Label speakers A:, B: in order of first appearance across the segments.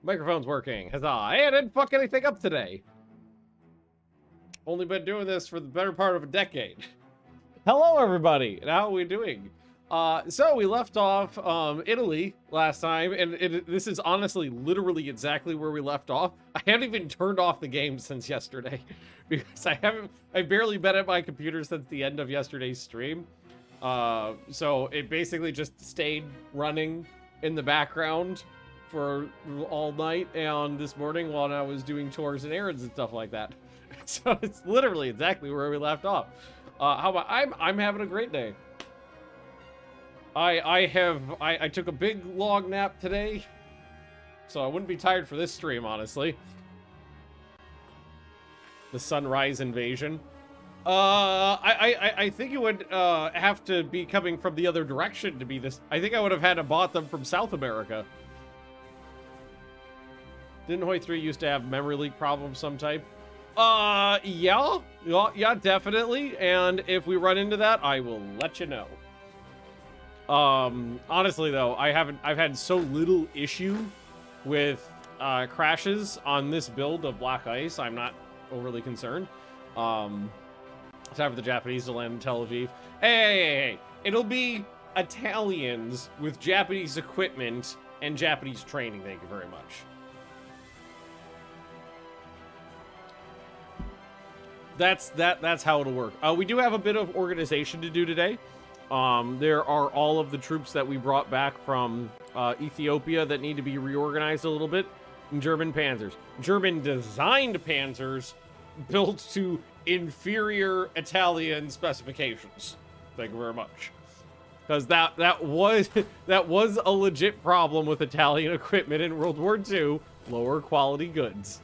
A: Microphone's working. Huzzah. Hey, I didn't fuck anything up today. Only been doing this for the better part of a decade. Hello, everybody. And how are we doing? So we left off Italy last time, and this is honestly literally exactly where we left off. I haven't even turned off the game since yesterday because I barely been at my computer since the end of yesterday's stream. So it basically just stayed running in the background for all night and this morning while I was doing chores and errands and stuff like that. So it's literally exactly where we left off. How about I'm having a great day. I took a big long nap today, so I wouldn't be tired for this stream, honestly. The sunrise invasion. I think it would have to be coming from the other direction to be this. I think I would have had to bought them from South America. Didn't Hoi 3 used to have memory leak problems some type? Yeah, definitely. And if we run into that, I will let you know. Honestly though, I've had so little issue with crashes on this build of Black Ice. I'm not overly concerned. Time for the Japanese to land in Tel Aviv. Hey, it'll be Italians with Japanese equipment and Japanese training. Thank you very much. That's how it'll work. We do have a bit of organization to do today. There are all of the troops that we brought back from Ethiopia that need to be reorganized a little bit. German panzers. German designed panzers built to inferior Italian specifications. Thank you very much. Because that was a legit problem with Italian equipment in World War II. Lower quality goods.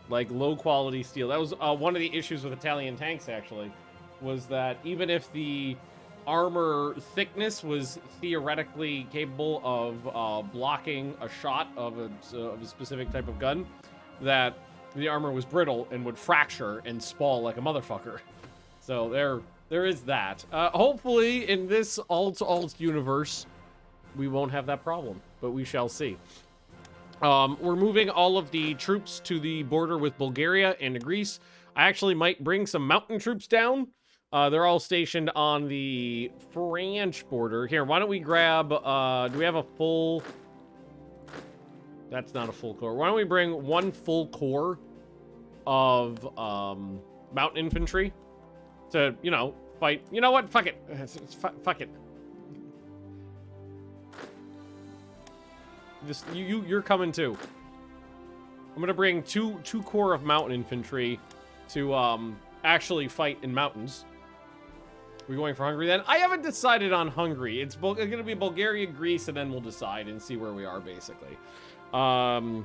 A: Like low quality steel. That was one of the issues with Italian tanks, actually, was that even if the armor thickness was theoretically capable of blocking a shot of a specific type of gun, that the armor was brittle and would fracture and spall like a motherfucker. So there is that. Hopefully in this alt universe, we won't have that problem, but we shall see. We're moving all of the troops to the border with Bulgaria and Greece. I actually might bring some mountain troops down. They're all stationed on the French border. Here, why don't we grab, do we have a full... That's not a full corps. Why don't we bring one full corps of mountain infantry to, you know, fight. You know what? Fuck it. Fuck it. This you're coming too. I'm gonna bring two corps of mountain infantry to actually fight in mountains. We're going for Hungary then. I haven't decided on Hungary. It's gonna be Bulgaria, Greece, and then we'll decide and see where we are basically. To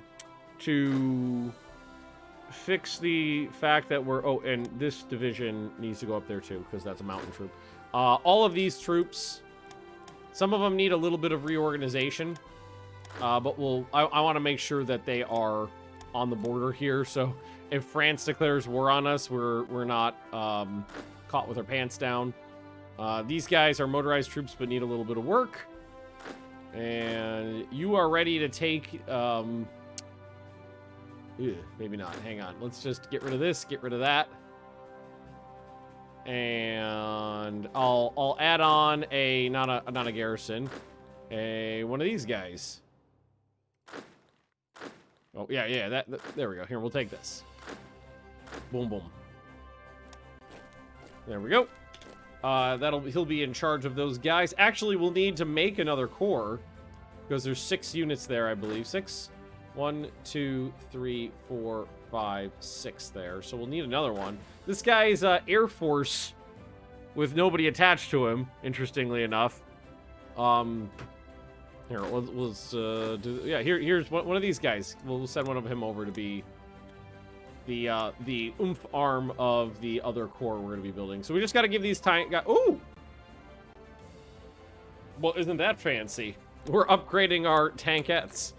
A: fix the fact that we're and this division needs to go up there too because that's a mountain troop. All of these troops, some of them need a little bit of reorganization. But I want to make sure that they are on the border here. So if France declares war on us, we're not caught with our pants down. These guys are motorized troops, but need a little bit of work. And you are ready to take. Maybe not. Hang on. Let's just get rid of this. Get rid of that. And I'll add on a not a garrison, one of these guys. Oh, yeah, that there we go. Here, we'll take this. Boom, boom. There we go. He'll be in charge of those guys. Actually, we'll need to make another corps because there's 6 units there, I believe. 6? 1, 2, 3, 4, 5, 6 there. So we'll need another one. This guy's Air Force with nobody attached to him, interestingly enough. Here, let's do. Yeah, here's one of these guys. We'll send one of him over to be the oomph arm of the other corps we're gonna be building. So we just got to give these tank guys. Ooh. Well, isn't that fancy? We're upgrading our tankettes.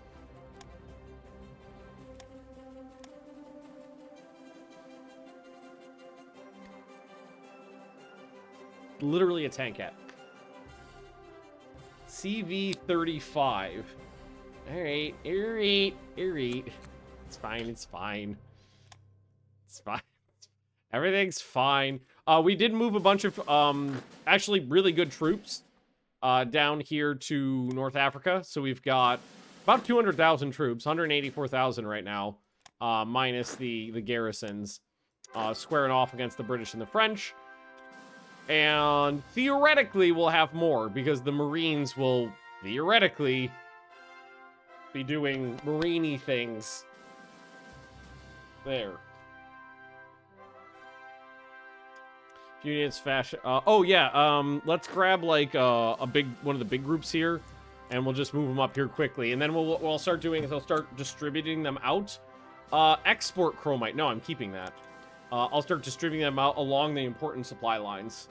A: literally a tank at. CV-35. All right. It's fine. It's fine. It's fine. Everything's fine. We did move a bunch of, actually really good troops, down here to North Africa. So we've got about 200,000 troops, 184,000 right now, minus the garrisons, squaring off against the British and the French. And theoretically, we'll have more because the Marines will theoretically be doing marine-y things. There. Units fashion. Oh yeah. Let's grab like one of the big groups here, and we'll just move them up here quickly. And then what I'll start doing is I'll start distributing them out. Export chromite. No, I'm keeping that. I'll start distributing them out along the important supply lines.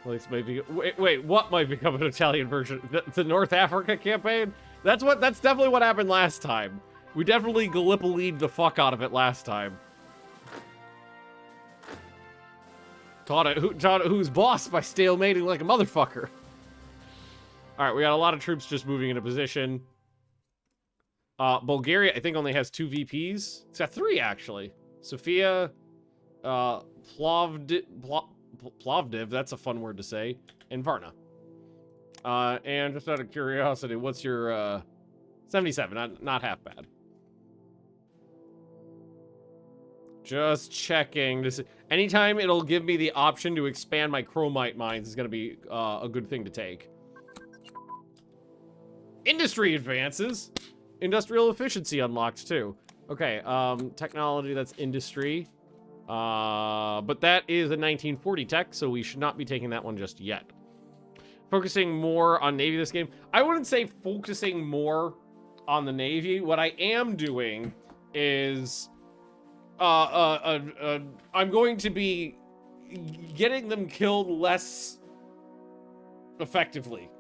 A: At least maybe. Wait. What might become an Italian version? The North Africa campaign? That's definitely what happened last time. We definitely Gallipoli'd the fuck out of it last time. Taught it who's boss by stalemating like a motherfucker. All right, we got a lot of troops just moving into position. Bulgaria, I think, only has 2 VPs. It's got 3, actually. Sofia, Plovdiv, that's a fun word to say, and Varna. And just out of curiosity, what's your 77? Not half bad. Just checking. Anytime it'll give me the option to expand my chromite mines is going to be a good thing to take. Industry advances. Industrial efficiency unlocked too. Okay, technology, that's industry. But that is a 1940 tech, so we should not be taking that one just yet. Focusing more on Navy this game. I wouldn't say focusing more on the Navy. What I am doing is I'm going to be getting them killed less effectively.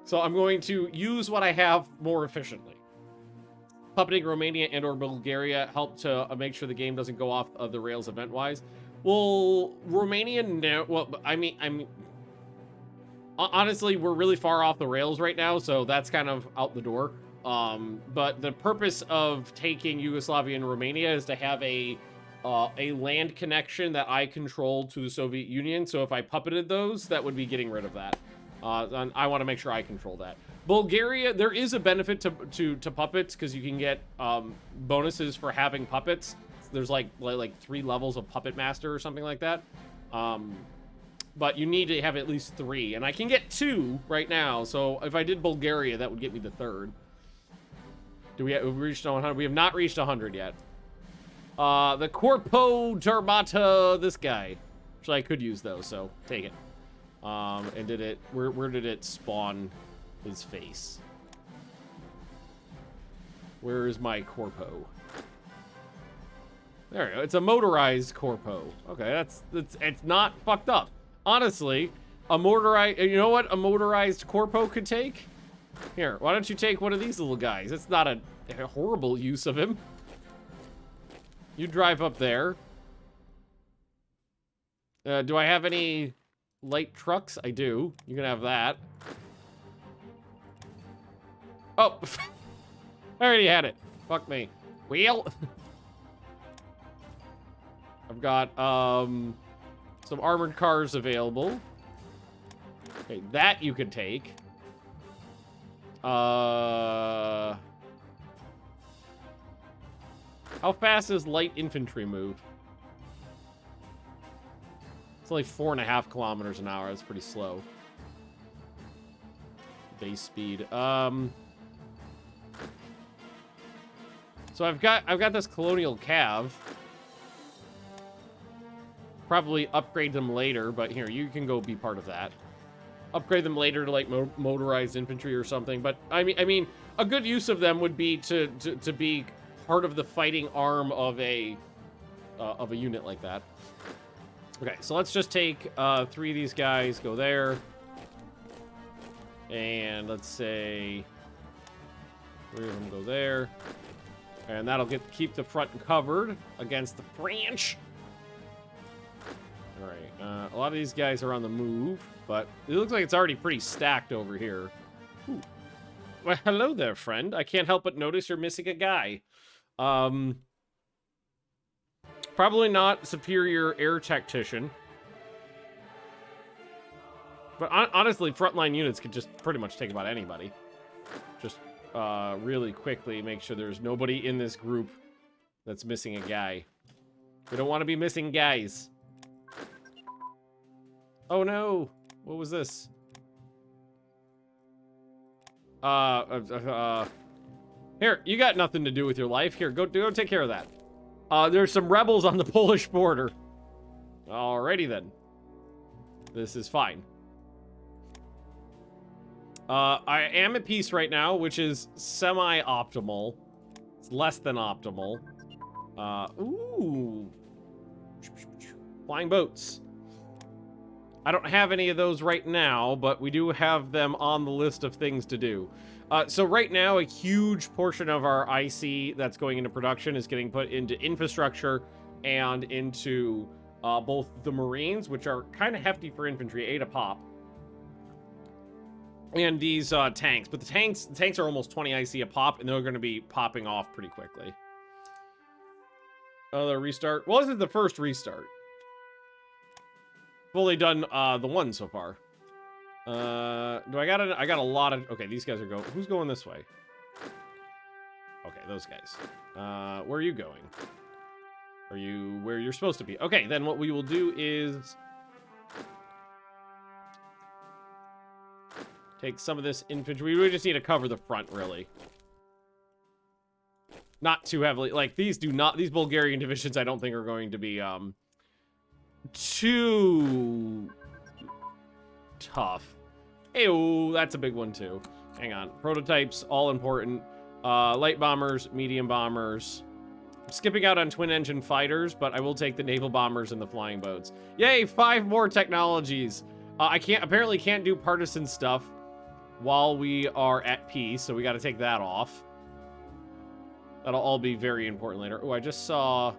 A: So I'm going to use what I have more efficiently. Puppeting Romania and or Bulgaria help to make sure the game doesn't go off of the rails event-wise. Well, Romania, no. Well, I mean, honestly, we're really far off the rails right now, so that's kind of out the door. But the purpose of taking Yugoslavia and Romania is to have a land connection that I control to the Soviet Union. So if I puppeted those, that would be getting rid of that. And I want to make sure I control that. Bulgaria, there is a benefit to puppets because you can get bonuses for having puppets. There's like 3 levels of puppet master or something like that. But you need to have at least 3, and I can get 2 right now. So if I did Bulgaria, that would get me the 3rd. We've reached 100? We have not reached 100 yet. The Corpo d'Armata, this guy. Which I could use, though, so take it. And did it... Where did it spawn his face? Where is my Corpo? There we go. It's a motorized Corpo. Okay, it's not fucked up. Honestly, a motorized... You know what a motorized Corpo could take? Here, why don't you take one of these little guys? It's not a horrible use of him. You drive up there. Do I have any light trucks? I do. You can have that. Oh! I already had it. Fuck me. Wheel! I've got, some armored cars available. Okay, that you could take. How fast does light infantry move? It's only 4.5 kilometers an hour. That's pretty slow. Base speed. So I've got this colonial cav. Probably upgrade them later, but here, you can go be part of that. Upgrade them later to like motorized infantry or something. But I mean, a good use of them would be to be part of the fighting arm of a unit like that. Okay, so let's just take 3 of these guys, go there, and let's say 3 of them go there, and that'll keep the front covered against the French. And All right. A lot of these guys are on the move, but it looks like it's already pretty stacked over here. Ooh. Well, hello there, friend. I can't help but notice you're missing a guy. Probably not superior air tactician. But honestly, frontline units could just pretty much take about anybody. Just really quickly make sure there's nobody in this group that's missing a guy. We don't want to be missing guys. Oh no! What was this? Here, you got nothing to do with your life. Here, go take care of that. There's some rebels on the Polish border. Alrighty then. This is fine. I am at peace right now, which is semi-optimal. It's less than optimal. Ooh. Flying boats. I don't have any of those right now, but we do have them on the list of things to do. So right now, a huge portion of our IC that's going into production is getting put into infrastructure and into both the Marines, which are kind of hefty for infantry, 8 a pop, and these tanks. But the tanks are almost 20 IC a pop, and they're going to be popping off pretty quickly. The restart. Well, this is the first restart. I've only done the one so far. I got a lot of... Okay, these guys are going... Who's going this way? Okay, those guys. Where are you going? Are you where you're supposed to be? Okay, then what we will do is... take some of this infantry. We just need to cover the front, really. Not too heavily. Like, these Bulgarian divisions I don't think are going to be, too tough. Hey, that's a big one too. Hang on. Prototypes, all important. Light bombers, medium bombers. I'm skipping out on twin engine fighters, but I will take the naval bombers and the flying boats. Yay, 5 more technologies. I apparently can't do partisan stuff while we are at peace, so we got to take that off. That'll all be very important later. Oh, I just saw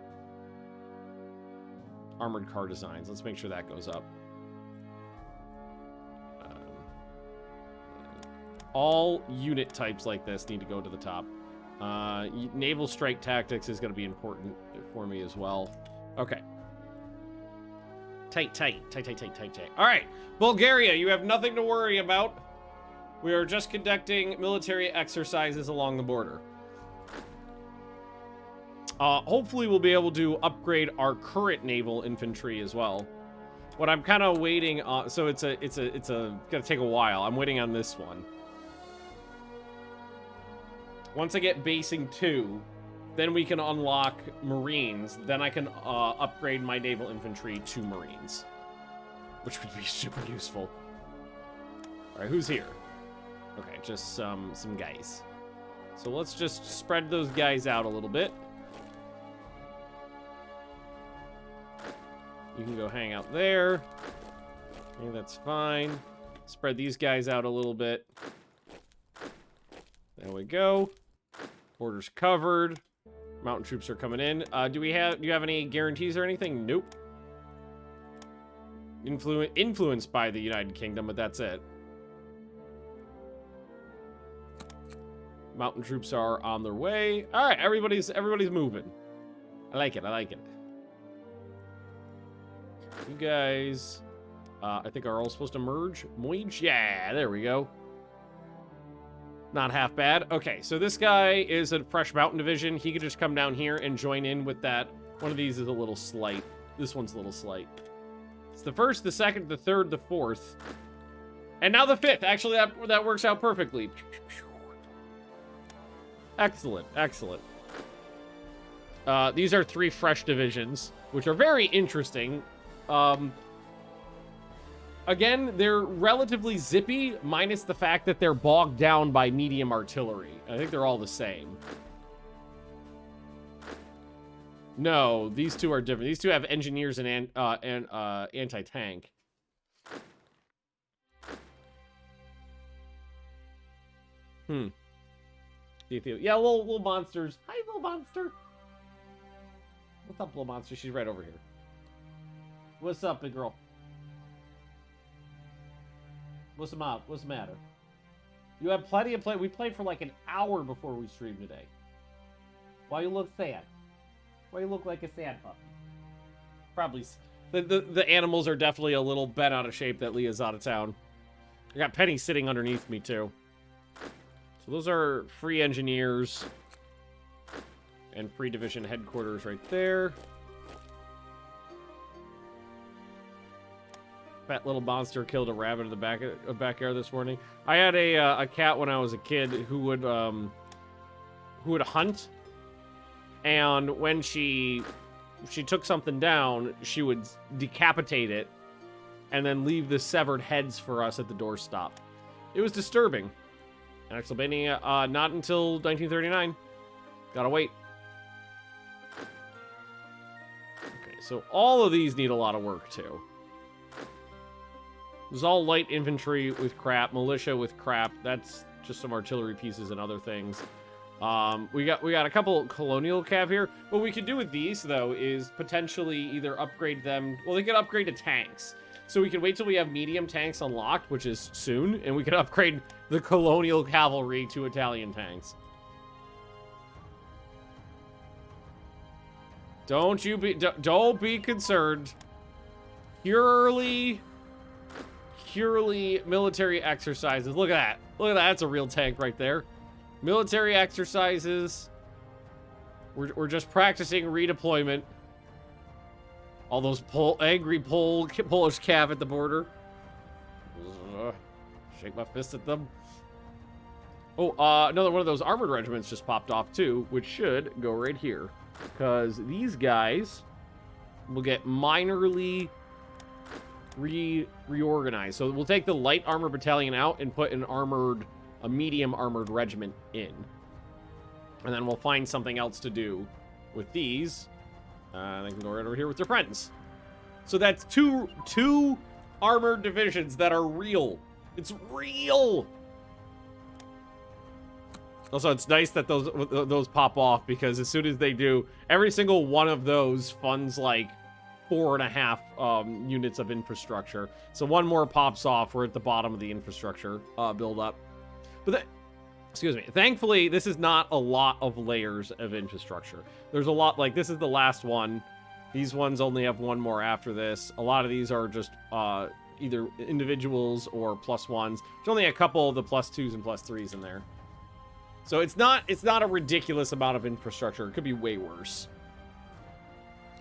A: armored car designs. Let's make sure that goes up. All unit types like this need to go to the top. Naval strike tactics is going to be important for me as well. Okay. Tight. All right. Bulgaria, you have nothing to worry about. We are just conducting military exercises along the border. Hopefully we'll be able to upgrade our current naval infantry as well. What I'm kind of waiting on, so it's gonna take a while. I'm waiting on this one. Once I get basing 2, then we can unlock Marines. Then I can upgrade my naval infantry to Marines, which would be super useful. All right, who's here? Okay, just some guys. So let's just spread those guys out a little bit. You can go hang out there. Okay, that's fine. Spread these guys out a little bit. There we go. Borders covered. Mountain troops are coming in. Do you have any guarantees or anything? Nope. Influenced by the United Kingdom, but that's it. Mountain troops are on their way. All right, everybody's moving. I like it. You guys, I think are all supposed to merge. Yeah, there we go. Not half bad. Okay, so this guy is a fresh mountain division. He could just come down here and join in with that. One of these is a little slight. This one's a little slight. It's the first, the second, the third, the fourth. And now the fifth. Actually, that works out perfectly. Excellent. These are 3 fresh divisions, which are very interesting. Again, they're relatively zippy, minus the fact that they're bogged down by medium artillery. I think they're all the same. No, these 2 are different. These 2 have engineers and anti-tank. Yeah, little monsters. Hi, little monster. What's up, little monster? She's right over here. What's up, big girl? What's the matter? You had plenty of play. We played for like an hour before we streamed today. Why you look sad? Why you look like a sad puppy? Probably. The animals are definitely a little bent out of shape that Leah's out of town. I got Penny sitting underneath me, too. So those are free engineers. And free division headquarters right there. Fat little monster killed a rabbit in the backyard this morning. I had a cat when I was a kid who would hunt, and when she took something down, she would decapitate it, and then leave the severed heads for us at the doorstop. It was disturbing. In Pennsylvania, not until 1939. Gotta wait. Okay, so all of these need a lot of work too. This is all light infantry with crap, militia with crap. That's just some artillery pieces and other things. We got a couple colonial cav here. What we could do with these though is potentially either upgrade them. Well, they could upgrade to tanks. So we can wait till we have medium tanks unlocked, which is soon, and we could upgrade the colonial cavalry to Italian tanks. Don't be concerned. Purely military exercises. Look at that. Look at that. That's a real tank right there. Military exercises. We're just practicing redeployment. All those angry Polish cav at the border. Shake my fist at them. Oh, another one of those armored regiments just popped off too, which should go right here. Because these guys will get minorly reorganized. So we'll take the light armor battalion out and put a medium armored regiment in. And then we'll find something else to do with these. They can go right over here with their friends. So that's two armored divisions that are real. It's real. Also, it's nice that those pop off, because as soon as they do, every single one of those funds like 4.5 units of infrastructure. So one more pops off. We're at the bottom of the infrastructure build up. But excuse me. Thankfully, this is not a lot of layers of infrastructure. There's a lot, like this is the last one. These ones only have one more after this. A lot of these are just either individuals or +1s. There's only a couple of the +2s and +3s in there. So it's not a ridiculous amount of infrastructure. It could be way worse.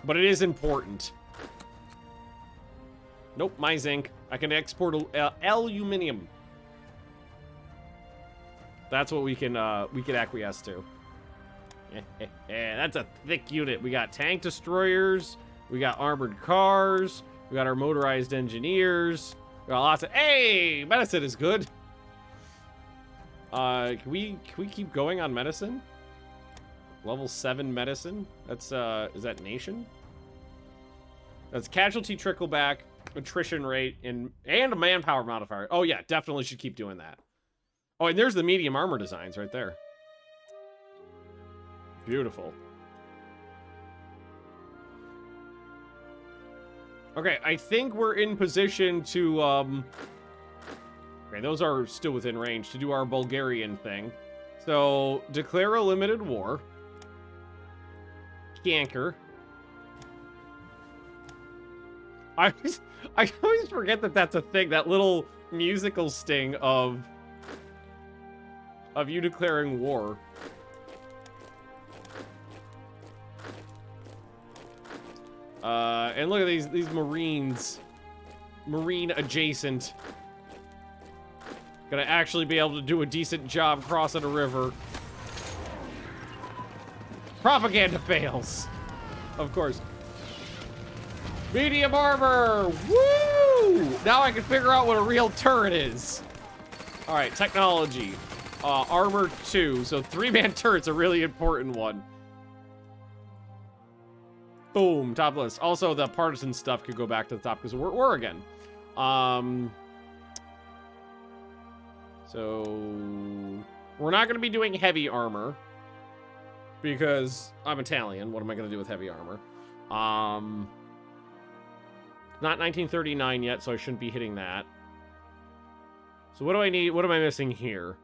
A: But it is important. Nope, my zinc. I can export aluminium. That's what we can acquiesce to. That's a thick unit. We got tank destroyers. We got armored cars. We got our motorized engineers. We got lots of... Hey! Medicine is good. Can we keep going on medicine? Level 7 medicine. That's is that nation? That's casualty trickleback, attrition rate, and a manpower modifier. Oh yeah, definitely should keep doing that. Oh, and there's the medium armor designs right there. Beautiful. Okay, I think we're in position to okay, those are still within range to do our Bulgarian thing. So, declare a limited war. Canker. I always forget that that's a thing, that little musical sting of you declaring war. And look at these Marines. Marine adjacent. Gonna actually be able to do a decent job crossing a river. Propaganda fails. Of course. Medium armor! Woo! Now I can figure out what a real turret is. Alright, technology. Armor 2. So 3-man turret's a really important one. Boom, top list. Also, the partisan stuff could go back to the top because we're Oregon. So we're not going to be doing heavy armor because I'm Italian. What am I going to do with heavy armor? not 1939 yet, so I shouldn't be hitting that. So what do I need? What am I missing here?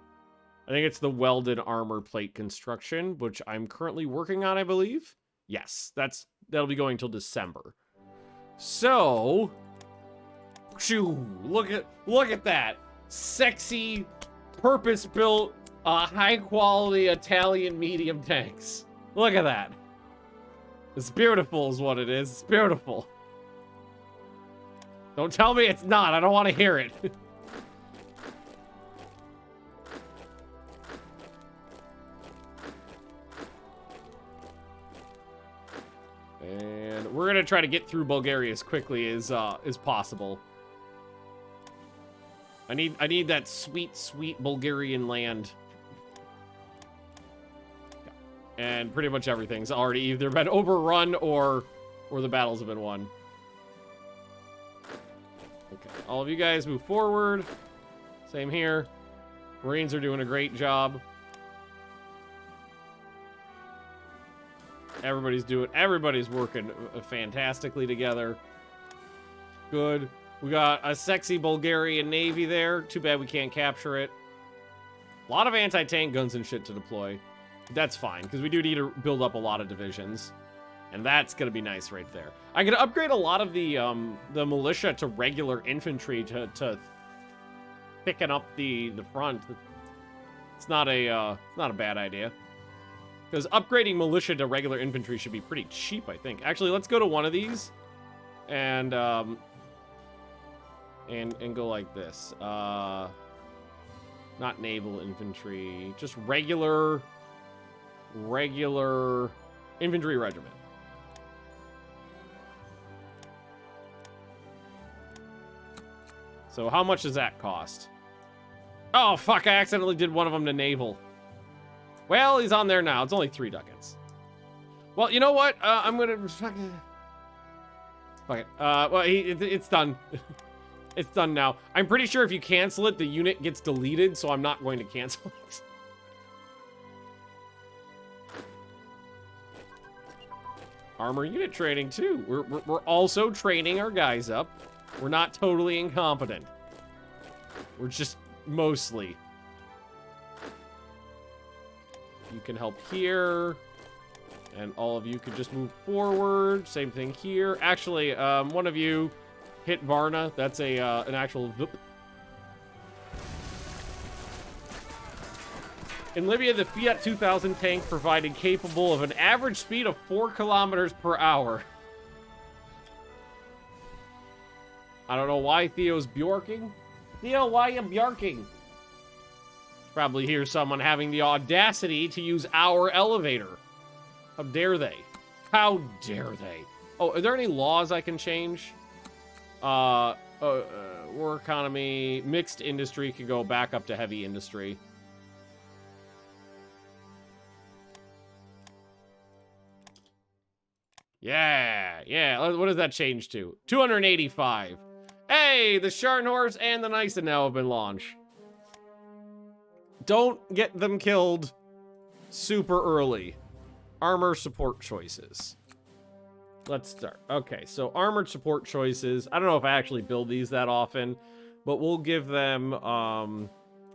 A: I think it's the welded armor plate construction, which I'm currently working on, I believe. Yes, that'll be going till December. So, shoo, look at that. Sexy, purpose-built, high-quality Italian medium tanks. Look at that. It's beautiful is what it is. It's beautiful. Don't tell me it's not. I don't want to hear it. And we're gonna try to get through Bulgaria as quickly as possible. I need that sweet, sweet Bulgarian land. And pretty much everything's already either been overrun or the battles have been won. Okay, all of you guys move forward. Same here. Marines are doing a great job. Everybody's working fantastically together. Good. We got a sexy Bulgarian navy there. Too bad we can't capture it. A lot of anti-tank guns and shit to deploy. That's fine, because we do need to build up a lot of divisions. And that's going to be nice right there. I'm going to upgrade a lot of the militia to regular infantry to thicken up the front. It's not a bad idea. Because upgrading militia to regular infantry should be pretty cheap, I think. Actually, let's go to one of these. And go like this. Not naval infantry. Just regular infantry regiment. So how much does that cost? Oh, fuck, I accidentally did one of them to naval. Well, he's on there now. It's only 3 ducats. Well, you know what? I'm gonna... Fuck it. Well, it's done. It's done now. I'm pretty sure if you cancel it, the unit gets deleted, so I'm not going to cancel it. Armor unit training, too. We're also training our guys up. We're not totally incompetent. We're just mostly. You can help here. And all of you could just move forward. Same thing here. Actually, one of you hit Varna. That's an actual... Whoop. In Libya, the Fiat 2000 tank provided capable of an average speed of 4 kilometers per hour. I don't know why Theo's bjorking. Theo, why are you bjorking? Probably hear someone having the audacity to use our elevator. How dare they? How dare they? Oh, are there any laws I can change? War economy, mixed industry can go back up to heavy industry. Yeah. What does that change to? 285. Hey, the Scharnhorst and the Gneisenau have been launched. Don't get them killed super early. Armor support choices. Let's start. Okay, so armored support choices. I don't know if I actually build these that often, but we'll give them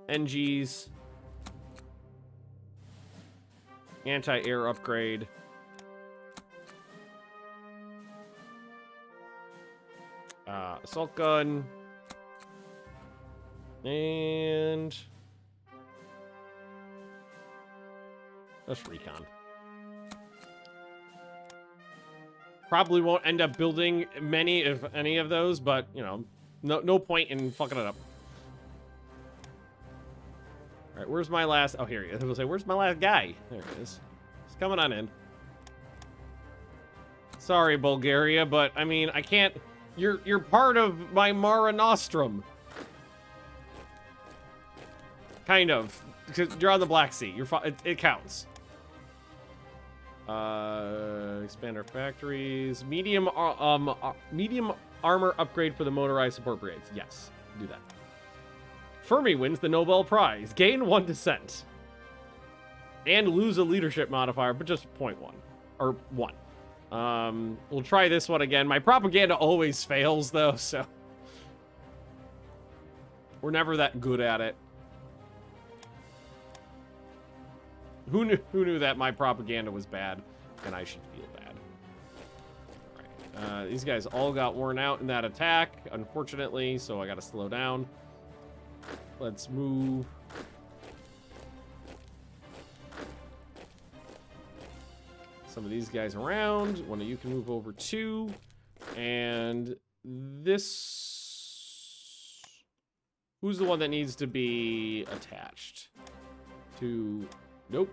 A: NGs. Anti-air upgrade. Assault gun. And... that's recon. Probably won't end up building many, if any of those, but, you know, no point in fucking it up. All right, where's my last... oh, here he is. I was gonna say, where's my last guy? There he is. He's coming on in. Sorry, Bulgaria, but, I mean, I can't... You're part of my Mare Nostrum. Kind of. Because you're on the Black Sea. It counts. Expand our factories. Medium armor upgrade for the motorized support brigades. Yes, do that. Fermi wins the Nobel Prize. Gain 1 dissent. And lose a leadership modifier, but just 0.1. Or 1. We'll try this one again. My propaganda always fails, though, so we're never that good at it. Who knew that my propaganda was bad, and I should feel bad. All right. These guys all got worn out in that attack, unfortunately, so I got to slow down. Let's move. Some of these guys around. One of you can move over too. And this... Who's the one that needs to be attached to... Nope.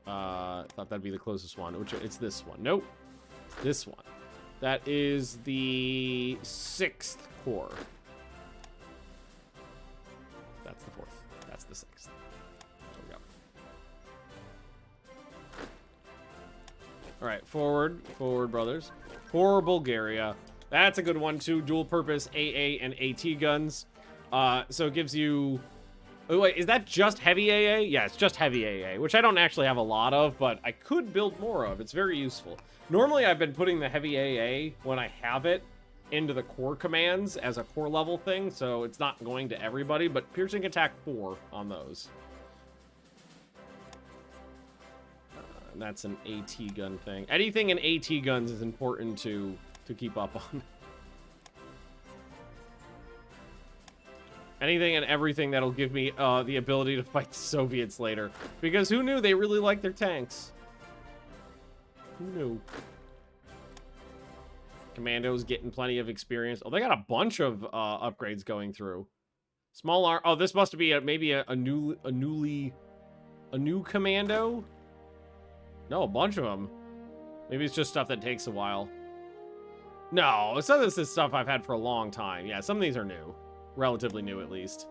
A: Thought that'd be the closest one. Which it's this one. Nope. It's this one. That is the 6th corps. That's the 4th. That's the 6th. There we go. All right, forward, brothers. For Bulgaria. That's a good one too. Dual purpose AA and AT guns. So it gives you... Oh, wait, is that just heavy AA? Yeah, it's just heavy AA, which I don't actually have a lot of, but I could build more of. It's very useful. Normally, I've been putting the heavy AA, when I have it, into the core commands as a core level thing, so it's not going to everybody, but piercing attack 4 on those. And that's an AT gun thing. Anything in AT guns is important to keep up on. Anything and everything that'll give me the ability to fight the Soviets later. Because who knew they really like their tanks? Who knew? Commandos getting plenty of experience. Oh, they got a bunch of upgrades going through. Small arm. Oh, this must be maybe a new commando. No, a bunch of them. Maybe it's just stuff that takes a while. No, some of this is stuff I've had for a long time. Yeah, some of these are new. Relatively new, at least.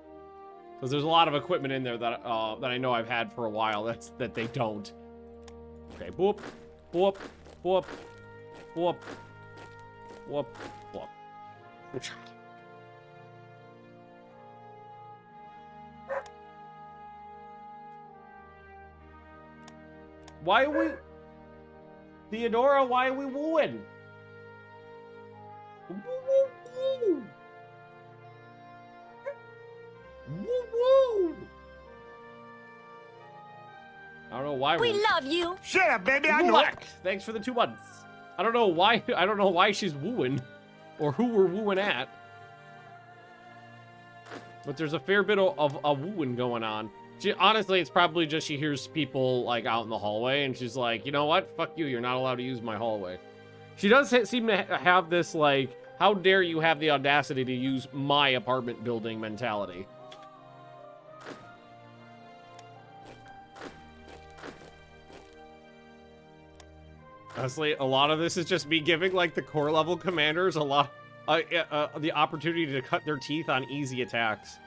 A: Because there's a lot of equipment in there that that I know I've had for a while that they don't. Okay, boop, boop, boop, boop, boop, boop. Why are we... Theodora, why are we wooing? Woo, woo, woo. Woo, woo. I don't know why
B: we love you.
C: Shut up, baby. I know.
A: Thanks for the 2 months. I don't know why she's wooing, or who we're wooing at. But there's a fair bit of wooing going on. Honestly, it's probably just she hears people like out in the hallway, and she's like, you know what? Fuck you. You're not allowed to use my hallway. She does seem to have this like, how dare you have the audacity to use my apartment building mentality. Honestly, a lot of this is just me giving like the core level commanders the opportunity to cut their teeth on easy attacks.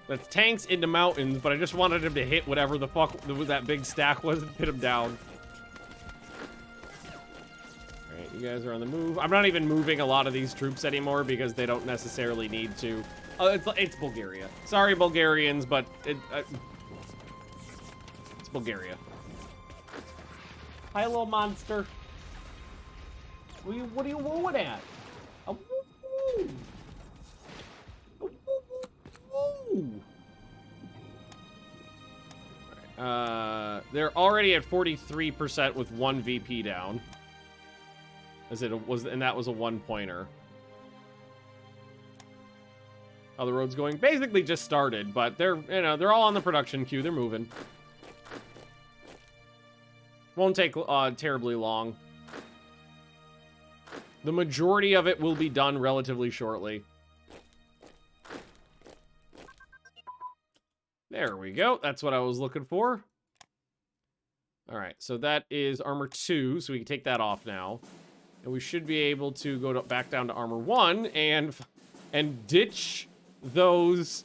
A: That's tanks into mountains, but I just wanted him to hit whatever the fuck that big stack was and hit him down. Alright, you guys are on the move. I'm not even moving a lot of these troops anymore because they don't necessarily need to. Oh, it's Bulgaria. Sorry, Bulgarians, but it's Bulgaria. Hi, little monster. What are you wooing at? Oh, woo, woo. They're already at 43% with 1 VP down. And that was a 1-pointer. How the road's going? Basically just started, but they're all on the production queue. They're moving. Won't take terribly long. The majority of it will be done relatively shortly. There we go. That's what I was looking for. All right, so that is armor 2, so we can take that off now. And we should be able to go back down to armor 1 and ditch those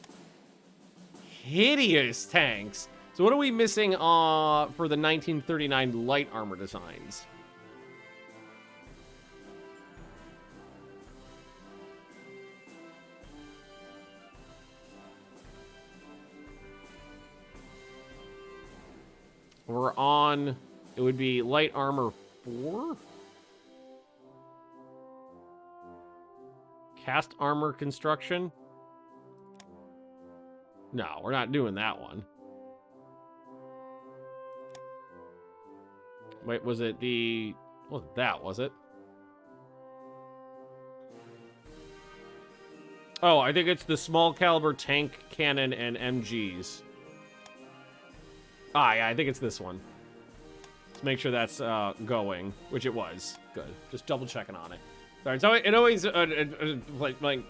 A: hideous tanks. So what are we missing for the 1939 light armor designs? We're on, it would be light armor 4? Cast armor construction? No, we're not doing that one. Wait, was it the... Wasn't that, was it? Oh, I think it's the small caliber tank cannon and MGs. Ah, yeah, I think it's this one. Let's make sure that's going, which it was. Good. Just double checking on it. Sorry, so it always like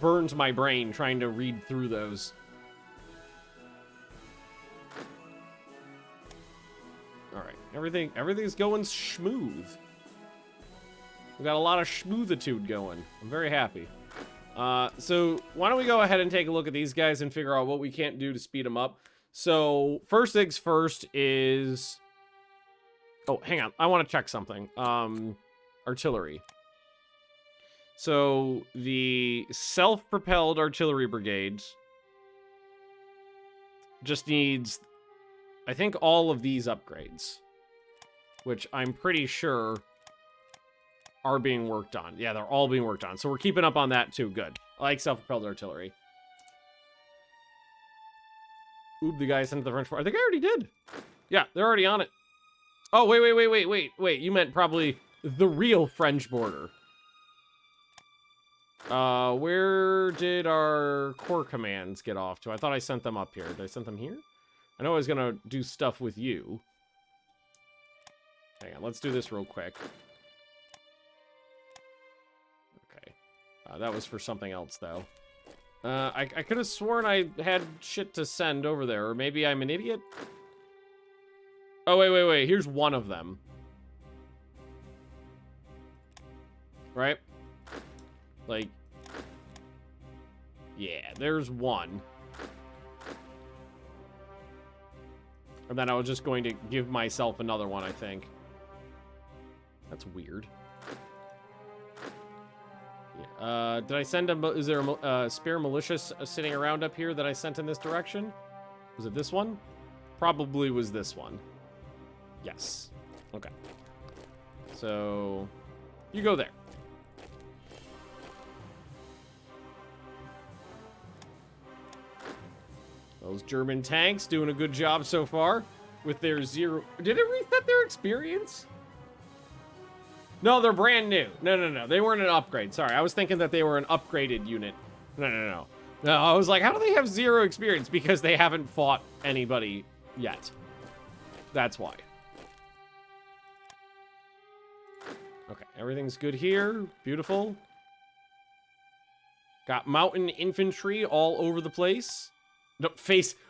A: burns my brain trying to read through those. All right, everything's going smooth. We got a lot of smoothitude going. I'm very happy. So why don't we go ahead and take a look at these guys and figure out what we can't do to speed them up. So first things first is, oh, hang on, I want to check something. Artillery. So the self-propelled artillery brigades just needs, I think, all of these upgrades, which I'm pretty sure are being worked on. Yeah, they're all being worked on. So we're keeping up on that too. Good. I like self-propelled artillery. Ooh, the guys sent to the French border. I think I already did. Yeah, they're already on it. Oh, wait. You meant probably the real French border. Where did our core commands get off to? I thought I sent them up here. Did I send them here? I know I was gonna do stuff with you. Hang on, let's do this real quick. Okay. That was for something else, though. I could have sworn I had shit to send over there, or maybe I'm an idiot? Oh, wait. Here's one of them. Right? Like, yeah, there's one. And then I was just going to give myself another one, I think. That's weird. Yeah. Did I send a... Is there a spare militia sitting around up here that I sent in this direction? Was it this one? Probably was this one. Yes. Okay. So, you go there. Those German tanks doing a good job so far with their 0... Did it reset their experience? No, they're brand new. No. They weren't an upgrade. Sorry, I was thinking that they were an upgraded unit. No. No, I was like, how do they have 0 experience? Because they haven't fought anybody yet. That's why. Okay, everything's good here. Beautiful. Got mountain infantry all over the place. No,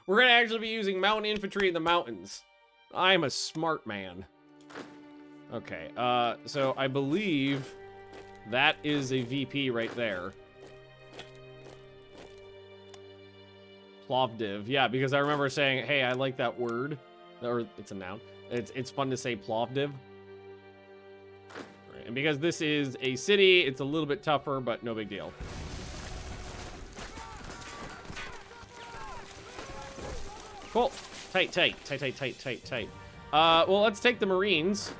A: we're going to actually be using mountain infantry in the mountains. I'm a smart man. Okay, so I believe that is a VP right there. Plovdiv. Yeah, because I remember saying, hey, I like that word. Or it's a noun. It's fun to say Plovdiv. Right, and because this is a city, it's a little bit tougher, but no big deal. Cool. Tight. Well, let's take the Marines.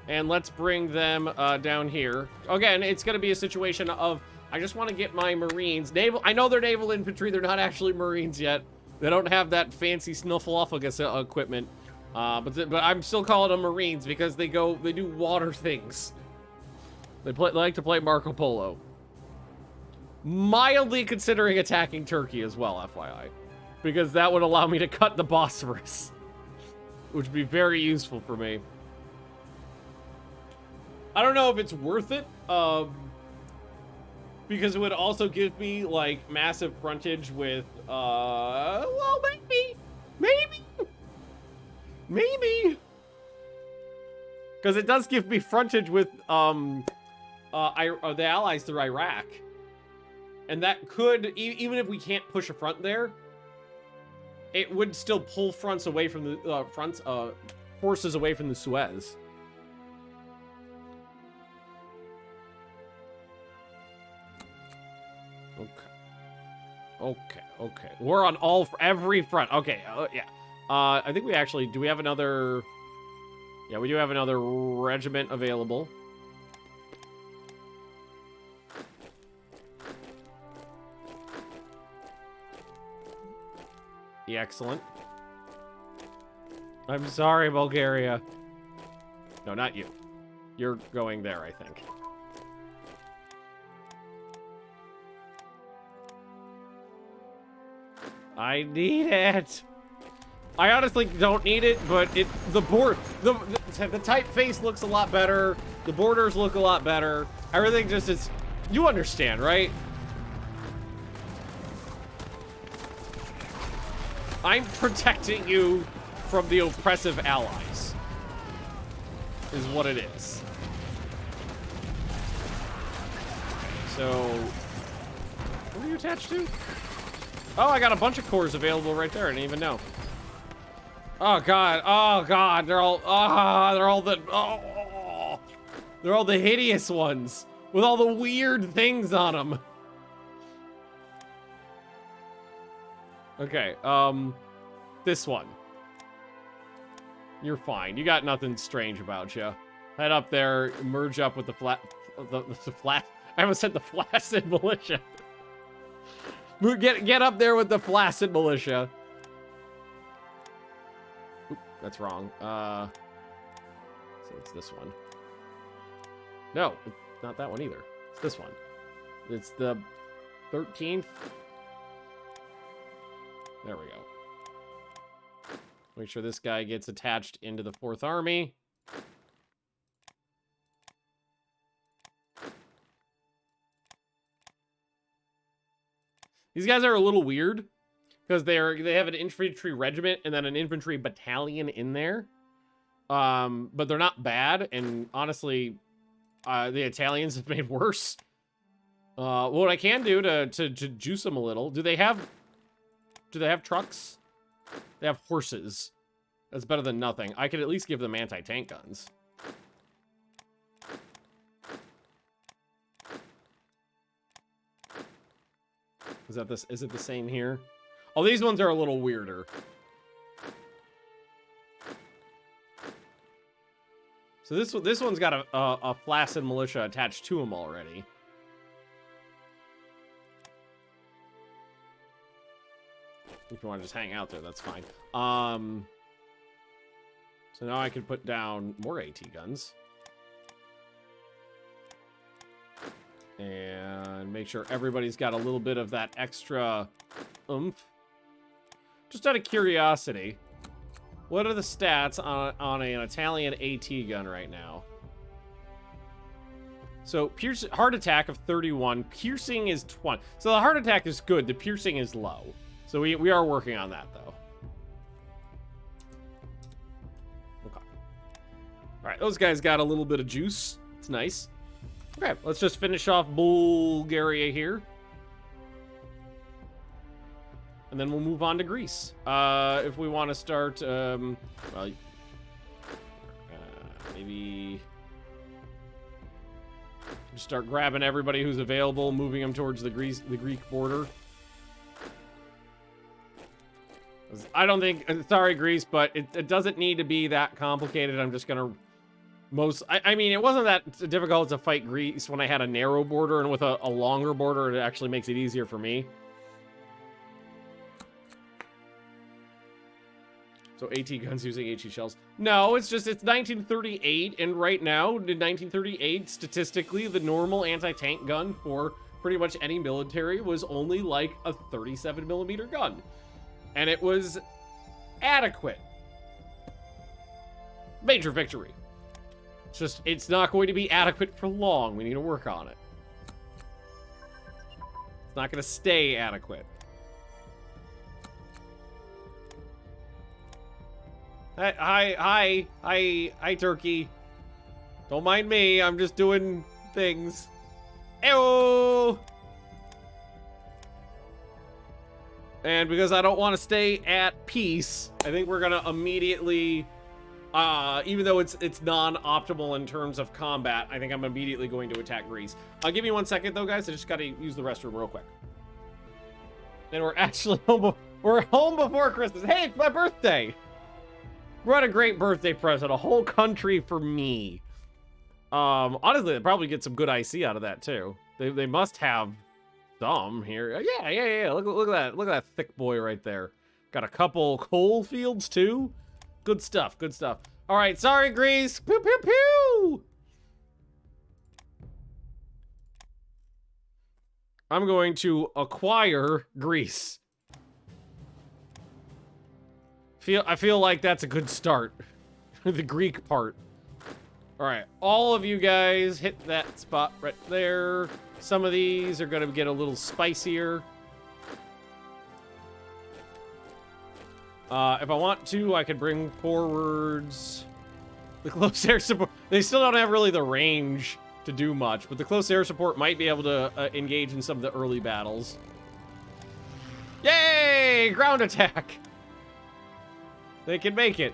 A: And let's bring them down here. Again, it's going to be a situation of, I just want to get my Marines. Naval. I know they're naval infantry. They're not actually Marines yet. They don't have that fancy snuffleupagus equipment. But I'm still calling them Marines because they do water things. They like to play Marco Polo. Mildly considering attacking Turkey as well, FYI. Because that would allow me to cut the Bosphorus. Which would be very useful for me. I don't know if it's worth it. Because it would also give me, like, massive frontage with, well, maybe. Because it does give me frontage with, the allies through Iraq. And that could, even if we can't push a front there, it would still pull fronts away from the, forces away from the Suez. Okay. Okay, we're on every front. Okay, yeah. I think we actually, do we have another? Yeah, we do have another regiment available. Yeah, excellent. I'm sorry, Bulgaria. No, not you. You're going there, I think. I need it. I honestly don't need it, but the typeface looks a lot better. The borders look a lot better. Everything just is, you understand, right? I'm protecting you from the oppressive allies, is what it is. So, what are you attached to? Oh, I got a bunch of cores available right there. I didn't even know. Oh god. Oh god. They're all the hideous ones with all the weird things on them. Okay. This one. You're fine. You got nothing strange about you. Head up there, merge up with the I almost said the flaccid militia. Get up there with the flaccid militia. Oop, that's wrong. So it's this one. No, it's not that one either. It's this one. It's the 13th. There we go. Make sure this guy gets attached into the 4th Army. These guys are a little weird because they have an infantry regiment and then an infantry battalion in there. But they're not bad, and honestly, the Italians have made worse. What I can do to juice them a little, do they have trucks? They have horses. That's better than nothing. I could at least give them anti-tank guns. Is it the same here? Oh, these ones are a little weirder. So this one's got a flaccid militia attached to him already. If you want to just hang out there, that's fine. So now I can put down more AT guns. And make sure everybody's got a little bit of that extra oomph. Just out of curiosity, what are the stats on an Italian AT gun right now? So heart attack of 31, piercing is 20. So the heart attack is good, the piercing is low. So we are working on that, though. Okay. All right, those guys got a little bit of juice. It's nice. Okay, let's just finish off Bulgaria here. And then we'll move on to Greece. If we want to start, well, maybe just start grabbing everybody who's available, moving them towards the Greek border. I don't think, sorry Greece, but it doesn't need to be that complicated. I'm just gonna I mean, it wasn't that difficult to fight Greece when I had a narrow border, and with a longer border, it actually makes it easier for me. So AT guns using HE shells. No, it's 1938, and right now, in 1938, statistically, the normal anti-tank gun for pretty much any military was only like a 37mm gun. And it was adequate. Major victory. It's not going to be adequate for long. We need to work on it. It's not going to stay adequate. Hi, Turkey. Don't mind me. I'm just doing things. Ew. And because I don't want to stay at peace, I think we're gonna immediately, even though it's non-optimal in terms of combat, I think I'm immediately going to attack Greece. Give me 1 second though, guys. I just gotta use the restroom real quick. And we're actually home. We're home before Christmas. Hey, it's my birthday. What a great birthday present. A whole country for me. Honestly, they probably get some good IC out of that too. They must have some here. Yeah. Look at that. Look at that thick boy right there. Got a couple coal fields too. Good stuff. Good stuff. All right. Sorry, Greece. Pew pew pew. I'm going to acquire Greece. I feel like that's a good start. The Greek part. All right, all of you guys hit that spot right there. Some of these are gonna get a little spicier. If I want to, I could bring forwards the close air support. They still don't have really the range to do much, but the close air support might be able to engage in some of the early battles. Yay! Ground attack! They can make it.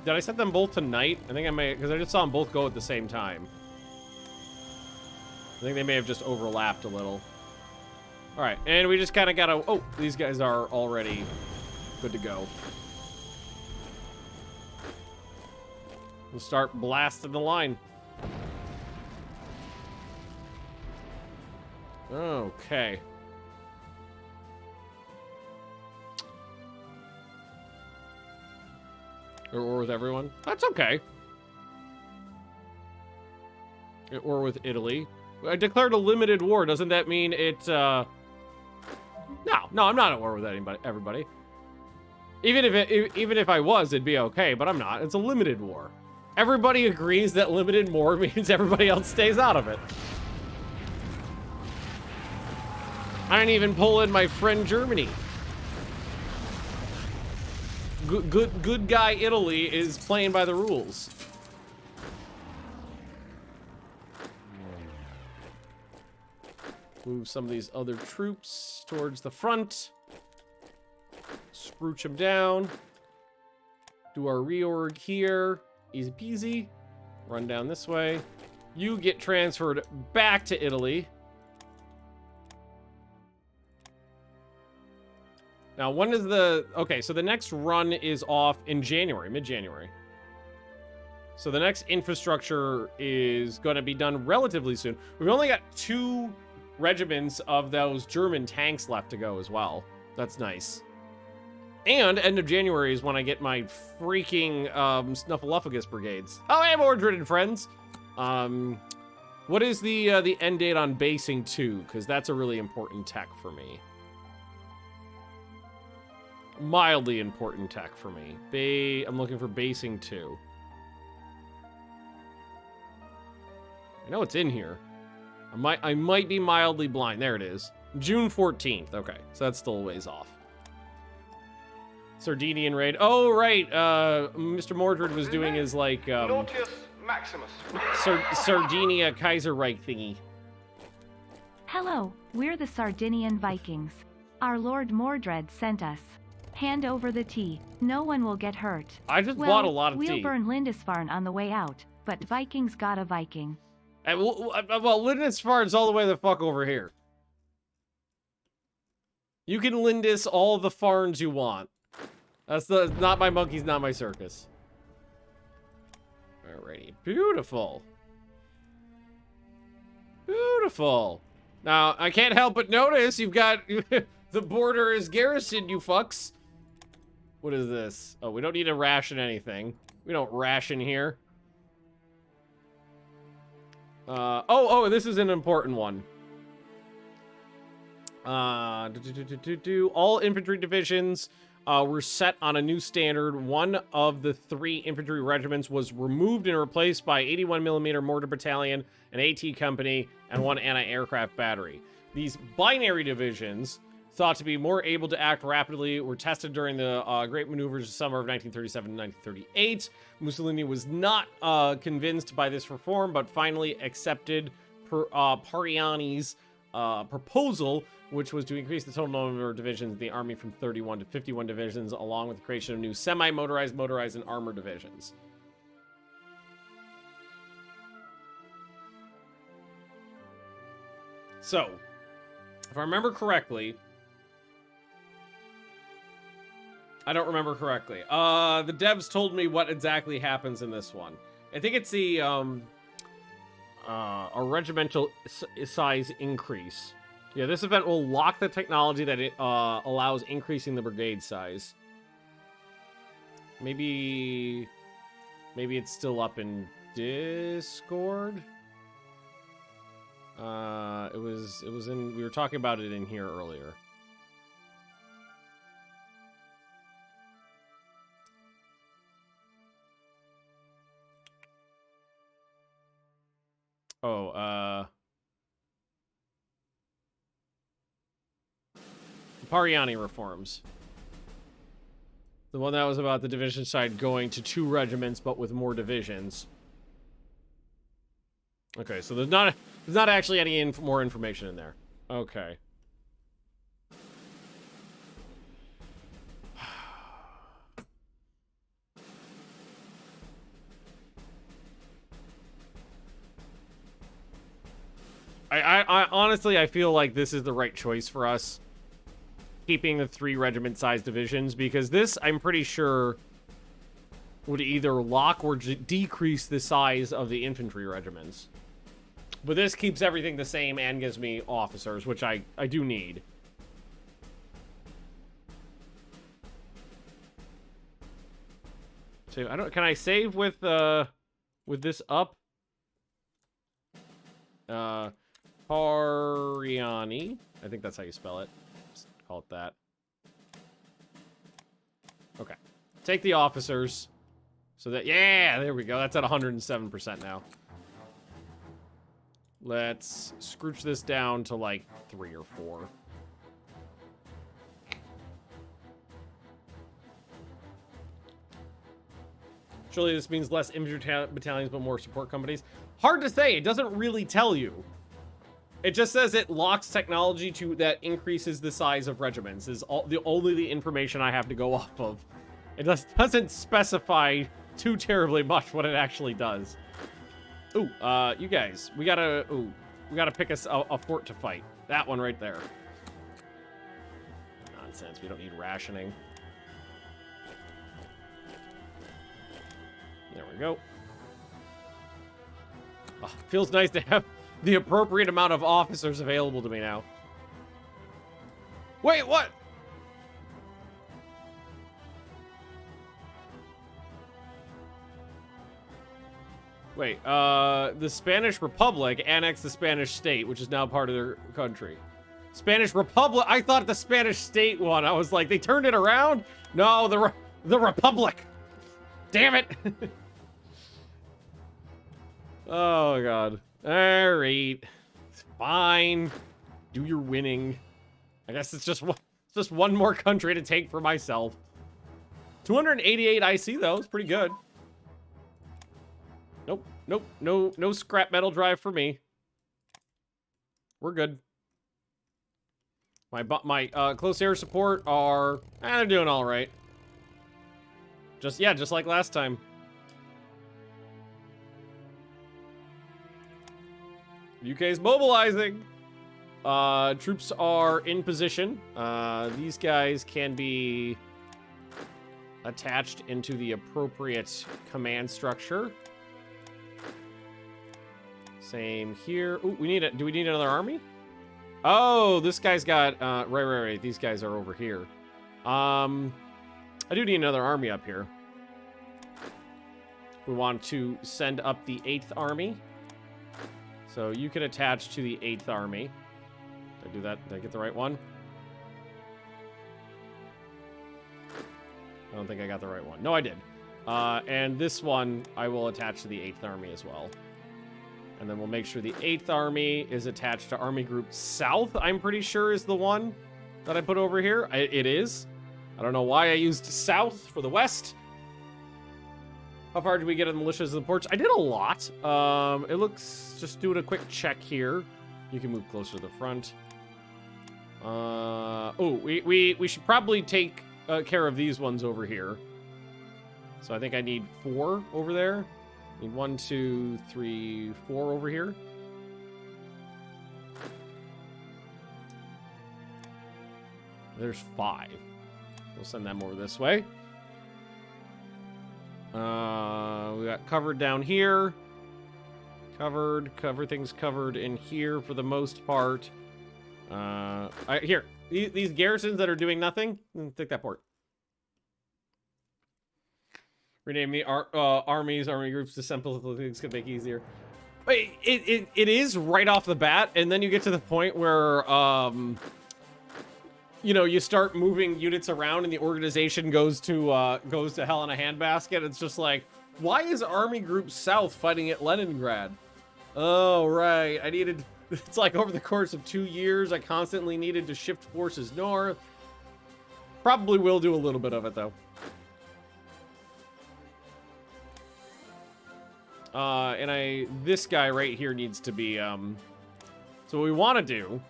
A: Did I set them both tonight? I think I may, because I just saw them both go at the same time. I think they may have just overlapped a little. All right, and we just kind of gotta, oh, these guys are already good to go. We'll start blasting the line. Okay. Or with everyone? That's okay. Or with Italy. I declared a limited war. Doesn't that mean it, No, I'm not at war with everybody. Even if I was, it'd be okay, but I'm not. It's a limited war. Everybody agrees that limited war means everybody else stays out of it. I didn't even pull in my friend Germany. Good guy Italy is playing by the rules. Move some of these other troops towards the front. Spruce them down. Do our reorg here. Easy peasy. Run down this way. You get transferred back to Italy. Now, when is the... Okay, so the next run is off in January, mid-January. So the next infrastructure is going to be done relatively soon. We've only got 2 regiments of those German tanks left to go as well. That's nice. And end of January is when I get my freaking Snuffleupagus brigades. Oh, hey, Mordred and friends. What is the end date on basing 2? Because that's a really important tech for me. Mildly important tech for me. I'm looking for basing 2. I know it's in here. I might be mildly blind. There it is. June 14th. Okay, so that's still a ways off. Sardinian raid. Oh, right. Mr. Mordred was doing his, like,
B: Nautius Maximus.
A: Sardinia Kaiserreich thingy.
C: Hello, we're the Sardinian Vikings. Our Lord Mordred sent us. Hand over the tea. No one will get hurt.
A: I just bought a lot of tea.
C: We'll burn Lindisfarne on the way out, but Vikings got a Viking.
A: Well, Lindisfarne's all the way the fuck over here. You can Lindis all the farms you want. That's not my monkeys, not my circus. Alrighty, beautiful. Beautiful. Now, I can't help but notice you've got the border is garrisoned, you fucks. What is this? Oh, we don't need to ration anything. We don't ration here. Oh, this is an important one. All infantry divisions were set on a new standard. One of the 3 infantry regiments was removed and replaced by 81mm mortar battalion, an AT company, and 1 anti-aircraft battery. These binary divisions, thought to be more able to act rapidly, were tested during the Great Maneuvers of summer of 1937 and 1938. Mussolini was not convinced by this reform, but finally accepted Pariani's proposal, which was to increase the total number of divisions in the army from 31 to 51 divisions, along with the creation of new semi-motorized, motorized, and armored divisions. So, if I remember correctly... I don't remember correctly. The devs told me what exactly happens in this one. I think it's the, a regimental size increase. Yeah, this event will lock the technology that it allows increasing the brigade size. Maybe it's still up in Discord. It was in, we were talking about it in here earlier. Oh, Pariani reforms. The one that was about the division side going to 2 regiments, but with more divisions. Okay, so there's not actually any more information in there. Okay. I honestly, I feel like this is the right choice for us. Keeping the 3 regiment-sized divisions, because this, I'm pretty sure, would either lock or decrease the size of the infantry regiments. But this keeps everything the same and gives me officers, which I do need. So, can I save with this up? Pariani. I think that's how you spell it. Just call it that. Okay. Take the officers. So that, yeah, there we go. That's at 107% now. Let's scrooge this down to like 3 or 4. Surely this means less infantry battalions, but more support companies. Hard to say. It doesn't really tell you. It just says it locks technology to that increases the size of regiments. Is only the information I have to go off of. It doesn't specify too terribly much what it actually does. Ooh, you guys, we gotta pick us a fort to fight. That one right there. Nonsense. We don't need rationing. There we go. Oh, feels nice to have the appropriate amount of officers available to me now. Wait, what? Wait, the Spanish Republic annexed the Spanish state, which is now part of their country. Spanish Republic, I thought the Spanish state won. I was like, they turned it around? No, the Republic. Damn it. Oh, God. All right. It's fine. Do your winning. I guess it's just one more country to take for myself. 288 IC, though. It's pretty good. Nope. Nope. No scrap metal drive for me. We're good. My close air support are... they're doing all right. Just like last time. UK's mobilizing. Troops are in position. These guys can be attached into the appropriate command structure. Same here. Ooh, do we need another army? Oh, this guy's got, right. These guys are over here. I do need another army up here. We want to send up the 8th army. So you can attach to the 8th army. Did I do that? Did I get the right one? I don't think I got the right one. No, I did. And this one, I will attach to the 8th army as well. And then we'll make sure the 8th army is attached to Army Group South, I'm pretty sure is the one that I put over here. It is. I don't know why I used South for the West. How far did we get on the militias and the ports? I did a lot. It looks, just doing a quick check here. You can move closer to the front. Oh, we should probably take care of these ones over here. So I think I need 4 over there. Need 1, 2, 3, 4 over here. There's 5. We'll send them over this way. We got covered down here. Everything's covered in here for the most part. Here, these garrisons that are doing nothing, take that port. Rename me armies, army groups to simple things could make easier. But it is right off the bat, and then you get to the point where you know, you start moving units around and the organization goes to hell in a handbasket. It's just like, why is Army Group South fighting at Leningrad? Oh, right. It's like over the course of 2 years, I constantly needed to shift forces north. Probably will do a little bit of it, though. This guy right here needs to be, so what we want to do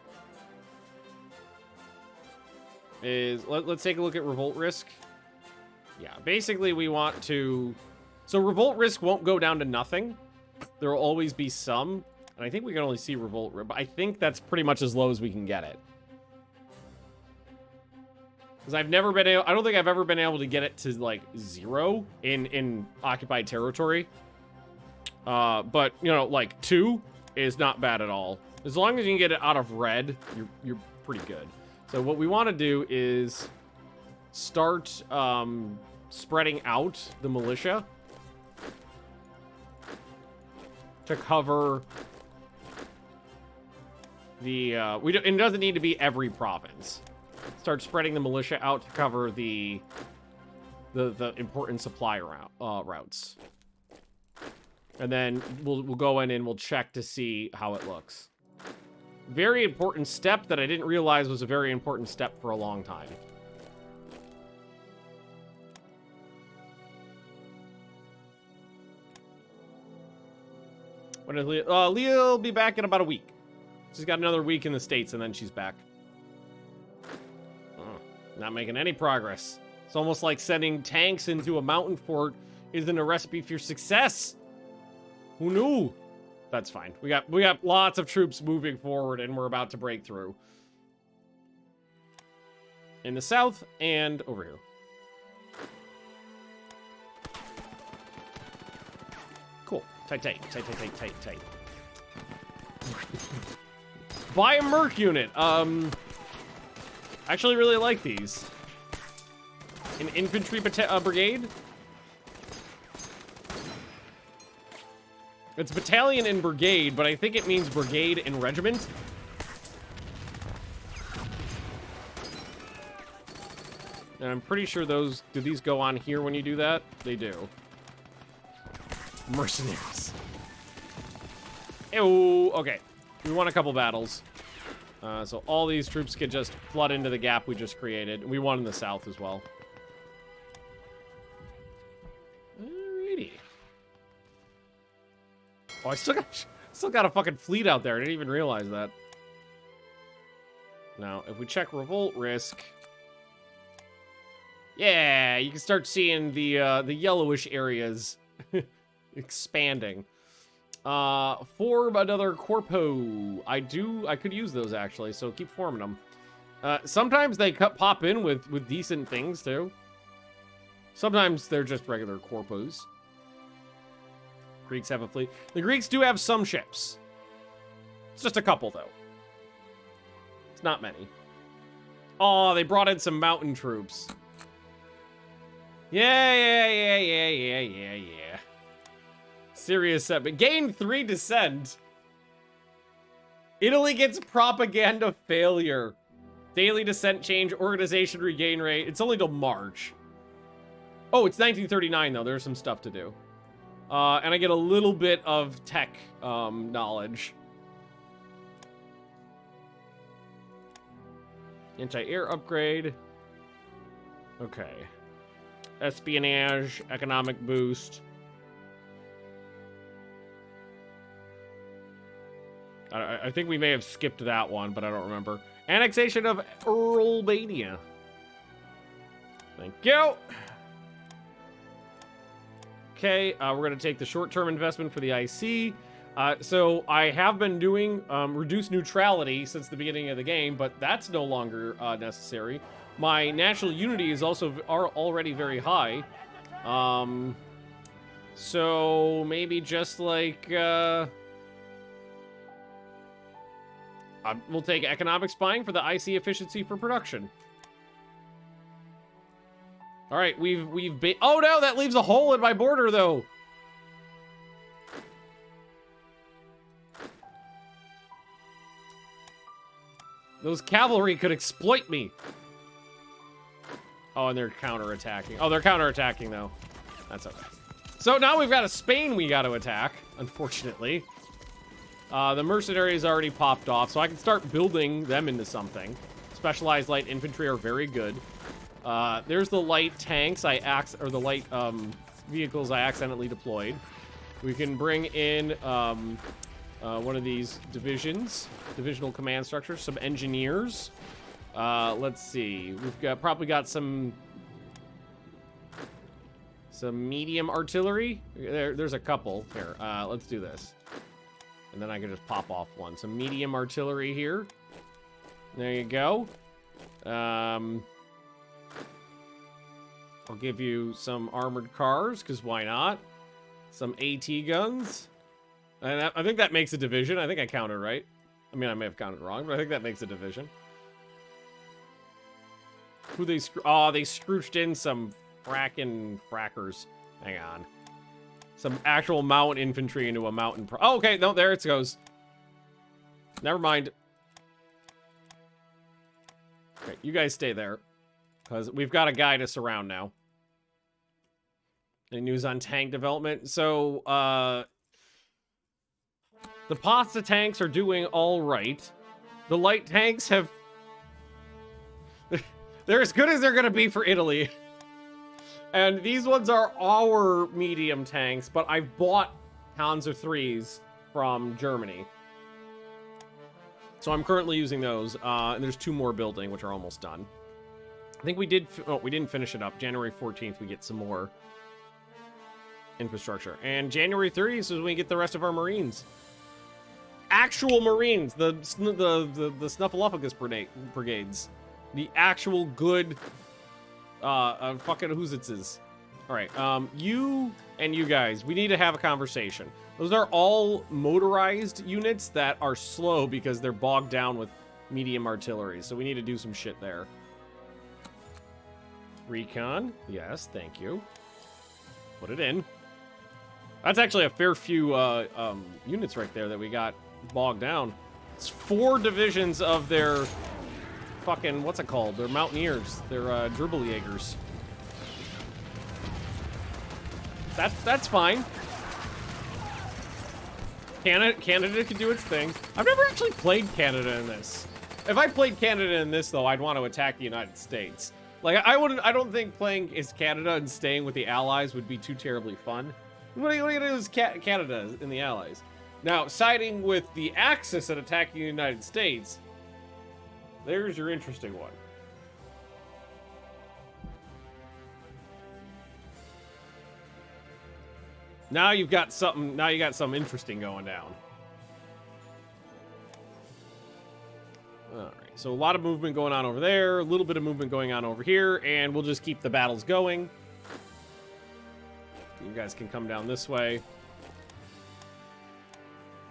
A: is, let's take a look at revolt risk. Yeah, basically we want to, so revolt risk won't go down to nothing. There will always be some, and I think we can only see revolt, but I think that's pretty much as low as we can get it. Because I don't think I've ever been able to get it to, like, 0 in occupied territory. But, you know, like, 2 is not bad at all. As long as you can get it out of red, you're pretty good. So what we want to do is start spreading out the militia to cover the it doesn't need to be every province. Start spreading the militia out to cover the important supply routes. And then we'll go in and we'll check to see how it looks. Very important step that I didn't realize was a very important step for a long time. When is Leah? Leah will be back in about a week. She's got another week in the States and then she's back. Oh, not making any progress. It's almost like sending tanks into a mountain fort isn't a recipe for success. Who knew? That's fine. We got lots of troops moving forward and we're about to break through. In the south and over here. Cool. Tight. Buy a Merc unit. I actually really like these. An infantry brigade. It's battalion and brigade, but I think it means brigade and regiment. And I'm pretty sure do these go on here when you do that? They do. Mercenaries. Ew, okay. We won a couple battles. So all these troops could just flood into the gap we just created. We won in the south as well. Alrighty. Oh, I still got a fucking fleet out there. I didn't even realize that. Now, if we check revolt risk, yeah, you can start seeing the yellowish areas expanding. Form another corpo. I could use those actually, so keep forming them. Sometimes they pop in with decent things too. Sometimes they're just regular corpos. Greeks have a fleet. The Greeks do have some ships. It's just a couple, though. It's not many. Oh, they brought in some mountain troops. Yeah. Serious setback. Gain 3 descent. Italy gets propaganda failure. Daily descent change, organization regain rate. It's only till March. Oh, it's 1939, though. There's some stuff to do. And I get a little bit of tech knowledge. Anti-air upgrade. Okay. Espionage, economic boost. I think we may have skipped that one, but I don't remember. Annexation of Albania. Thank you. Okay, we're going to take the short-term investment for the IC. So I have been doing reduced neutrality since the beginning of the game, but that's no longer necessary. My national unity is also already very high. So maybe just like we'll take economic spying for the IC efficiency for production. All right, we've been. Oh no, that leaves a hole in my border though. Those cavalry could exploit me. Oh, and they're counterattacking. Oh, they're counterattacking though. That's okay. So now we've got a Spain we got to attack, unfortunately. The mercenaries already popped off, so I can start building them into something. Specialized light infantry are very good. There's the light tanks or the light vehicles I accidentally deployed. We can bring in one of these divisional command structures, some engineers. Let's see. We've probably got some medium artillery. There's a couple here. Let's do this. And then I can just pop off one. Some medium artillery here. There you go. I'll give you some armored cars, because why not? Some AT guns. And I think that makes a division. I think I counted right. I mean, I may have counted wrong, but I think that makes a division. Who they oh, they scrooched in some frackers. Hang on. Some actual mountain infantry into a mountain oh, okay, no, there it goes. Never mind. Okay, you guys stay there. Because we've got a guy to surround now. Any news on tank development? So, the pasta tanks are doing all right. The light tanks have... They're as good as they're going to be for Italy. And these ones are our medium tanks, but I've bought Panzer IIIs from Germany. So I'm currently using those. And there's 2 more building, which are almost done. I think we did... Oh, we didn't finish it up. January 14th, we get some more infrastructure. And January 30th is when we get the rest of our Marines. Actual Marines. The Snuffleupagus brigades. The actual good... fucking Husitzes. Alright, you and you guys, we need to have a conversation. Those are all motorized units that are slow because they're bogged down with medium artillery. So we need to do some shit there. Recon. Yes, thank you. Put it in. That's actually a fair few units right there that we got bogged down. It's 4 divisions of their fucking, what's it called? They're Mountaineers. They're Dribblejägers. That's fine. Canada could do its thing. I've never actually played Canada in this. If I played Canada in this, though, I'd want to attack the United States. Like, I don't think playing as Canada and staying with the Allies would be too terribly fun. What are you gonna do as Canada in the Allies? Now, siding with the Axis and attacking the United States, there's your interesting one. Now you've got something. Now you got something interesting going down. All right. So a lot of movement going on over there. A little bit of movement going on over here, and we'll just keep the battles going. You guys can come down this way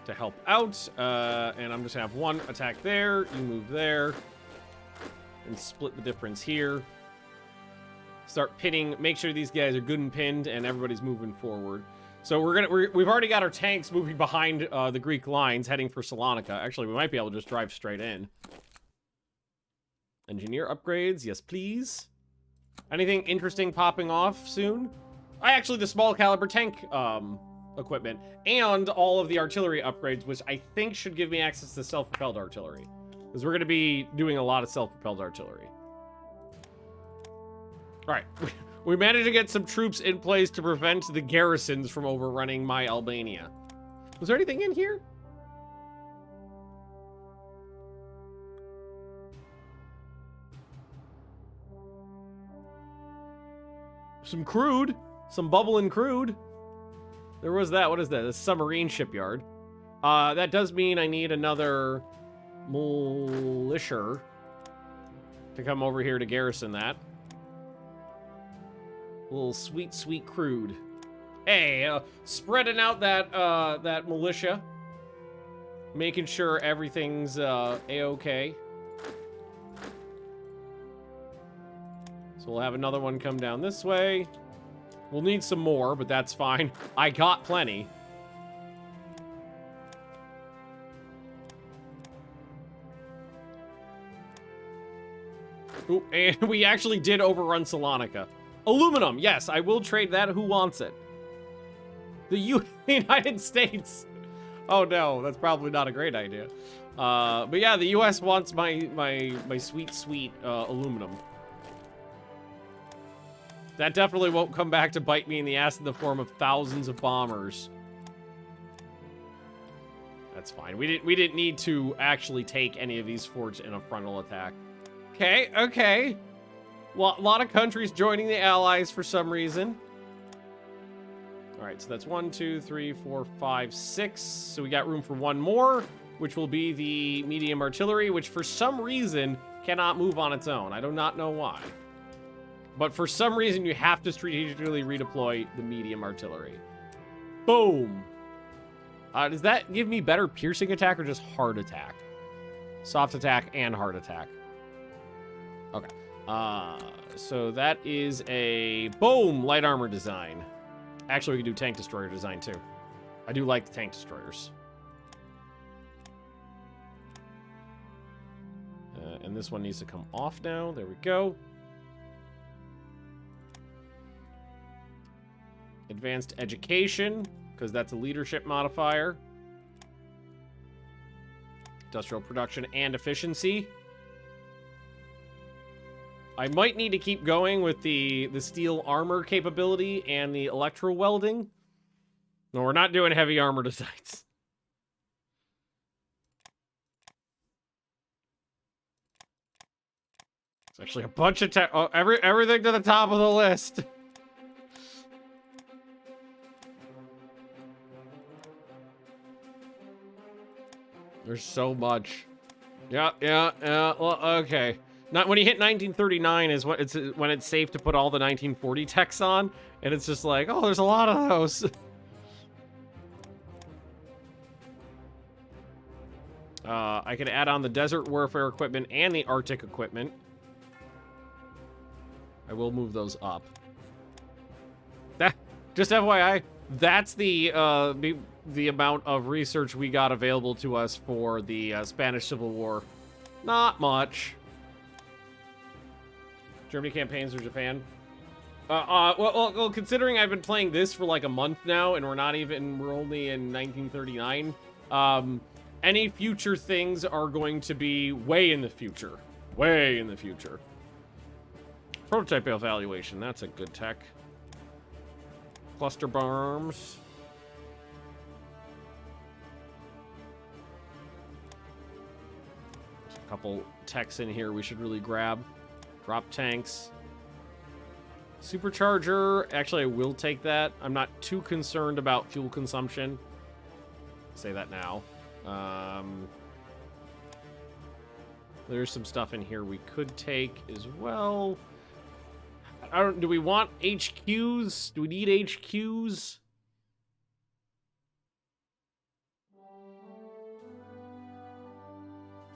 A: to help out. And I'm just gonna have one attack there. You move there, and split the difference here. Start pinning. Make sure these guys are good and pinned, and everybody's moving forward. So we've already got our tanks moving behind the Greek lines, heading for Salonika. Actually, we might be able to just drive straight in. Engineer upgrades, yes please. Anything interesting popping off soon? Actually, the small caliber tank equipment and all of the artillery upgrades, which I think should give me access to self-propelled artillery, because we're going to be doing a lot of self-propelled artillery. All right. We managed to get some troops in place to prevent the garrisons from overrunning my Albania. Was there anything in here? Some crude. Some bubbling crude. There was that. What is that? A submarine shipyard. That does mean I need another militia to come over here to garrison that. A little sweet, sweet crude. Hey, spreading out that that militia, making sure everything's a-okay. So we'll have another one come down this way. We'll need some more, but that's fine. I got plenty. Ooh, and we actually did overrun Salonika. Aluminum, yes, I will trade that. Who wants it? The United States. Oh no, that's probably not a great idea. But yeah, the US wants my sweet, sweet aluminum. That definitely won't come back to bite me in the ass in the form of thousands of bombers. That's fine. We didn't need to actually take any of these forts in a frontal attack. Okay, okay. Well, a lot of countries joining the Allies for some reason. All right, so that's 1, 2, 3, 4, 5, 6. So we got room for one more, which will be the medium artillery, which for some reason cannot move on its own. I do not know why. But for some reason, you have to strategically redeploy the medium artillery. Boom. Does that give me better piercing attack or just hard attack? Soft attack and hard attack. Okay. So that is a boom light armor design. Actually, we can do tank destroyer design too. I do like the tank destroyers. And this one needs to come off now. There we go. Advanced education, because that's a leadership modifier. Industrial production and efficiency. I might need to keep going with the steel armor capability and the electro welding. No, we're not doing heavy armor designs. It's actually a bunch of everything to the top of the list. There's so much. Yeah. Well, okay. Not when you hit 1939 is when it's safe to put all the 1940 techs on, and it's just like, oh, there's a lot of those. I can add on the desert warfare equipment and the Arctic equipment. I will move those up. That, just FYI, that's the amount of research we got available to us for the Spanish Civil War. Not much. Germany campaigns or Japan? Well, considering I've been playing this for like a month now, and we're only in 1939, any future things are going to be way in the future. Way in the future. Prototype evaluation, that's a good tech. Cluster bombs. There's a couple techs in here we should really grab. Drop tanks. Supercharger. Actually, I will take that. I'm not too concerned about fuel consumption. Say that now. There's some stuff in here we could take as well. Do we want HQs? Do we need HQs?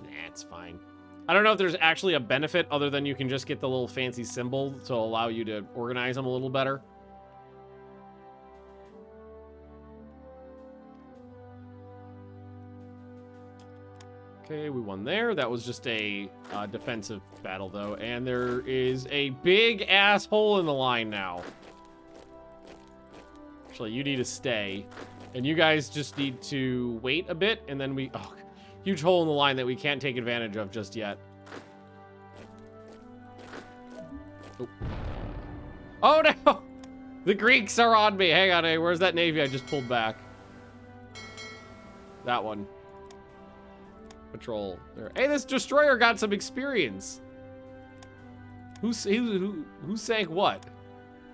A: Nah, it's fine. I don't know if there's actually a benefit other than you can just get the little fancy symbol to allow you to organize them a little better. Okay, we won there. That was just a defensive battle, though. And there is a big ass hole in the line now. Actually, you need to stay. And you guys just need to wait a bit, and then we... Oh, huge hole in the line that we can't take advantage of just yet. Oh, oh no! The Greeks are on me. Hang on, hey, where's that navy I just pulled back? That one. Patrol there. Hey, this destroyer got some experience. Who sank what?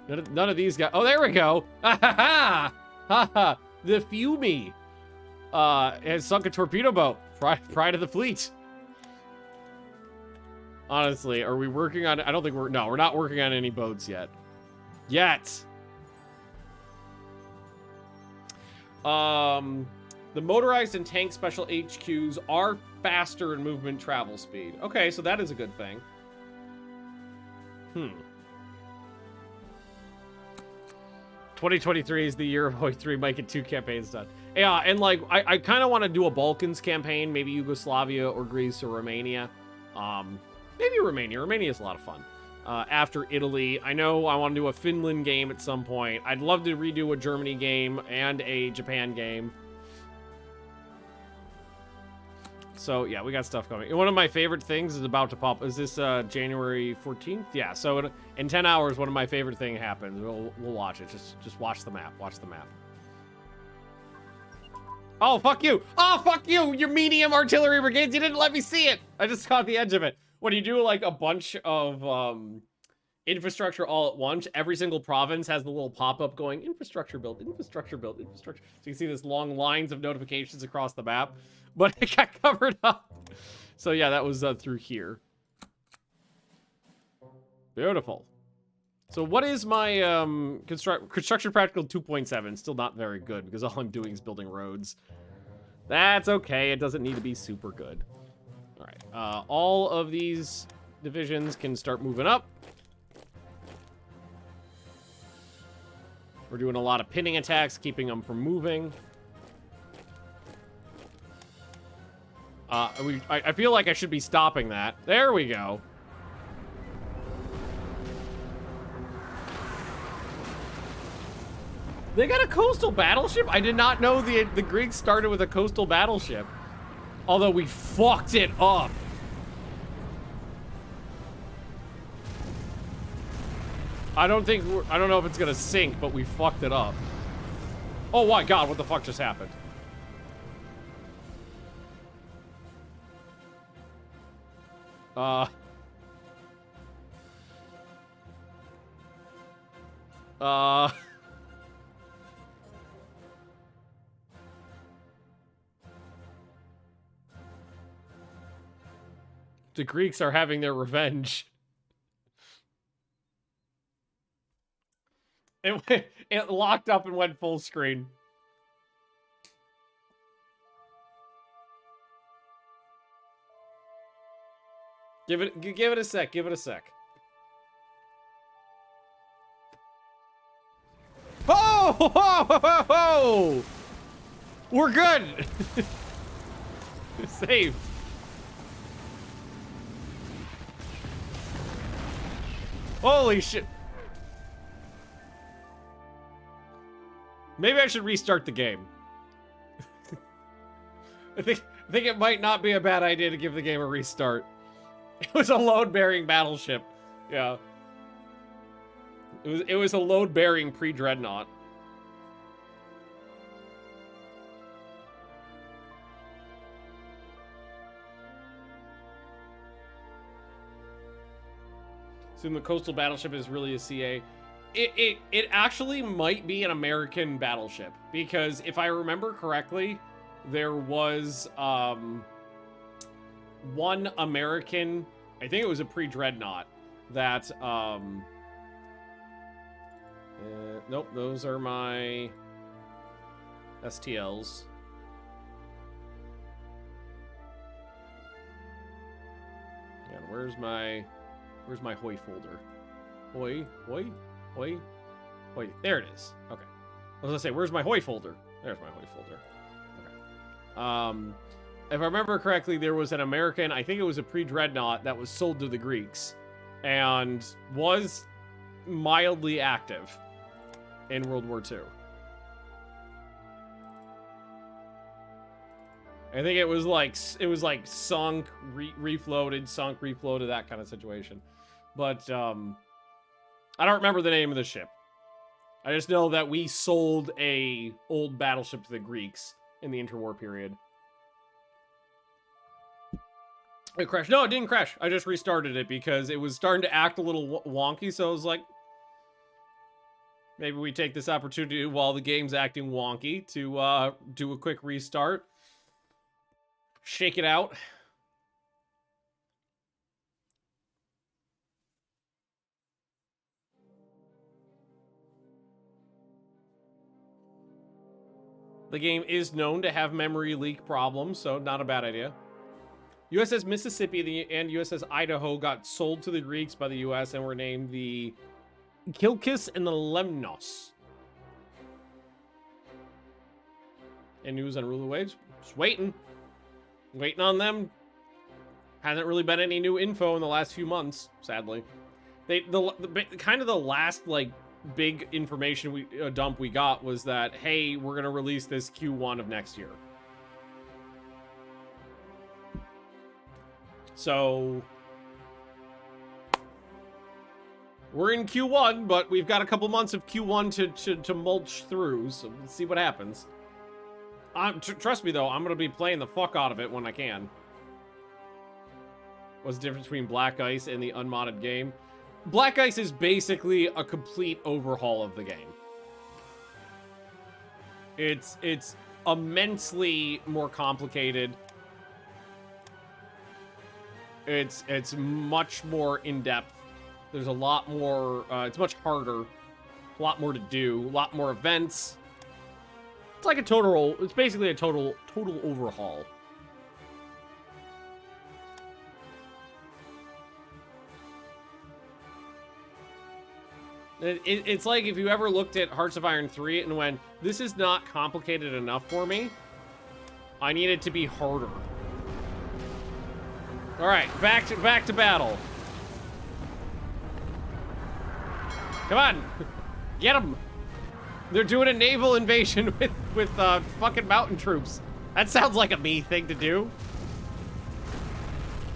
A: None of these guys. Oh, there we go. Ha ha ha! Ha ha! The Fumi. has sunk a torpedo boat. Pride of the fleet. Honestly, are we working on... I don't think we're... No, we're not working on any boats yet. The motorized and tank special HQs are faster in movement travel speed. Okay, so that is a good thing. 2023 is the year of Hoi 3 might get 2 campaigns done. Yeah, and like, I kind of want to do a Balkans campaign, maybe Yugoslavia or Greece or Romania. Maybe Romania. Romania is a lot of fun. After Italy, I know I want to do a Finland game at some point. I'd love to redo a Germany game and a Japan game. So yeah, we got stuff coming. And one of my favorite things is about to pop. Is this January 14th? Yeah. So in 10 hours, one of my favorite thing happens. We'll watch it. Just watch the map. Watch the map. Oh fuck you! Oh fuck you! Your medium artillery brigades. You didn't let me see it. I just caught the edge of it. When you do like a bunch of infrastructure all at once, every single province has the little pop-up going infrastructure built, infrastructure built, infrastructure. So you can see this long lines of notifications across the map, but it got covered up. So yeah, that was through here. Beautiful. So what is my construction practical 2.7? Still not very good because all I'm doing is building roads. That's okay. It doesn't need to be super good. All right. All of these divisions can start moving up. We're doing a lot of pinning attacks, keeping them from moving. I feel like I should be stopping that. There we go. They got a coastal battleship? I did not know the Greeks started with a coastal battleship. Although we fucked it up. I don't know if it's gonna sink, but we fucked it up. Oh my god, what the fuck just happened? The Greeks are having their revenge. It locked up and went full screen. Give it a sec. Give it a sec. Oh! Ho, ho, ho, ho, ho! We're good. Save. Holy shit. Maybe I should restart the game. I think it might not be a bad idea to give the game a restart. It was a load-bearing battleship. Yeah. It was a load-bearing pre-dreadnought. Assume the coastal battleship is really a CA. It actually might be an American battleship, because if I remember correctly, there was one American, I think it was a pre-dreadnought, that nope, those are my STLs. And where's my Hoi folder? Hoi. There it is. Okay. I was gonna say, where's my Hoi folder? There's my Hoi folder. Okay. If I remember correctly, there was an American, I think it was a pre-dreadnought, that was sold to the Greeks and was mildly active in World War II. I think it was like sunk, refloated, sunk, refloated, that kind of situation. But I don't remember the name of the ship. I just know that we sold a old battleship to the Greeks in the interwar period. It crashed. No, it didn't crash. I just restarted it because it was starting to act a little wonky, so I was like, Maybe we take this opportunity while the game's acting wonky to do a quick restart. Shake it out. The game is known to have memory leak problems, so not a bad idea. USS Mississippi and USS Idaho got sold to the Greeks by the US and were named the Kilkis and the Lemnos. And news on ruler waves? Just waiting. Waiting on them. Hasn't really been any new info in the last few months, sadly. Kind of the last, like, big information dump we got was that, hey, we're gonna release this Q1 of next year. So we're in Q1, but we've got a couple months of Q1 to mulch through, so let's see what happens. Trust me though, I'm gonna be playing the fuck out of it when I can. What's the difference between Black Ice and the unmodded game? Black Ice is basically a complete overhaul of the game. It's immensely more complicated. It's much more in-depth. There's a lot more, it's much harder. A lot more to do, a lot more events. It's like it's basically a total overhaul. It's like if you ever looked at Hearts of Iron 3 and went, this is not complicated enough for me. I need it to be harder. All right, back to battle. Come on, get them. They're doing a naval invasion with fucking mountain troops. That sounds like a me thing to do.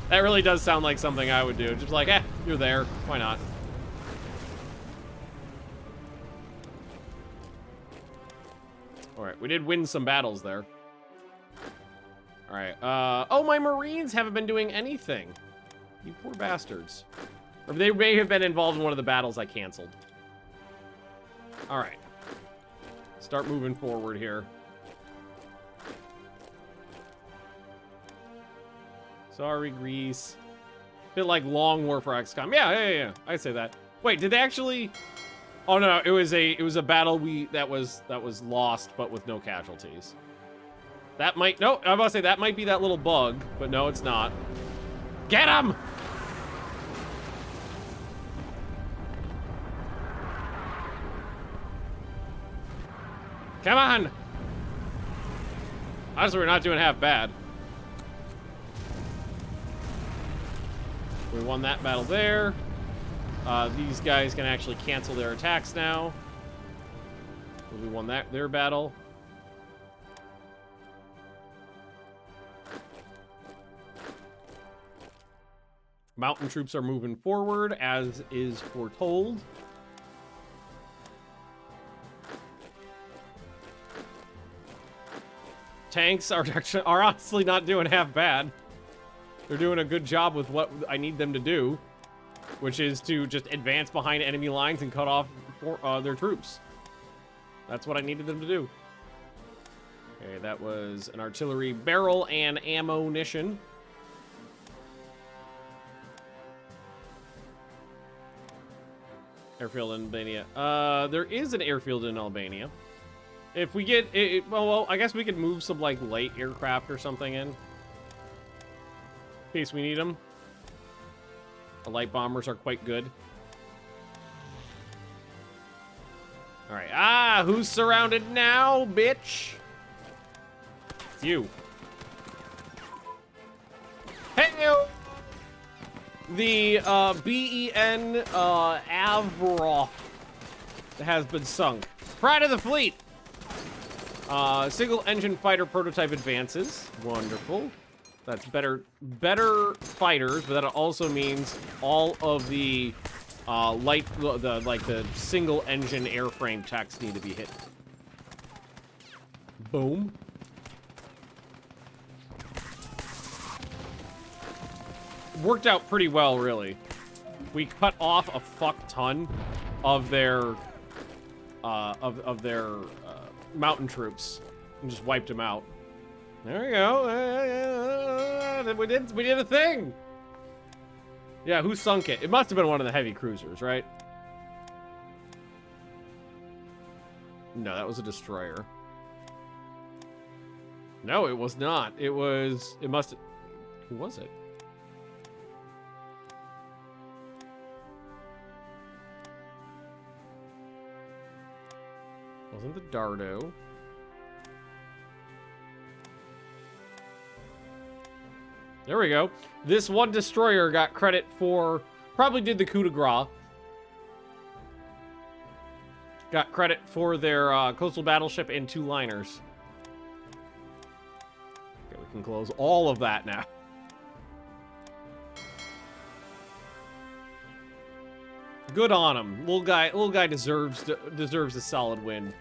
A: That really does sound like something I would do. Just like, you're there. Why not? All right, we did win some battles there. All right. Oh, my Marines haven't been doing anything. You poor bastards. Or they may have been involved in one of the battles I canceled. All right. Start moving forward here. Sorry, Greece. Bit like Long War for XCOM. Yeah. I'd say that. Wait, did they actually? Oh no, it was a battle that was lost, but with no casualties. That might I'm about to say that might be that little bug, but no, it's not. Get him! Come on! Honestly, we're not doing half bad. We won that battle there. These guys can actually cancel their attacks now. We won their battle. Mountain troops are moving forward, as is foretold. Tanks are honestly not doing half bad. They're doing a good job with what I need them to do, which is to just advance behind enemy lines and cut off their troops. That's what I needed them to do. Okay, that was an artillery barrel and ammunition. Airfield in Albania. There is an airfield in Albania. If we get well, I guess we could move some like light aircraft or something in case we need them. The light bombers are quite good. All right. Who's surrounded now, bitch? It's you. Hey, the BEN Avroth has been sunk. Pride of the fleet. Single engine fighter prototype advances. Wonderful. That's better fighters, but that also means all of the the single engine airframe techs need to be hit. Boom. Worked out pretty well, really. We cut off a fuck ton of their of their mountain troops and just wiped them out. There we go. We did a thing. Yeah, who sunk it? It must have been one of the heavy cruisers, right? No, that was a destroyer. No, it was not. It must have... Who was it? Wasn't the Dardo. There we go. This one destroyer got credit for... Probably did the coup de grace. Got credit for their coastal battleship and 2 liners. Okay, we can close all of that now. Good on him. Little guy deserves a solid win.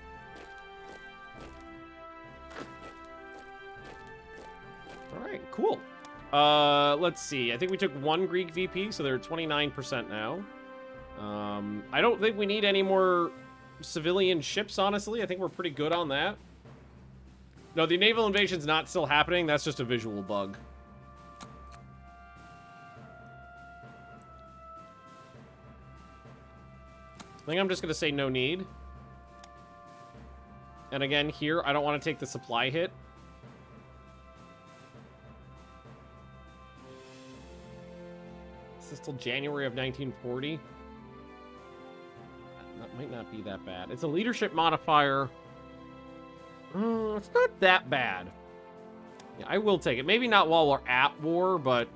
A: All right, cool. Let's see. I think we took 1 Greek VP, so they're 29% now. I don't think we need any more civilian ships, honestly. I think we're pretty good on that. No, the naval invasion's not still happening. That's just a visual bug. I think I'm just going to say no need. And again, here, I don't want to take the supply hit. This is till January of 1940. That might not be that bad. It's a leadership modifier. It's not that bad. Yeah, I will take it. Maybe not while we're at war, but...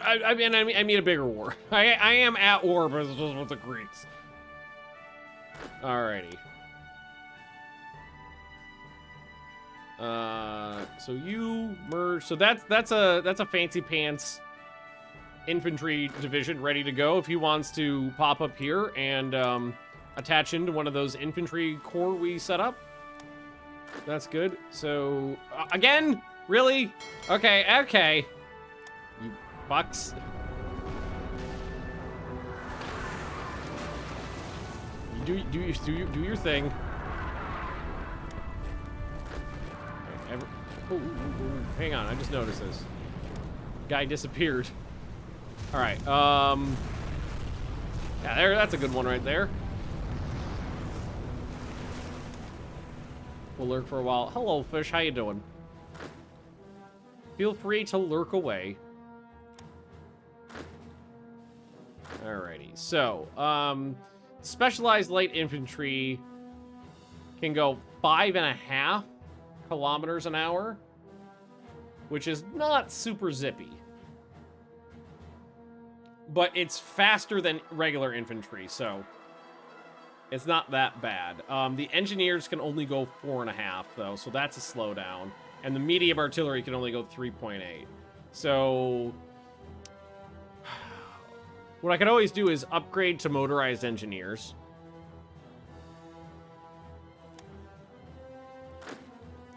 A: I mean a bigger war. I am at war, but it's just with the Greeks. Alrighty. So you merge. So that's a fancy pants infantry division ready to go if he wants to pop up here and attach into one of those infantry corps we set up. That's good. So again, really? Okay. You fucks. You do your thing. Okay, hang on, I just noticed this. Guy disappeared. All right. Yeah, that's a good one right there. We'll lurk for a while. Hello, fish. How you doing? Feel free to lurk away. Alrighty. So, specialized light infantry can go 5.5 kilometers an hour, which is not super zippy. But it's faster than regular infantry, so it's not that bad. The engineers can only go 4.5, though, so that's a slowdown. And the medium artillery can only go 3.8. So what I could always do is upgrade to motorized engineers.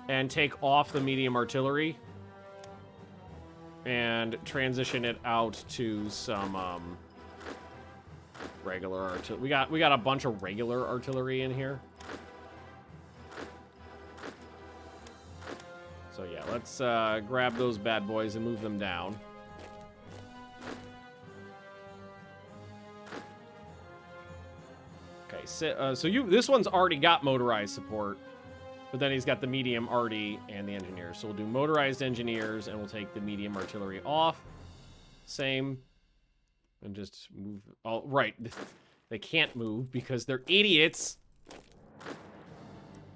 A: And take off the medium artillery. And transition it out to some regular artillery. We got a bunch of regular artillery in here. So yeah, let's grab those bad boys and move them down. Okay, so this one's already got motorized support. But then he's got the medium arty and the engineers. So we'll do motorized engineers, and we'll take the medium artillery off. Same. And just move. Oh, right. They can't move because they're idiots.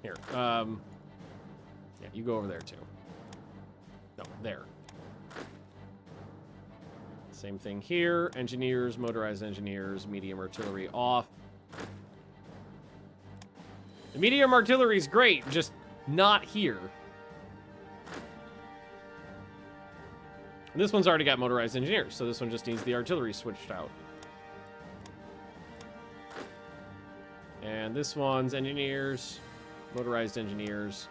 A: Here. Yeah, you go over there, too. No, there. Same thing here. Engineers, motorized engineers, medium artillery off. The medium artillery is great, just not here. And this one's already got motorized engineers, so this one just needs the artillery switched out. And this one's engineers, motorized engineers.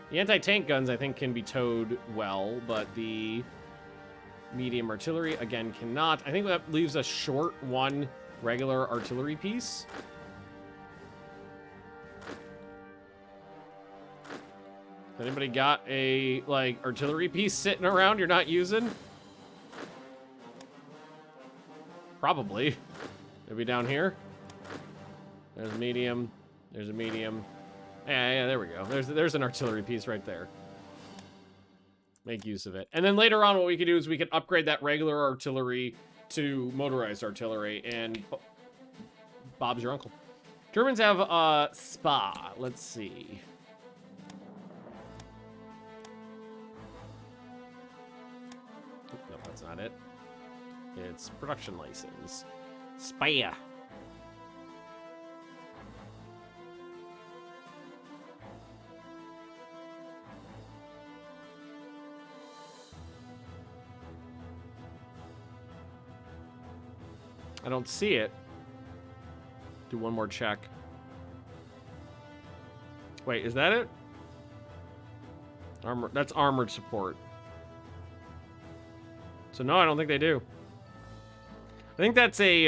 A: The anti-tank guns, I think, can be towed well, but the Medium artillery, again, cannot. I think that leaves us short one regular artillery piece. Anybody got a, like, artillery piece sitting around you're not using? Probably. Maybe down here. There's a medium. There's a medium. Yeah, there we go. There's an artillery piece right there. Make use of it. And then later on, what we could do is we could upgrade that regular artillery to motorized artillery, and Bob's your uncle. Germans have Spa. Let's see. No, that's not it. It's production license. Spa. I don't see it. Do one more check. Wait, is that it? Armor, that's armored support. So no, I don't think they do. I think that's a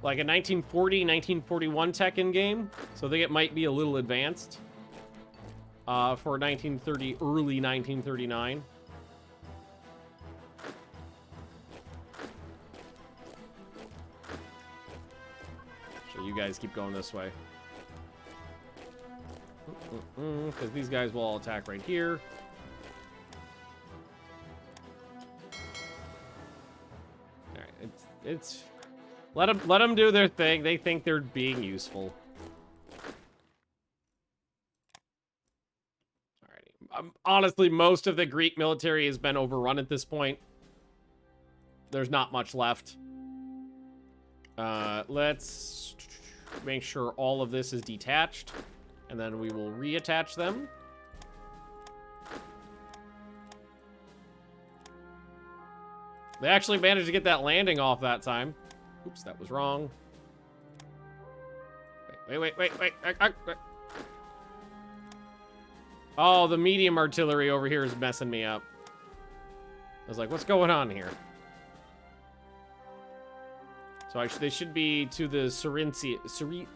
A: like a 1940, 1941 Tekken game. So I think it might be a little advanced for 1930, early 1939. So you guys keep going this way. Because these guys will all attack right here. All right, it's let them do their thing. They think they're being useful. Alrighty. Honestly, most of the Greek military has been overrun at this point. There's not much left. Let's make sure all of this is detached. And then we will reattach them. They actually managed to get that landing off that time. Oops, that was wrong. Wait. Oh, the medium artillery over here is messing me up. I was like, what's going on here? So they should be to the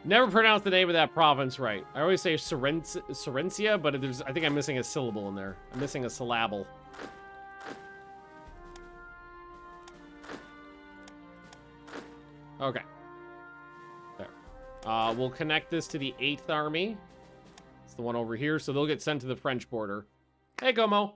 A: Never pronounce the name of that province right. I always say Serencia, but I think I'm missing a syllable in there. I'm missing a syllable. Okay. There. We'll connect this to the 8th Army. It's the one over here, so they'll get sent to the French border. Hey, Gomo.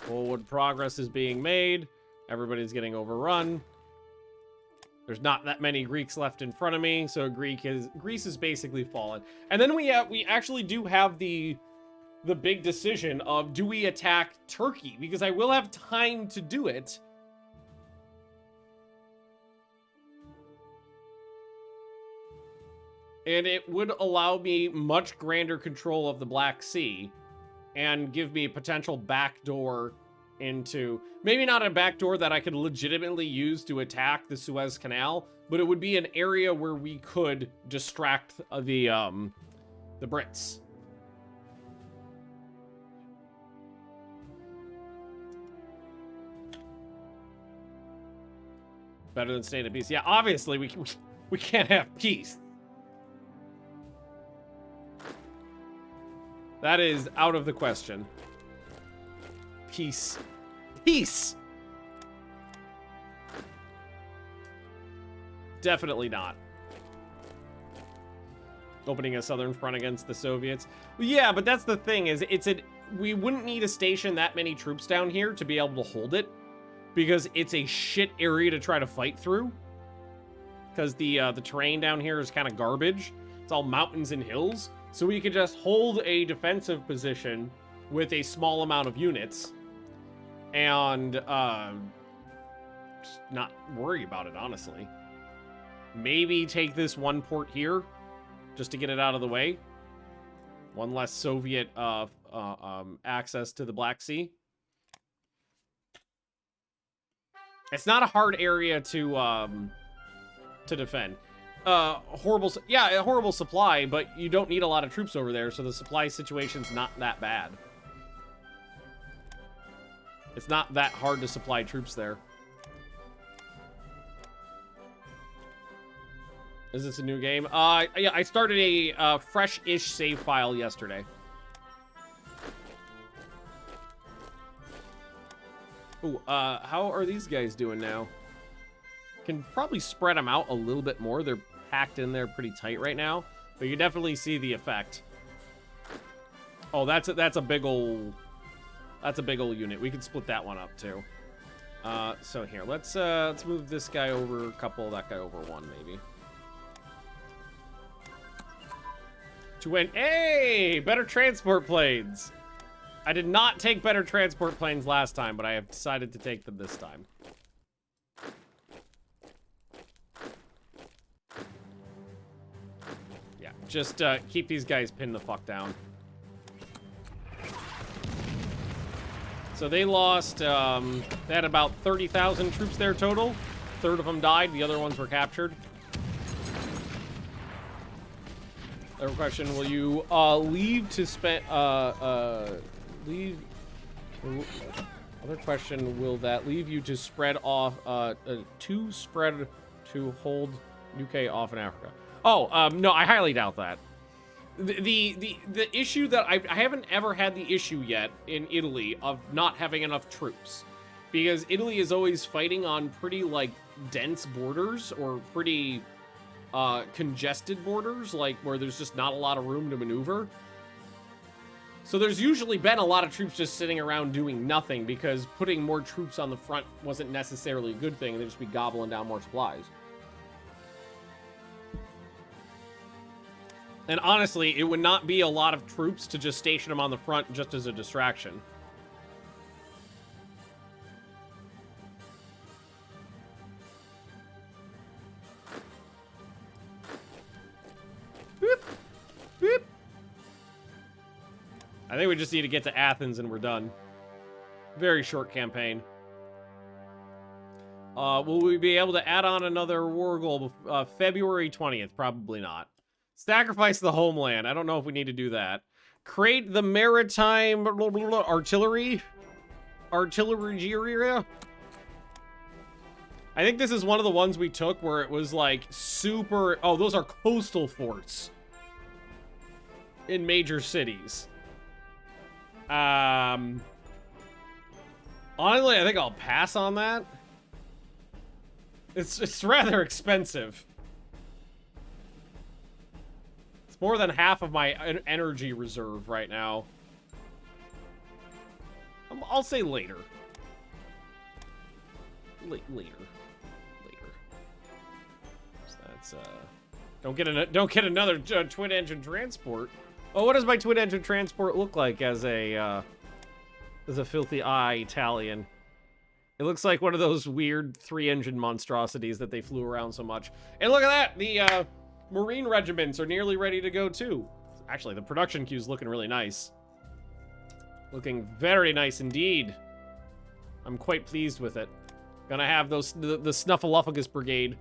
A: Forward progress is being made. Everybody's getting overrun. There's not that many Greeks left in front of me, so Greece is basically fallen. And then we actually do have the big decision of, do we attack Turkey? Because I will have time to do it. And it would allow me much grander control of the Black Sea. And give me a potential backdoor into... Maybe not a backdoor that I could legitimately use to attack the Suez Canal, but it would be an area where we could distract the Brits. Better than state of peace. Yeah, obviously we can't have peace. That is out of the question. Peace. Peace! Definitely not. Opening a southern front against the Soviets. Yeah, but that's the thing, is we wouldn't need to station that many troops down here to be able to hold it. Because it's a shit area to try to fight through. Because the terrain down here is kind of garbage. It's all mountains and hills. So we could just hold a defensive position with a small amount of units and just not worry about it, honestly. Maybe take this one port here just to get it out of the way. One less Soviet access to the Black Sea. It's not a hard area to defend. Yeah, a horrible supply, but you don't need a lot of troops over there, so the supply situation's not that bad. It's not that hard to supply troops there. Is this a new game? Yeah, I started a fresh-ish save file yesterday. Ooh, how are these guys doing now? Can probably spread them out a little bit more. They're packed in there pretty tight right now, but you definitely see the effect. Oh, that's a big ol' unit. We can split that one up too. So here, let's move this guy over a couple, that guy over one maybe. To win. Hey, better transport planes. I did not take better transport planes last time, but I have decided to take them this time. Yeah, just keep these guys pinned the fuck down. So they lost, they had about 30,000 troops there total. A third of them died, the other ones were captured. Other question, will you leave to spend, leave... Other question, will that leave you to spread off, to hold UK off in Africa? Oh, no, I highly doubt that. The issue that I haven't ever had the issue yet in Italy of not having enough troops, because Italy is always fighting on pretty like dense borders or pretty congested borders, like where there's just not a lot of room to maneuver. So there's usually been a lot of troops just sitting around doing nothing because putting more troops on the front wasn't necessarily a good thing. They'd just be gobbling down more supplies. And honestly, it would not be a lot of troops to just station them on the front just as a distraction. Boop. Boop. I think we just need to get to Athens and we're done. Very short campaign. Will we be able to add on another war goal February 20th? Probably not. Sacrifice the homeland. I don't know if we need to do that. Create the maritime artillery. Artillery. I think this is one of the ones we took where it was like super... Oh, those are coastal forts. In major cities. Honestly, I think I'll pass on that. It's rather expensive. It's more than half of my energy reserve right now. I'll say later. Later. So that's don't get another twin engine transport. Oh, what does my twin engine transport look like as a filthy eye Italian? It looks like one of those weird 3-engine monstrosities that they flew around so much. And look at that, the Marine regiments are nearly ready to go too. Actually, the production queue's looking really nice. Looking very nice indeed. I'm quite pleased with it. Gonna have the Snuffleupagus Brigade.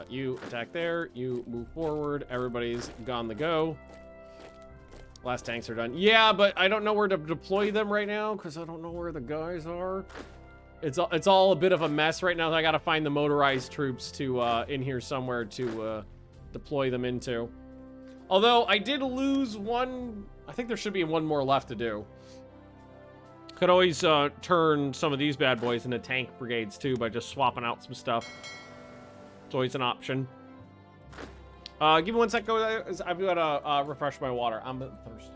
A: You attack there, you move forward, everybody's gone the go. Last tanks are done. Yeah, but I don't know where to deploy them right now, because I don't know where the guys are. It's all a bit of a mess right now. I gotta find the motorized troops to, in here somewhere to, deploy them into. Although, I did lose one... I think there should be one more left to do. Could always, turn some of these bad boys into tank brigades, too, by just swapping out some stuff. It's always an option. Give me 1 sec. I've got to refresh my water. I'm thirsty.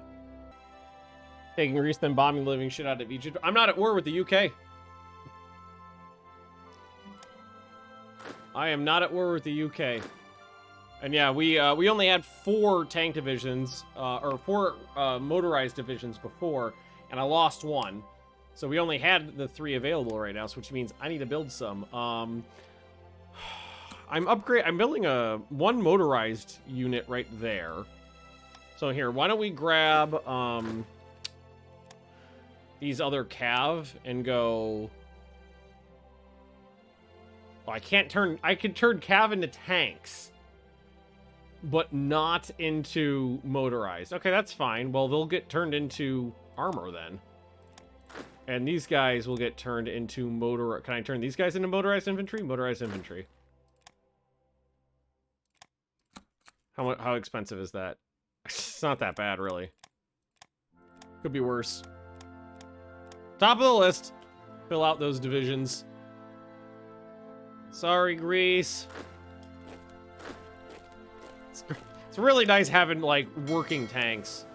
A: Taking Greece, then bombing the living shit out of Egypt. I'm not at war with the UK. I am not at war with the UK. And yeah, we only had 4 tank divisions, or 4 motorized divisions before, and I lost 1. So we only had the 3 available right now, so which means I need to build some. I'm building one motorized unit right there. So here, why don't we grab these other cav and go... Oh, I can't turn... I could turn cav into tanks, but not into motorized. Okay, that's fine. Well, they'll get turned into armor then. And these guys will get turned into motor... Can I turn these guys into motorized infantry? Motorized infantry. How expensive is that? It's not that bad, really. Could be worse. Top of the list. Fill out those divisions. Sorry, Greece. It's really nice having, like, working tanks.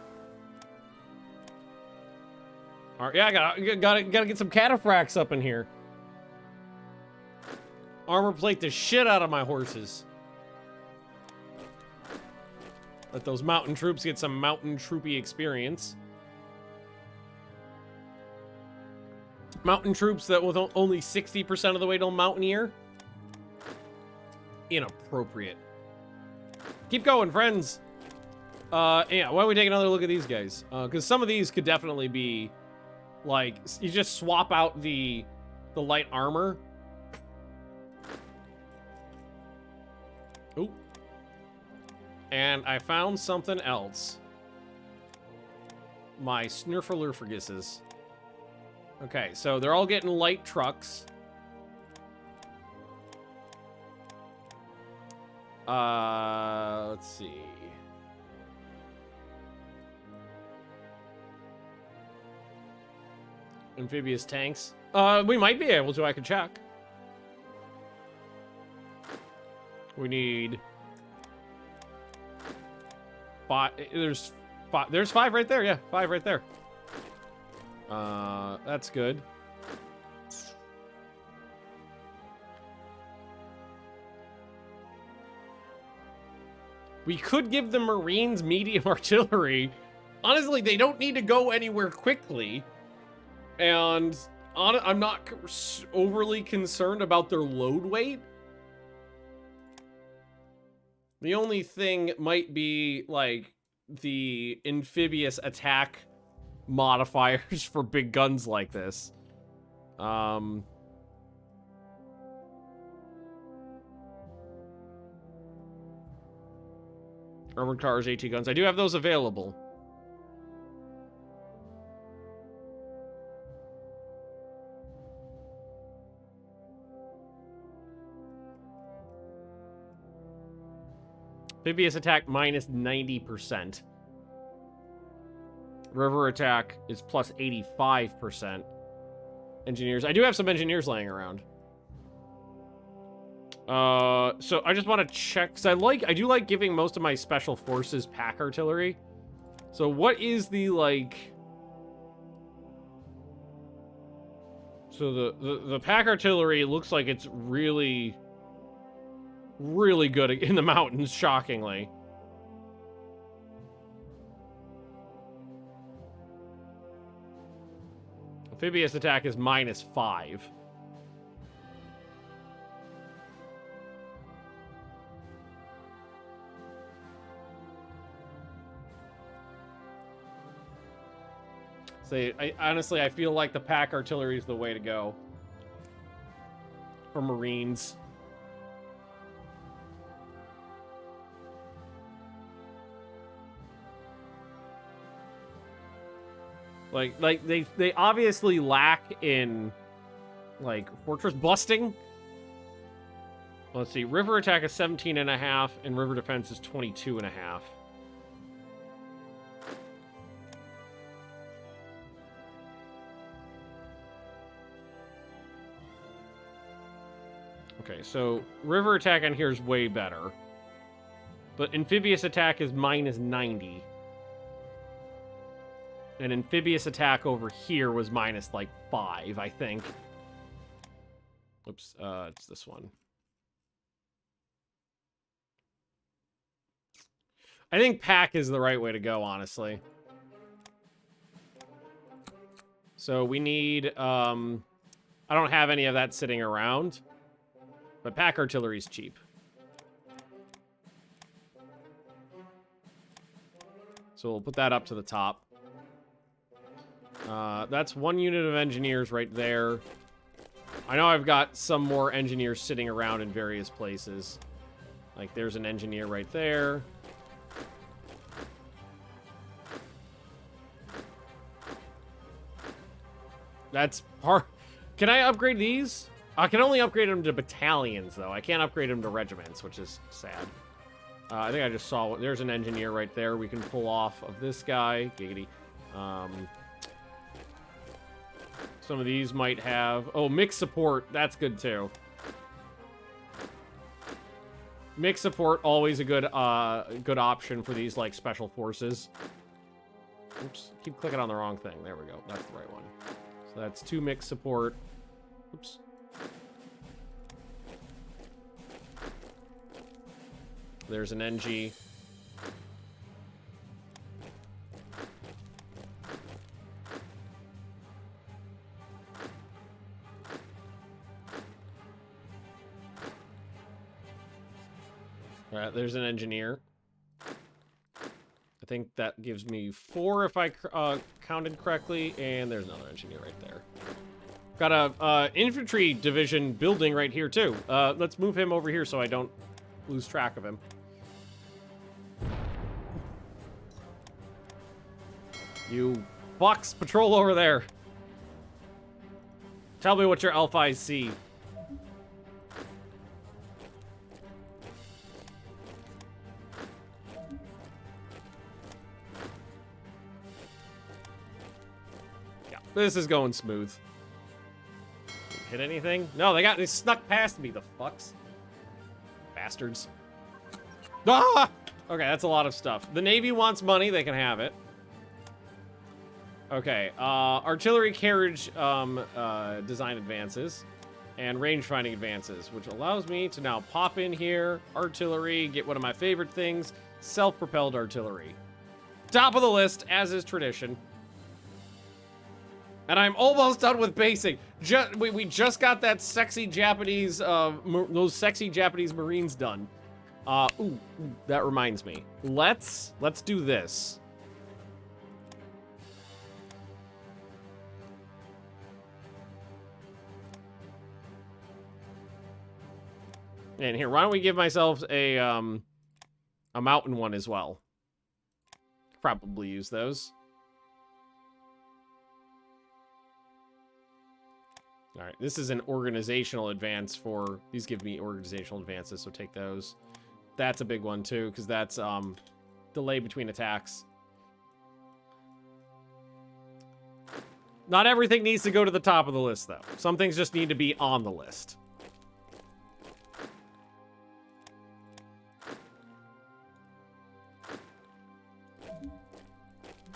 A: All right, yeah, I gotta get some cataphracts up in here. Armor plate the shit out of my horses. Let those mountain troops get some mountain troopy experience. Mountain troops that with only 60% of the way to Mountaineer? Inappropriate. Keep going, friends. Yeah, why don't we take another look at these guys? Because some of these could definitely be, like, you just swap out the light armor. Ooh. And I found something else. My Snurfalurferguses. Okay, so they're all getting light trucks. Let's see. Amphibious tanks. We might be able to. I could check. We need... There's 5 right there. Yeah, 5 right there. That's good. We could give the Marines medium artillery. Honestly, they don't need to go anywhere quickly. And I'm not overly concerned about their load weight. The only thing might be, like, the amphibious attack modifiers for big guns like this. Armored cars, AT guns. I do have those available. Amphibious attack minus 90%. River attack is plus 85%. Engineers. I do have some engineers laying around. So I just want to check, because I do like giving most of my special forces pack artillery. So what is the, like... So the pack artillery looks like it's really... really good in the mountains, shockingly. Amphibious attack is minus 5. So honestly, I feel like the pack artillery is the way to go for Marines. Like they obviously lack in, like, fortress busting. Let's see, river attack is 17.5 and river defense is 22.5. Okay, so river attack on here is way better. But amphibious attack is minus 90. And amphibious attack over here was minus, like, 5, I think. Oops, it's this one. I think pack is the right way to go, honestly. So we need, I don't have any of that sitting around. But pack artillery is cheap. So we'll put that up to the top. That's 1 unit of engineers right there. I know I've got some more engineers sitting around in various places. Like, there's an engineer right there. That's part... Can I upgrade these? I can only upgrade them to battalions, though. I can't upgrade them to regiments, which is sad. I think I just saw... There's an engineer right there we can pull off of this guy. Giggity. Some of these might have... Oh, mixed support. That's good, too. Mixed support, always a good good option for these, like, special forces. Oops. Keep clicking on the wrong thing. There we go. That's the right one. So that's 2 mixed support. Oops. There's an NG. All right, there's an engineer. I think that gives me 4 if I counted correctly, and there's another engineer right there. Got a infantry division building right here too. Let's move him over here so I don't lose track of him. You fucks, patrol over there. Tell me what your Alphis see. Yeah, this is going smooth. Hit anything? No, they snuck past me, the fucks. Bastards. Ah! Okay, that's a lot of stuff. The Navy wants money, they can have it. Okay, artillery carriage design advances and range finding advances, which allows me to now pop in here, artillery, get one of my favorite things, self-propelled artillery. Top of the list, as is tradition. And I'm almost done with basing. We just got that sexy Japanese, those sexy Japanese Marines done. Ooh, that reminds me. Let's do this. And here, why don't we give myself a mountain one as well? Probably use those. All right, this is an organizational advance for... These give me organizational advances, so take those. That's a big one, too, because that's delay between attacks. Not everything needs to go to the top of the list, though. Some things just need to be on the list.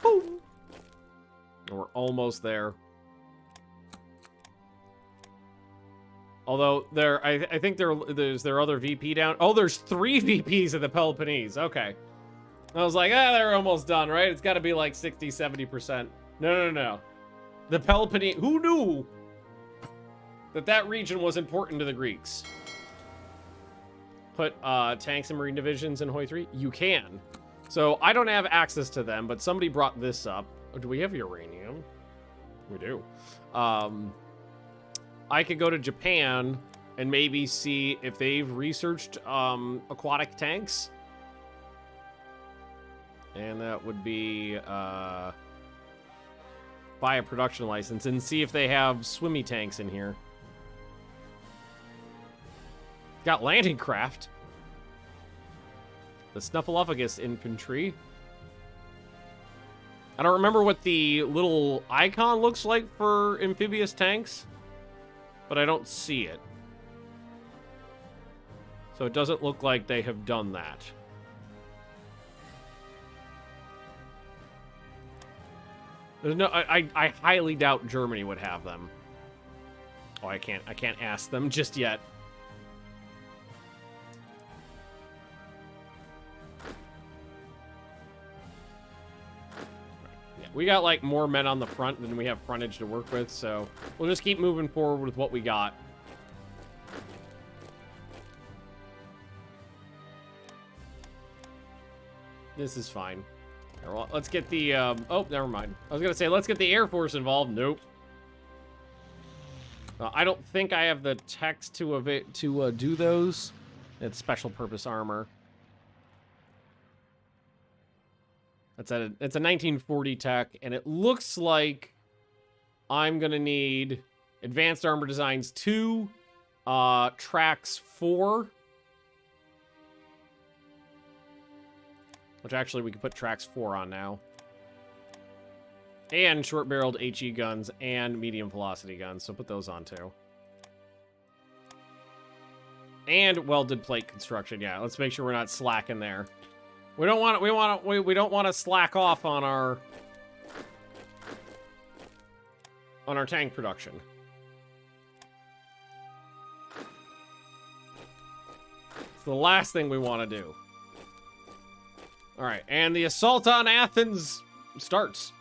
A: Boom. We're almost there. Although I think there's their other VP down. Oh, there's 3 VPs in the Peloponnese. Okay. I was like, they're almost done, right? It's got to be like 60, 70%. No. The Peloponnese. Who knew that region was important to the Greeks? Put tanks and marine divisions in Hoi 3? You can. So I don't have access to them, but somebody brought this up. Oh, do we have uranium? We do. I could go to Japan and maybe see if they've researched aquatic tanks. And that would be buy a production license and see if they have swimmy tanks in here. Got landing craft. The Snuffleupagus infantry. I don't remember what the little icon looks like for amphibious tanks, but I don't see it. So it doesn't look like they have done that. There's no, I highly doubt Germany would have them. Oh, I can't ask them just yet. We got, like, more men on the front than we have frontage to work with, so we'll just keep moving forward with what we got. This is fine. Here, well, let's get the, oh, never mind. I was gonna say, let's get the Air Force involved. Nope. I don't think I have the text to do those. It's special purpose armor. It's a 1940 tech, and it looks like I'm gonna need Advanced Armor Designs 2, Tracks 4, which actually we can put Tracks 4 on now, and short-barreled HE guns and medium velocity guns, so put those on too. And welded plate construction. Yeah, let's make sure we're not slacking there. We don't want to slack off on our tank production. It's the last thing we want to do. All right, and the assault on Athens starts.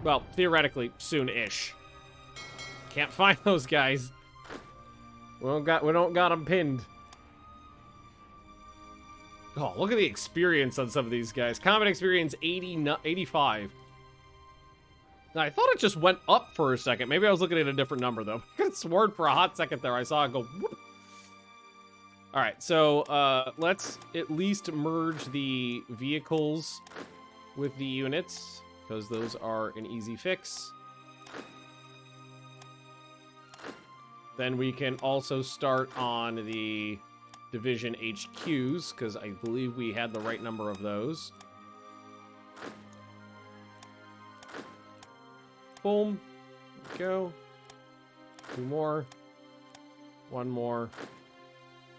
A: Well, theoretically, soon-ish. Can't find those guys. We don't got them pinned. Oh, look at the experience on some of these guys. Combat experience 85. Now, I thought it just went up for a second. Maybe I was looking at a different number, though. I could have sworn for a hot second there I saw it go whoop. All right, so let's at least merge the vehicles with the units, because those are an easy fix. Then we can also start on the division HQs, because I believe we had the right number of those. Boom. Go. Two more. One more.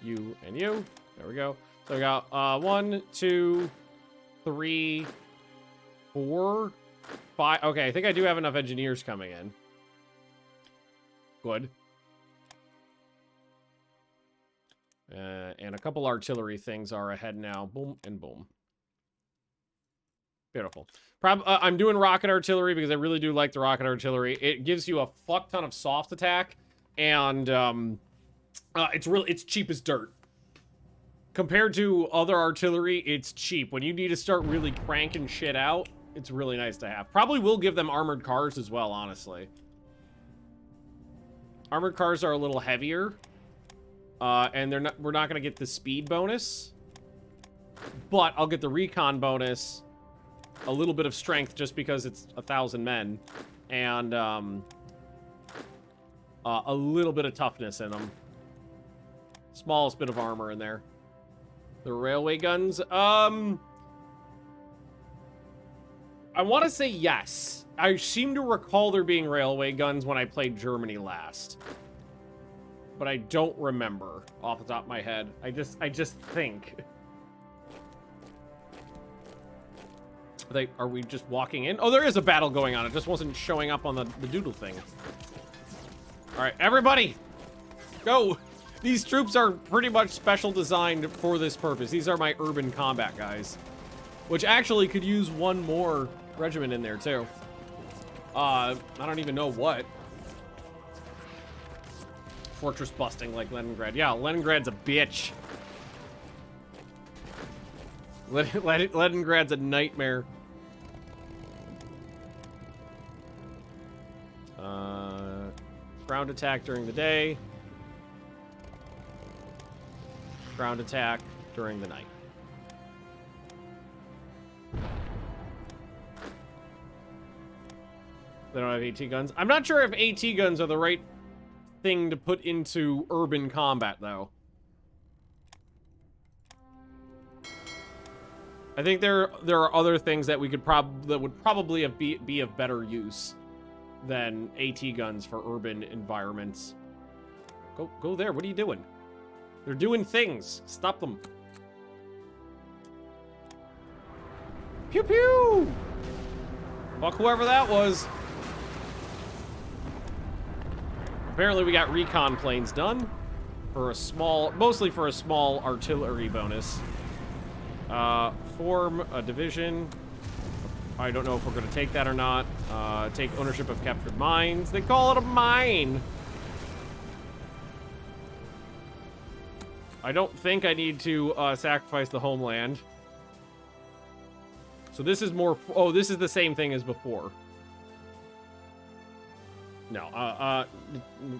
A: You and you. There we go. So we got 1, 2, 3, 4, 5. Okay, I think I do have enough engineers coming in. Good. And a couple artillery things are ahead now. Boom and boom. Beautiful. I'm doing rocket artillery because I really do like the rocket artillery. It gives you a fuck ton of soft attack, and it's cheap as dirt. Compared to other artillery, it's cheap. When you need to start really cranking shit out, it's really nice to have. Probably will give them armored cars as well, honestly. Armored cars are a little heavier. And we're not gonna get the speed bonus, but I'll get the recon bonus, a little bit of strength just because it's 1,000 men, and a little bit of toughness in them. Smallest bit of armor in there. The railway guns, I want to say yes. I seem to recall there being railway guns when I played Germany last. But I don't remember off the top of my head. I just think. Are we just walking in? Oh, there is a battle going on. It just wasn't showing up on the doodle thing. All right, everybody, go. These troops are pretty much special designed for this purpose. These are my urban combat guys, which actually could use one more regiment in there too. I don't even know what. Fortress busting like Leninggrad. Yeah, Leningrad's a bitch. Leningrad's a nightmare. Ground attack during the day. Ground attack during the night. They don't have AT guns. I'm not sure if AT guns are the right thing to put into urban combat, though. I think there are other things that we could that would probably be of better use than AT guns for urban environments. Go there. What are you doing? They're doing things. Stop them. Pew pew. Fuck whoever that was. Apparently we got recon planes done for mostly for a small artillery bonus. Form a division. I don't know if we're going to take that or not. Take ownership of captured mines. They call it a mine. I don't think I need to sacrifice the homeland. So this is more... Oh, this is the same thing as before. No,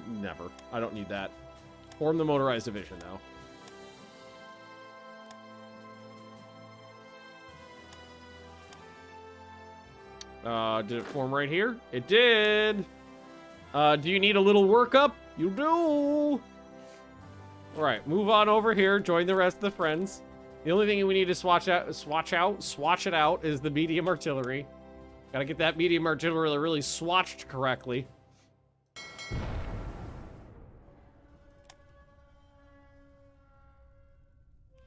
A: never. I don't need that. Form the motorized division, though. Did it form right here? It did! Do you need a little workup? You do! Alright, move on over here. Join the rest of the friends. The only thing we need to swatch it out is the medium artillery. Gotta get that medium artillery really swatched correctly.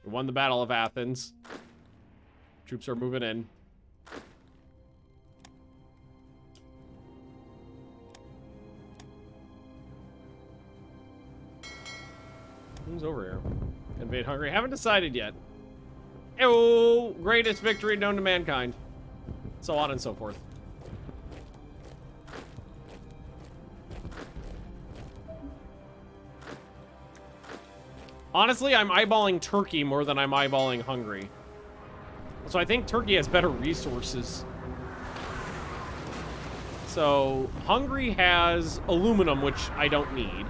A: We won the Battle of Athens. Troops are moving in. Who's over here? Invade Hungary. Haven't decided yet. Oh, greatest victory known to mankind. So on and so forth. Honestly, I'm eyeballing Turkey more than I'm eyeballing Hungary. So I think Turkey has better resources. So Hungary has aluminum, which I don't need.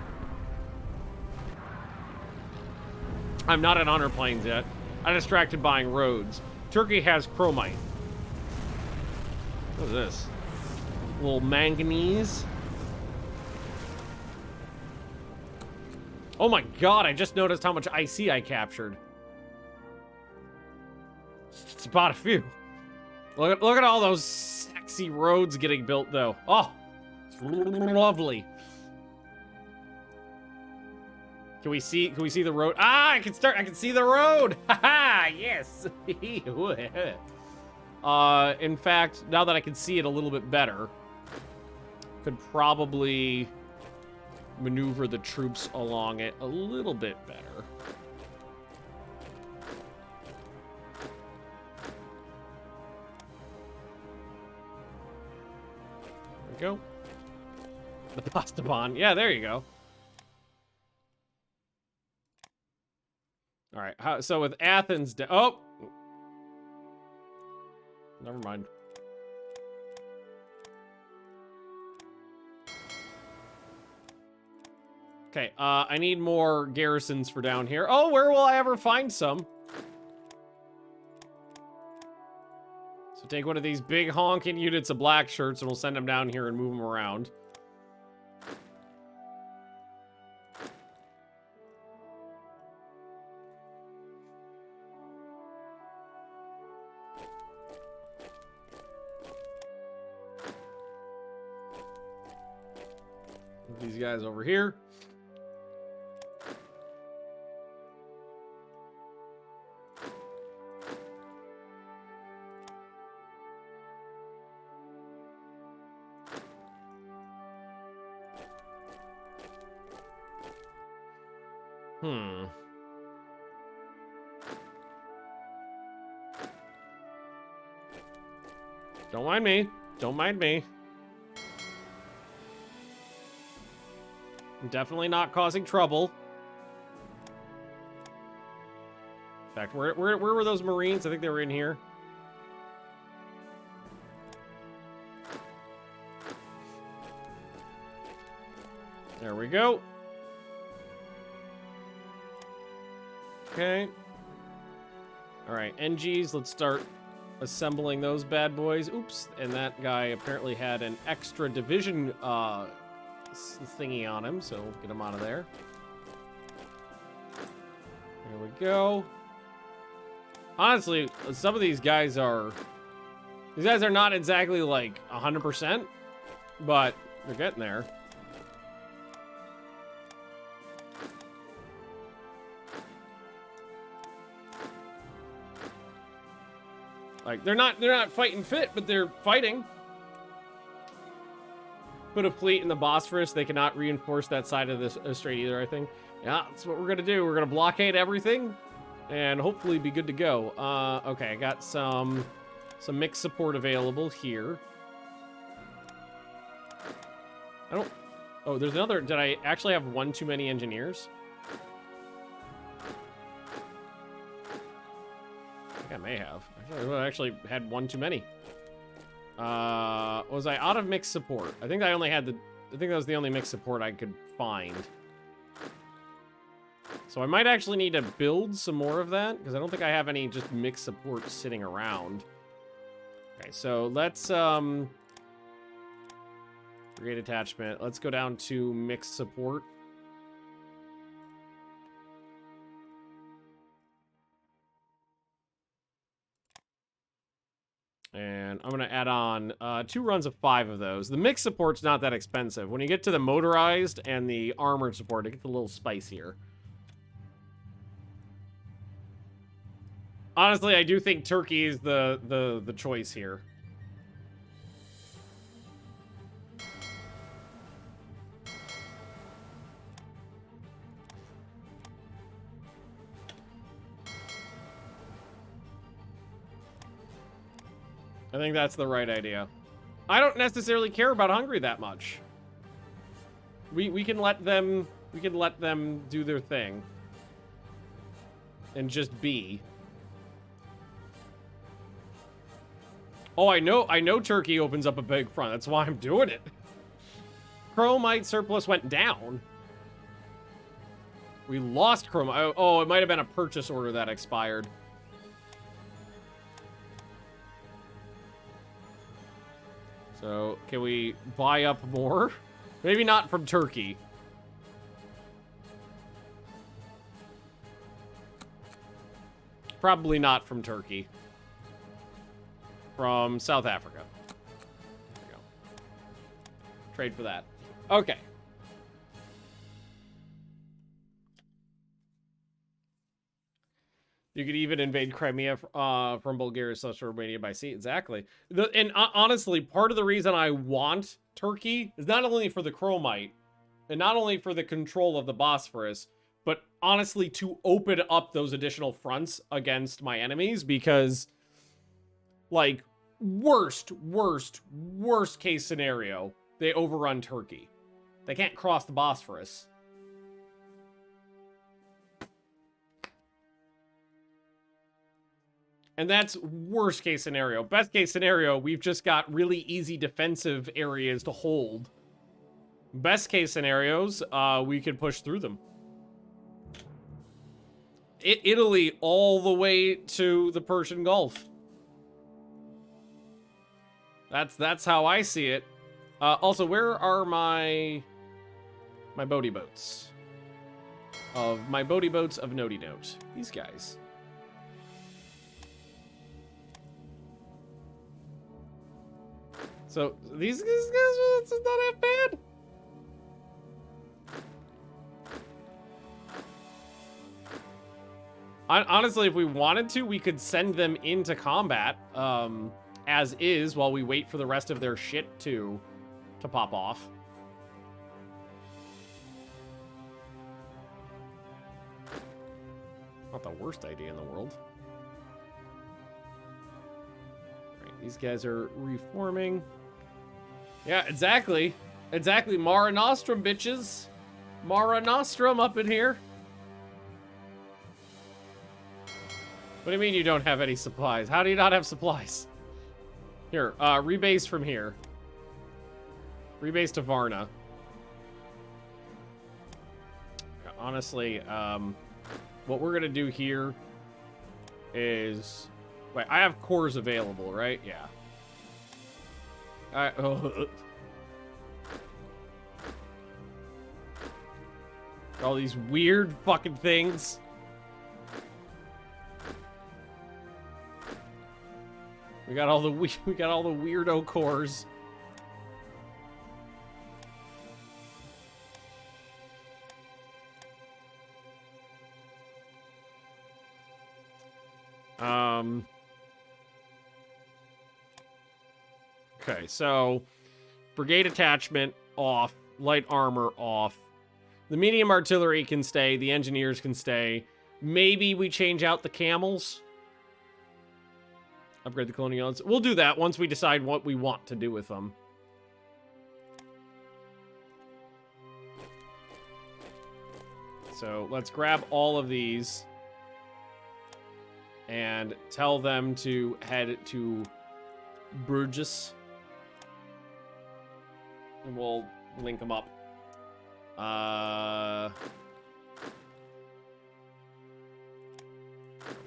A: I'm not at honor planes yet. I'm distracted buying roads. Turkey has chromite. What is this? A little manganese. Oh my god, I just noticed how much IC I captured. It's about a few. Look at all those sexy roads getting built, though. Oh, it's lovely. Can we see the road? Ah, I can see the road. Haha, yes. In fact, now that I can see it a little bit better, could probably maneuver the troops along it a little bit better. There we go. The pasta bond. Yeah, there you go. All right. So with Athens, oh, never mind. Okay. I need more garrisons for down here. Oh, where will I ever find some? So take one of these big honking units of black shirts, and we'll send them down here and move them around. These guys over here. Don't mind me. Don't mind me. I'm definitely not causing trouble. In fact, where were those Marines? I think they were in here. There we go. Okay. All right, NGs, let's start assembling those bad boys. Oops, and that guy apparently had an extra division thingy on him, so get him out of there. There we go. Honestly, some of these guys are not exactly like 100%, but they're getting there. Like they're not fighting fit, but they're fighting. Put a fleet in the Bosphorus. They cannot reinforce that side of this strait either, I think. Yeah, that's what we're gonna do. We're gonna blockade everything and hopefully be good to go. Okay, I got some mixed support available here. Oh, there's another. Did I actually have one too many engineers? think I may have. I actually had one too many. Was I out of mixed support? I think I only had I think that was the only mixed support I could find. So I might actually need to build some more of that, because I don't think I have any just mixed support sitting around. Okay, so let's, brigade attachment. Let's go down to mixed support. And I'm going to add on 2 runs of 5 of those. The mixed support's not that expensive. When you get to the motorized and the armored support, it gets a little spicier. Honestly, I do think Turkey is the choice here. I think that's the right idea. I don't necessarily care about Hungary that much. We can let them do their thing. And just be. Oh, I know Turkey opens up a big front. That's why I'm doing it. Chromite surplus went down. We lost chromite. Oh, it might have been a purchase order that expired. So, can we buy up more? Maybe not from Turkey. Probably not from Turkey. From South Africa. There we go. Trade for that. Okay. You could even invade Crimea from Bulgaria / Romania by sea. Exactly. And honestly, part of the reason I want Turkey is not only for the chromite, and not only for the control of the Bosphorus, but honestly to open up those additional fronts against my enemies, because, like, worst case scenario, they overrun Turkey. They can't cross the Bosphorus. And that's worst case scenario. Best case scenario, we've just got really easy defensive areas to hold. Best case scenarios, we could push through them. Italy all the way to the Persian Gulf. That's how I see it. Also, where are my boaty boats? My boaty boats of Noti Note. These guys. So, these guys, it's not that bad. Honestly, if we wanted to, we could send them into combat, as is, while we wait for the rest of their shit to pop off. Not the worst idea in the world. All right, these guys are reforming. Yeah, exactly. Exactly. Mare Nostrum, bitches. Mare Nostrum up in here. What do you mean you don't have any supplies? How do you not have supplies? Here, rebase from here. Rebase to Varna. Honestly, what we're gonna do here is... Wait, I have cores available, right? Yeah. All these weird fucking things. We got all the weirdo cores. Okay, so brigade attachment off, light armor off. The medium artillery can stay, the engineers can stay. Maybe we change out the camels. Upgrade the colonials. We'll do that once we decide what we want to do with them. So let's grab all of these. and tell them to head to Burgess. And we'll link them up.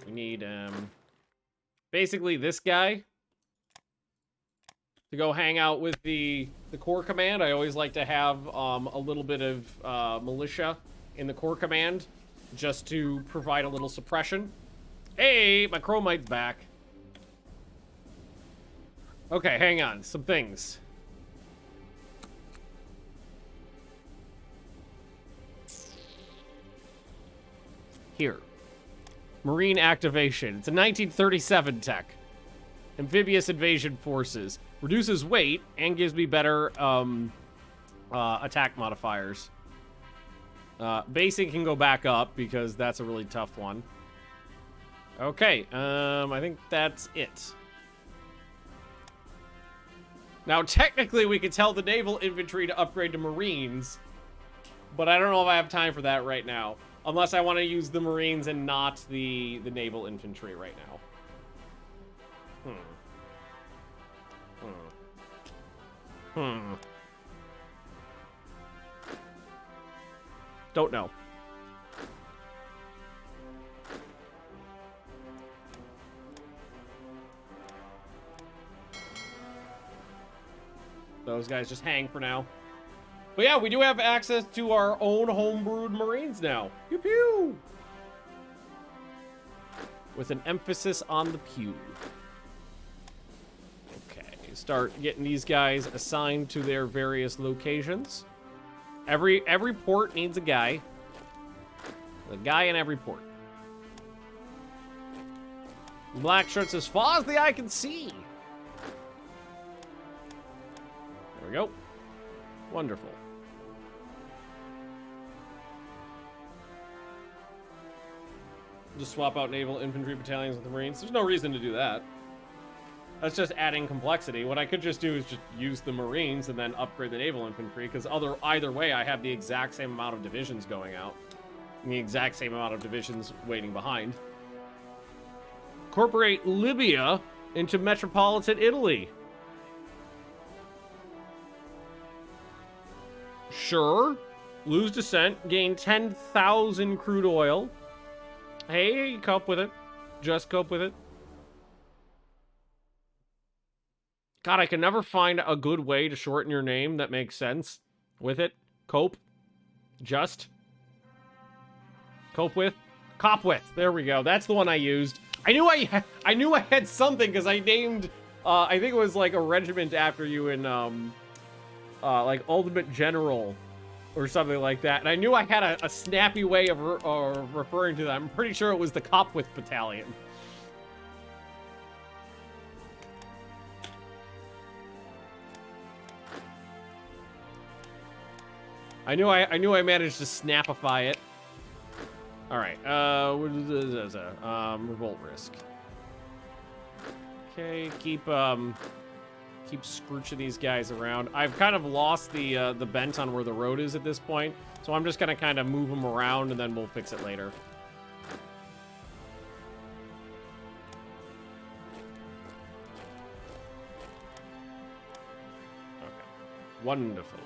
A: We need, basically this guy to go hang out with the core command. I always like to have a little bit of militia in the core command just to provide a little suppression. Hey, my chromite's back. Okay, hang on. Some things. Here. Marine activation. It's a 1937 tech. Amphibious invasion forces. Reduces weight and gives me better attack modifiers. Basic can go back up because that's a really tough one. Okay, I think that's it. Now, technically, we could tell the naval infantry to upgrade to Marines, but I don't know if I have time for that right now. Unless I want to use the Marines and not the naval infantry right now. Don't know. Those guys just hang for now. But yeah, we do have access to our own homebrewed Marines now. Pew pew! With an emphasis on the pew. Okay, start getting these guys assigned to their various locations. Every port needs a guy. A guy in every port. Black shirts as far as the eye can see. There we go. Wonderful. Just swap out naval infantry battalions with the Marines. There's no reason to do that. That's just adding complexity. What I could just do is just use the Marines and then upgrade the naval infantry, because either way, I have the exact same amount of divisions going out. And the exact same amount of divisions waiting behind. Incorporate Libya into metropolitan Italy. Sure. Lose descent. Gain 10,000 crude oil. Hey, cope with it. Just cope with it. God, I can never find a good way to shorten your name that makes sense with it. Cope. Just. Cope with. Cop with. There we go. That's the one I used. I knew I had something because I named, I think it was like a regiment after you in, like Ultimate General or something like that. And I knew I had a snappy way of referring to that. I'm pretty sure it was the Copwith Battalion. I knew I managed to snapify it. All right. Revolt risk. Okay, keep scrooching these guys around. I've kind of lost the bent on where the road is at this point, so I'm just gonna kind of move them around and then we'll fix it later. Okay, wonderful.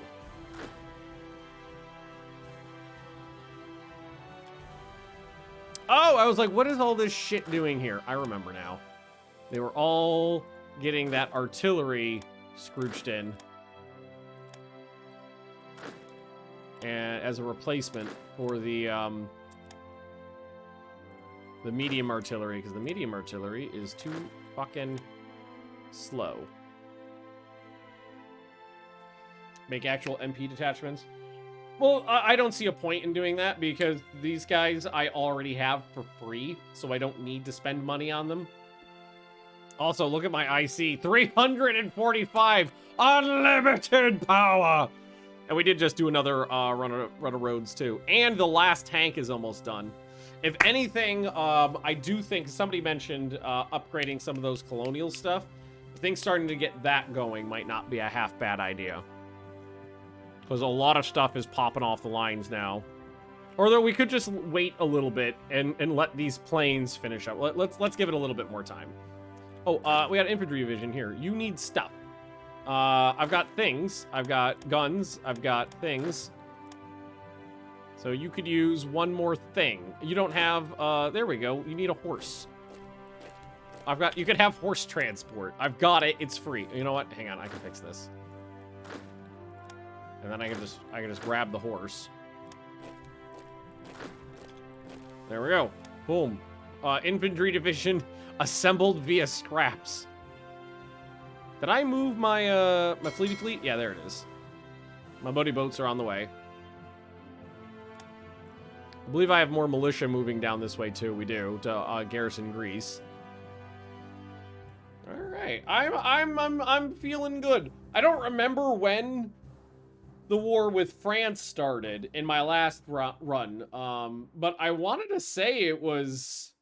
A: Oh, I was like, what is all this shit doing here? I remember now. They were all getting that artillery scrooched in. And as a replacement for the medium artillery, because the medium artillery is too fucking slow. Make actual MP detachments. Well, I don't see a point in doing that because these guys I already have for free, so I don't need to spend money on them. Also, look at my IC. 345 unlimited power! And we did just do another run of roads, too. And the last tank is almost done. If anything, I do think somebody mentioned upgrading some of those colonial stuff. I think starting to get that going might not be a half-bad idea. Because a lot of stuff is popping off the lines now. Or though we could just wait a little bit and let these planes finish up. Let's give it a little bit more time. Oh, we got infantry division here. You need stuff. I've got things. I've got guns. I've got things. So you could use one more thing. You don't have, there we go. You need a horse. You could have horse transport. I've got it. It's free. You know what? Hang on. I can fix this. And then I can just grab the horse. There we go. Boom. Infantry division assembled via scraps. Did I move my my fleety fleet? Yeah, there it is. My buddy boats are on the way. I believe I have more militia moving down this way too. We do to garrison Greece. All right, I'm feeling good. I don't remember when the war with France started in my last run, but I wanted to say it was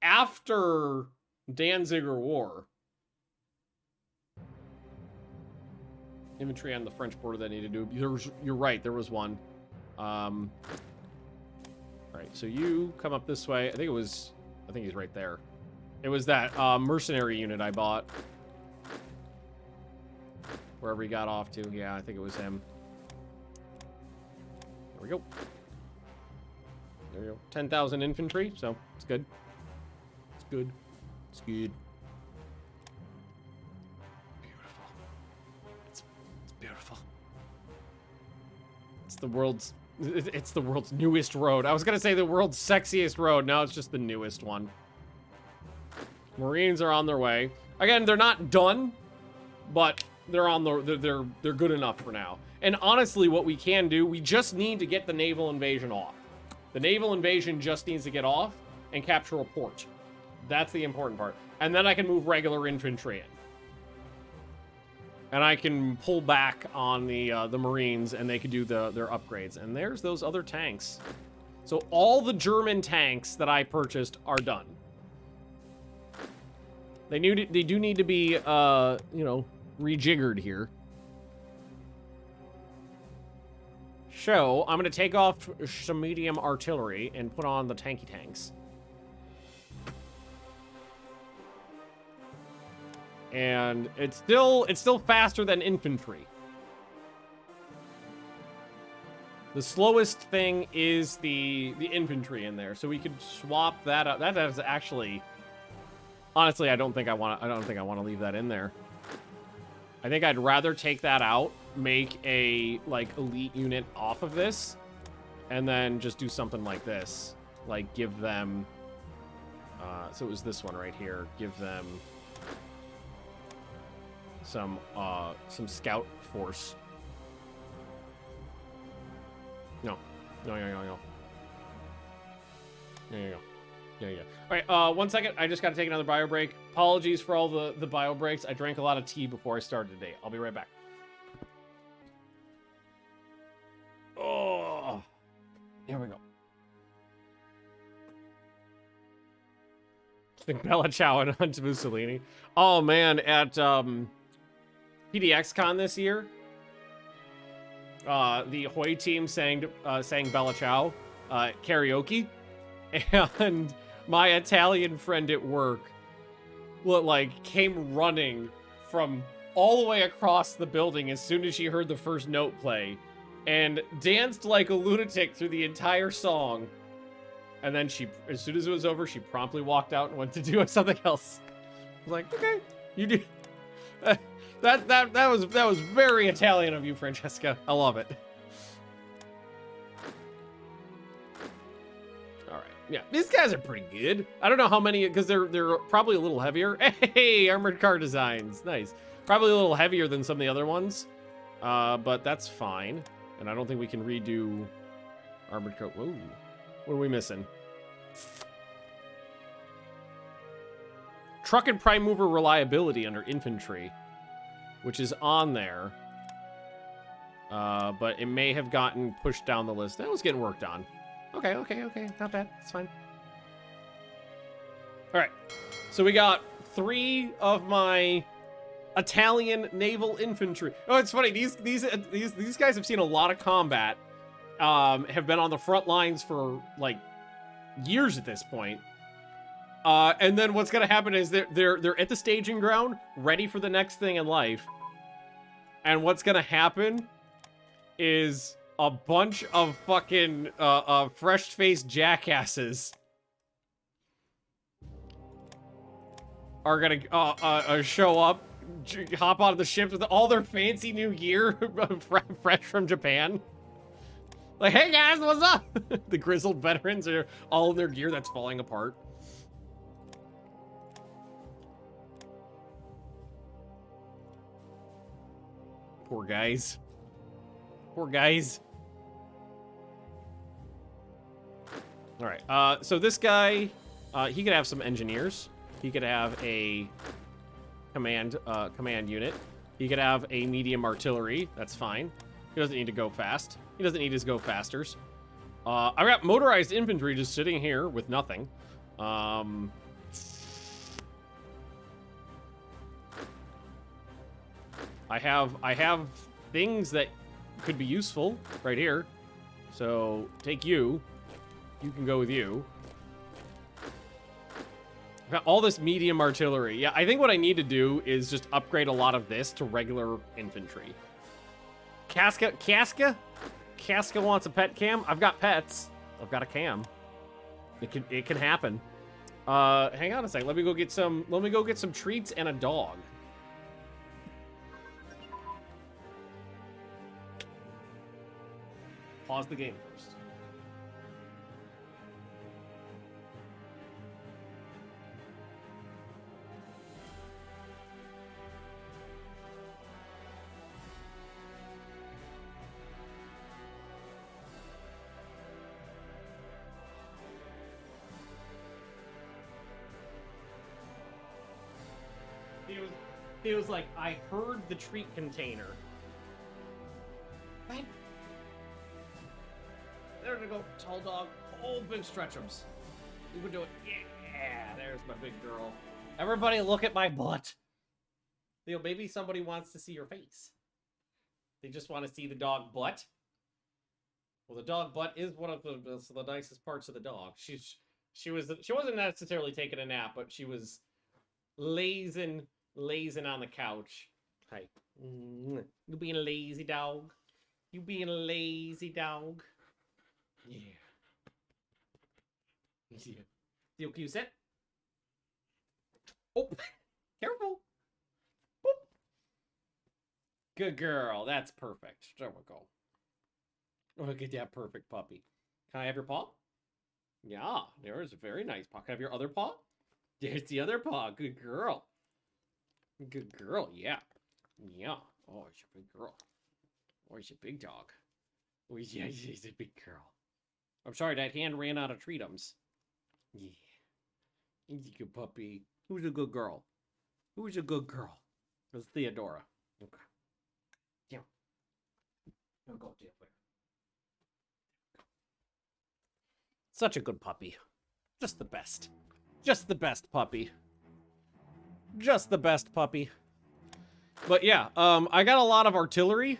A: after Danziger War. Infantry on the French border that needed to do. You're right, there was one. All right, so you come up this way. I think he's right there. It was that mercenary unit I bought. Wherever he got off to. Yeah, I think it was him. There we go. There we go. 10,000 infantry, so it's good. It's good. It's good. Beautiful. It's beautiful. It's the world's newest road. I was gonna say the world's sexiest road. Now it's just the newest one. Marines are on their way. Again, they're not done, but they're on the they're good enough for now. And honestly, what we can do, we just need to get the naval invasion off. The naval invasion just needs to get off and capture a port. That's the important part. And then I can move regular infantry in. And I can pull back on the Marines, and they can do their upgrades. And there's those other tanks. So all the German tanks that I purchased are done. They do need to be, you know, rejiggered here. So I'm going to take off some medium artillery and put on the tanky tanks. And it's still faster than infantry. The slowest thing is the infantry in there, so we could swap that up. That is actually, honestly, I don't think I want to leave that in there. I think I'd rather take that out, make a like elite unit off of this, and then just do something like this, like give them. So it was this one right here. Give them some scout force. No. Yeah. All right, 1 second. I just got to take another bio break. Apologies for all the bio breaks. I drank a lot of tea before I started today. I'll be right back. Oh, here we go. Think Bella Ciao and Hunt Mussolini. Oh man, at PDXCon this year, the Hoy team sang Bella Ciao karaoke, and my Italian friend at work came running from all the way across the building as soon as she heard the first note play, and danced like a lunatic through the entire song. And then as soon as it was over, she promptly walked out and went to do something else. I was like, okay, you do. That was very Italian of you, Francesca. I love it. All right, yeah, these guys are pretty good. I don't know how many, because they're probably a little heavier. Hey, armored car designs, nice. Probably a little heavier than some of the other ones, but that's fine. And I don't think we can redo armored car. Whoa. What are we missing? Truck and prime mover reliability under infantry, which is on there. But it may have gotten pushed down the list. That was getting worked on. Okay. Not bad. It's fine. All right. So we got 3 of my Italian naval infantry. Oh, it's funny. These guys have seen a lot of combat. have been on the front lines for like years at this point. And then what's gonna happen is they're at the staging ground, ready for the next thing in life. And what's gonna happen is a bunch of fucking fresh-faced jackasses are gonna show up, hop on the ship with all their fancy new gear, fresh from Japan. Like, hey guys, what's up? The grizzled veterans are all in their gear that's falling apart. Poor guys. Poor guys. All right. So this guy, he could have some engineers. He could have a command unit. He could have a medium artillery. That's fine. He doesn't need to go fast. He doesn't need his go fasters. I've got motorized infantry just sitting here with nothing. I have things that could be useful right here. So take you. You can go with you. I've got all this medium artillery. Yeah, I think what I need to do is just upgrade a lot of this to regular infantry. Casca wants a pet cam. I've got pets. I've got a cam. It can happen. Hang on a second. Let me go get some treats and a dog. Pause the game first. He was like, I heard the treat container. What? There we go, tall dog. Open stretchums. You can do it. Yeah, there's my big girl. Everybody look at my butt. You know, maybe somebody wants to see your face. They just want to see the dog butt. Well, the dog butt is one of the nicest parts of the dog. She wasn't necessarily taking a nap, but she was lazing on the couch. Hi. You being a lazy dog? You being a lazy dog? Yeah. Yeah. Feel cute, sit. Oh, careful. Boop. Good girl. That's perfect. There we go. Look at that perfect puppy. Can I have your paw? Yeah, there is a very nice paw. Can I have your other paw? There's the other paw. Good girl. Good girl, yeah. Yeah. Oh, it's a big girl. Oh, it's a big dog. Oh, yeah, she's a big girl. I'm sorry, that hand ran out of treatums. Yeah. He's a good puppy. Who's a good girl? Who's a good girl? It's Theodora. Okay. Yeah. I'll go to you. Such a good puppy. Just the best. Just the best puppy. Just the best puppy. But yeah, I got a lot of artillery.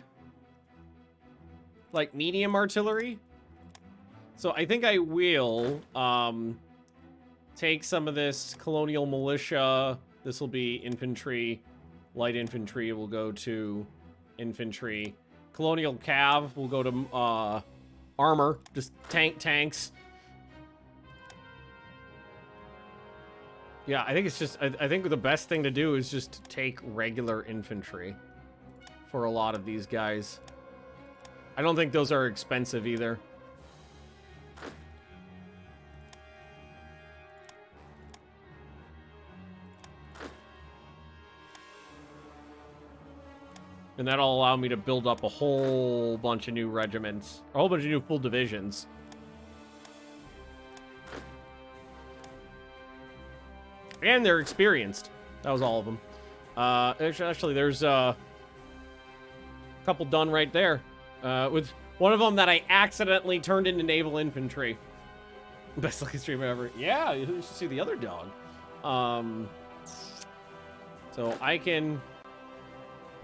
A: Like medium artillery. So I think I will take some of this colonial militia. This will be infantry. Light infantry will go to infantry. Colonial cav will go to armor. Just tanks. Yeah, I think it's just, I think the best thing to do is just take regular infantry for a lot of these guys. I don't think those are expensive either. And that'll allow me to build up a whole bunch of new regiments, a whole bunch of new full divisions. And they're experienced. That was all of them. Actually, there's a couple done right there. With one of them that I accidentally turned into naval infantry. Best looking stream ever. Yeah, you should see the other dog. So I can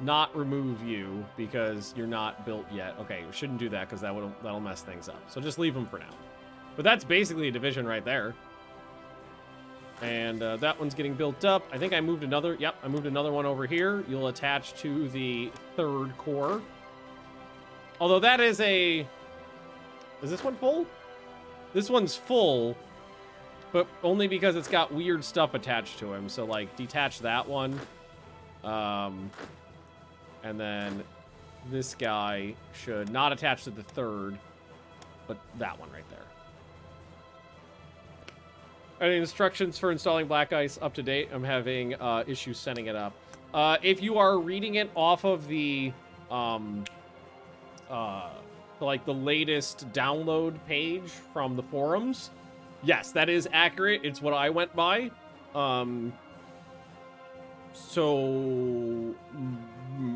A: not remove you because you're not built yet. Okay, we shouldn't do that because that'll mess things up. So just leave them for now. But that's basically a division right there. And that one's getting built up. I think I moved another. Yep, I moved another one over here. You'll attach to the 3rd Corps. Although that is a... Is this one full? This one's full, but only because it's got weird stuff attached to him. So, like, detach that one. And then this guy should not attach to the 3rd, but that one right there. Any instructions for installing black ice up to date? I'm having issues setting it up. If you are reading it off of the like the latest download page from the forums, yes, that is accurate. It's what I went by. So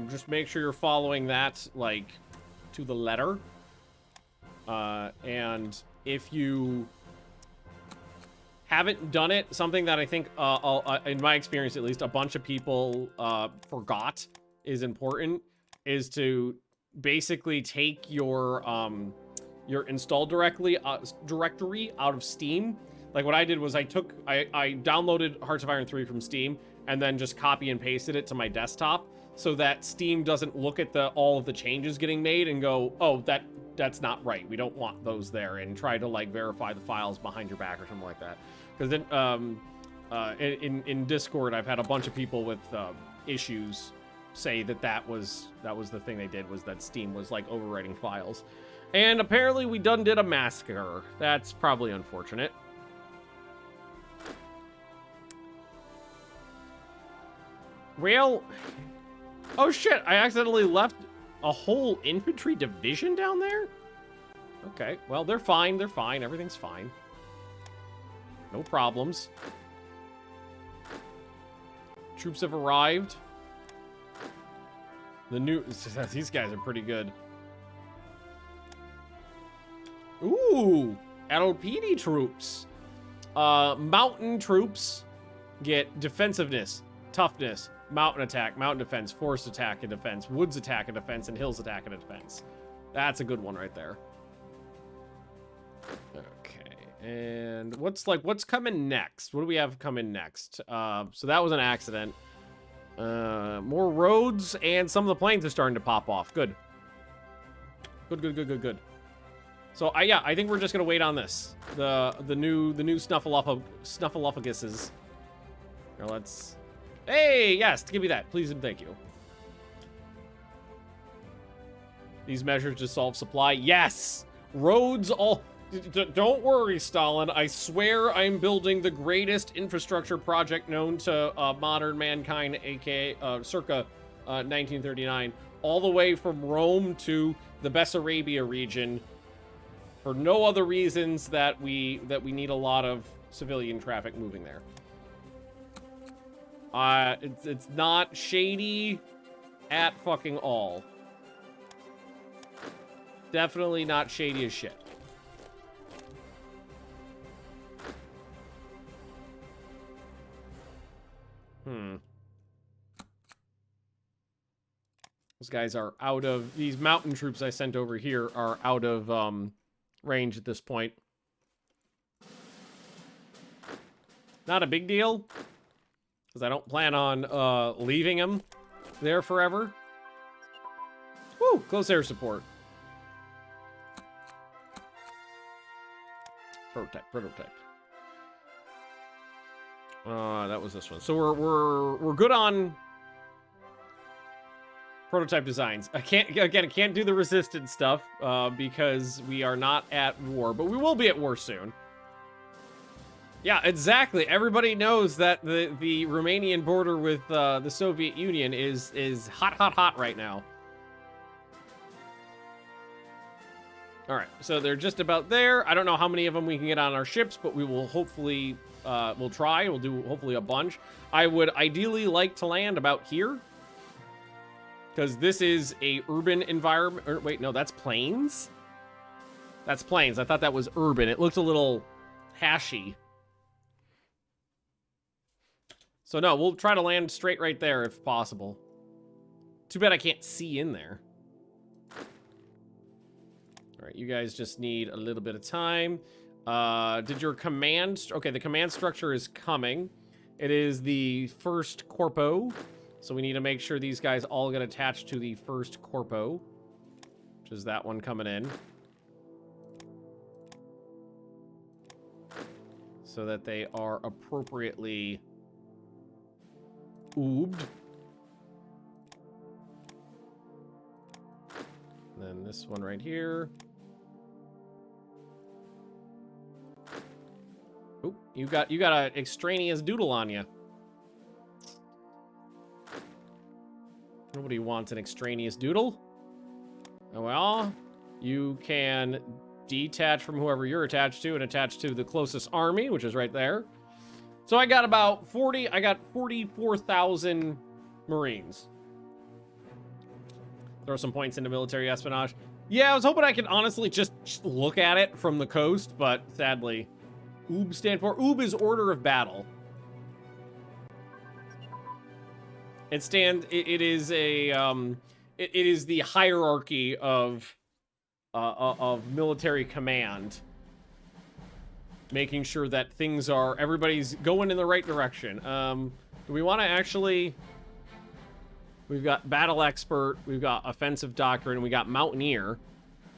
A: just make sure you're following that like to the letter. And if you haven't done it, something that I think, in my experience at least, a bunch of people forgot is important, is to basically take your install directory out of Steam. Like what I did was I downloaded Hearts of Iron 3 from Steam and then just copy and pasted it to my desktop so that Steam doesn't look at all of the changes getting made and go, oh, that's not right. We don't want those there, and try to like verify the files behind your back or something like that. Because then in Discord, I've had a bunch of people with issues say that was the thing they did, was that Steam was like overwriting files. And apparently we done did a massacre. That's probably unfortunate. Well, oh shit, I accidentally left a whole infantry division down there? Okay, well, they're fine, everything's fine. No problems. Troops have arrived. These guys are pretty good. Ooh, LPD troops. Mountain troops get defensiveness, toughness, mountain attack, mountain defense, forest attack and defense, woods attack and defense, and hills attack and defense. That's a good one right there. Okay, and what's coming next? What do we have coming next? So that was an accident. More roads, and some of the planes are starting to pop off. Good. Good. So I think we're just gonna wait on this. The new Snuffleupaguses. Now let's. Hey, yes, give me that, please and thank you. These measures to solve supply. Yes, roads all. Don't worry, Stalin. I swear I'm building the greatest infrastructure project known to modern mankind, aka circa 1939, all the way from Rome to the Bessarabia region, for no other reasons that we need a lot of civilian traffic moving there. It's not shady at fucking all. Definitely not shady as shit. Those guys are out of... These mountain troops I sent over here are out of range at this point. Not a big deal, because I don't plan on leaving them there forever. Woo! Close air support. Prototype. That was this one. So we're good on prototype designs. I can't do the resistance stuff because we are not at war, but we will be at war soon. Yeah, exactly. Everybody knows that the Romanian border with the Soviet Union is hot right now. All right, so they're just about there. I don't know how many of them we can get on our ships, but we will hopefully, we'll try. We'll do hopefully a bunch. I would ideally like to land about here, because this is a urban environment. Or, wait, no, that's plains. That's plains. I thought that was urban. It looked a little hashy. So no, we'll try to land straight right there if possible. Too bad I can't see in there. All right, you guys just need a little bit of time. Did your command... Okay, the command structure is coming. It is the first corpo. So we need to make sure these guys all get attached to the first corpo. Which is that one coming in. So that they are appropriately oobed. And then this one right here. Oop, you got an extraneous doodle on you. Nobody wants an extraneous doodle. Oh, well, you can detach from whoever you're attached to and attach to the closest army, which is right there. So I got about 44,000 Marines. Throw some points into military espionage. Yeah, I was hoping I could honestly just look at it from the coast, but sadly, OOB stand for... OOB is Order of Battle. It is a, it is the hierarchy of military command. Making sure that everybody's going in the right direction. Do we want to actually... We've got Battle Expert, we've got Offensive Doctrine, we got Mountaineer.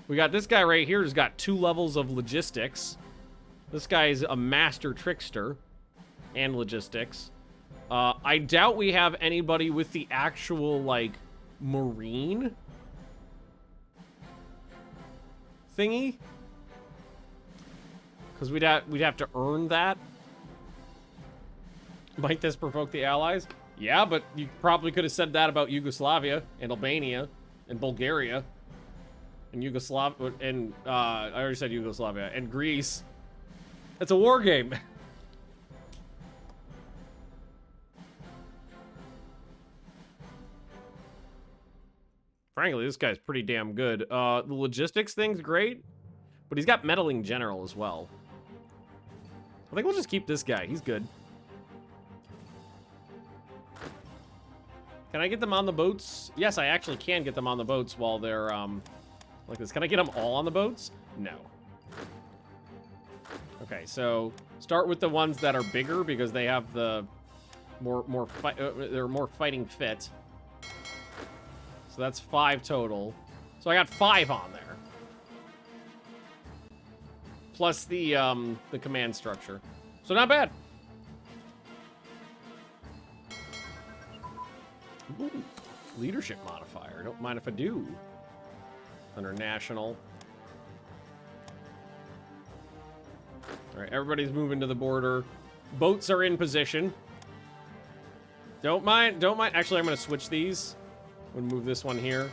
A: We got this guy right here who's got 2 levels of logistics. This guy is a master trickster and logistics. I doubt we have anybody with the actual, like, Marine thingy. Because we'd have to earn that. Might this provoke the Allies? Yeah, but you probably could have said that about Yugoslavia and Albania and Bulgaria and Yugoslavia and I already said Yugoslavia and Greece. It's a war game. Frankly, this guy's pretty damn good. The logistics thing's great, but he's got meddling general as well. I think we'll just keep this guy. He's good. Can I get them on the boats? Yes, I actually can get them on the boats while they're, like this. Can I get them all on the boats? No. Okay, so start with the ones that are bigger because they have the they're more fighting fit. So that's 5 total. So I got 5 on there. Plus the command structure. So not bad. Ooh, leadership modifier. Don't mind if I do. Under national. All right, everybody's moving to the border. Boats are in position. Don't mind. Actually, I'm going to switch these. I'm going to move this one here,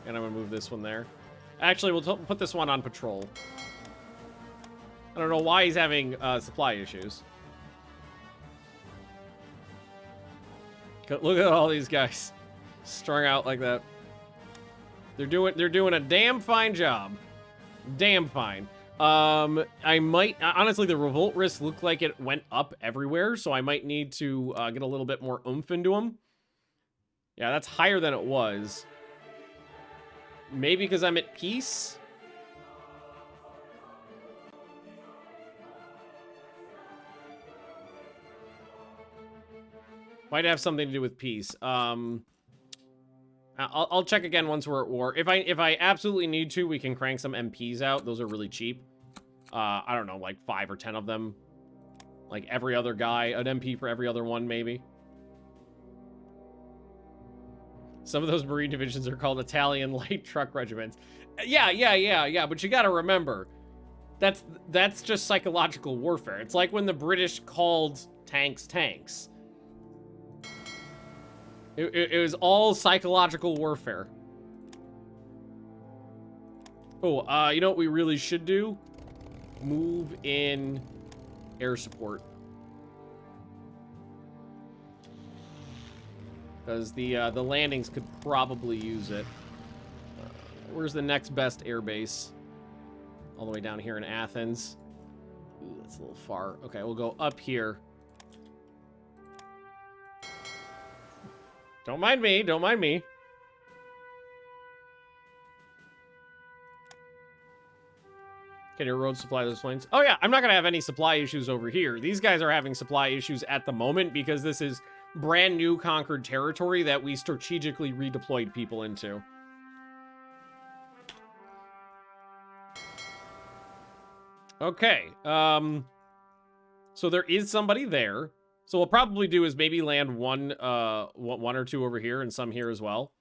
A: and I'm going to move this one there. Actually, we'll put this one on patrol. I don't know why he's having supply issues. Look at all these guys strung out like that. They're doing a damn fine job. Damn fine. I might honestly, the revolt risk looked like it went up everywhere, so I might need to get a little bit more oomph into them. Yeah, that's higher than it was. Maybe because I'm at peace. Might have something to do with peace. I'll check again once we're at war. If I absolutely need to, we can crank some MPs out. Those are really cheap. I don't know, like 5 or 10 of them. Like every other guy, an MP for every other one, maybe. Some of those Marine divisions are called Italian light truck regiments. Yeah. But you gotta remember, that's just psychological warfare. It's like when the British called tanks tanks. It was all psychological warfare. Oh, you know what we really should do? Move in air support. Because the landings could probably use it. Where's the next best air base? All the way down here in Athens. Ooh, that's a little far. Okay, we'll go up here. Don't mind me, don't mind me. Can your road supply those planes? Oh yeah, I'm not gonna have any supply issues over here. These guys are having supply issues at the moment because this is brand new conquered territory that we strategically redeployed people into. Okay, so there is somebody there. So what we'll probably do is maybe land one or two over here and some here as well.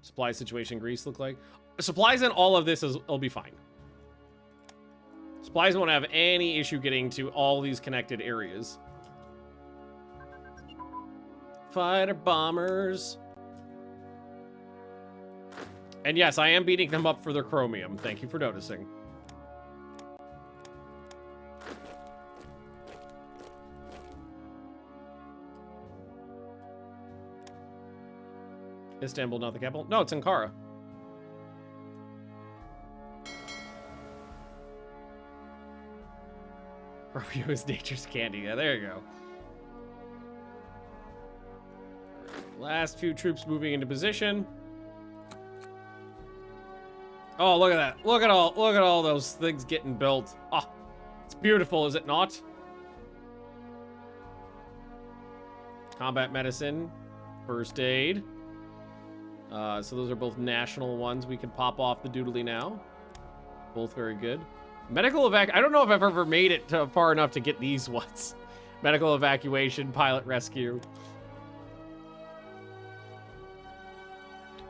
A: Supply situation Greece look like. Supplies in all of this will be fine. Supplies won't have any issue getting to all these connected areas. Fighter bombers. And yes, I am beating them up for their chromium. Thank you for noticing. Istanbul, not the capital? No, it's Ankara. Chromium is nature's candy. Yeah, there you go. Last few troops moving into position. Oh, look at that. Look at all those things getting built. Oh, it's beautiful, is it not? Combat medicine, first aid. So those are both national ones. We can pop off the doodly now. Both very good. Medical evac. I don't know if I've ever made it far enough to get these ones. Medical evacuation, pilot rescue.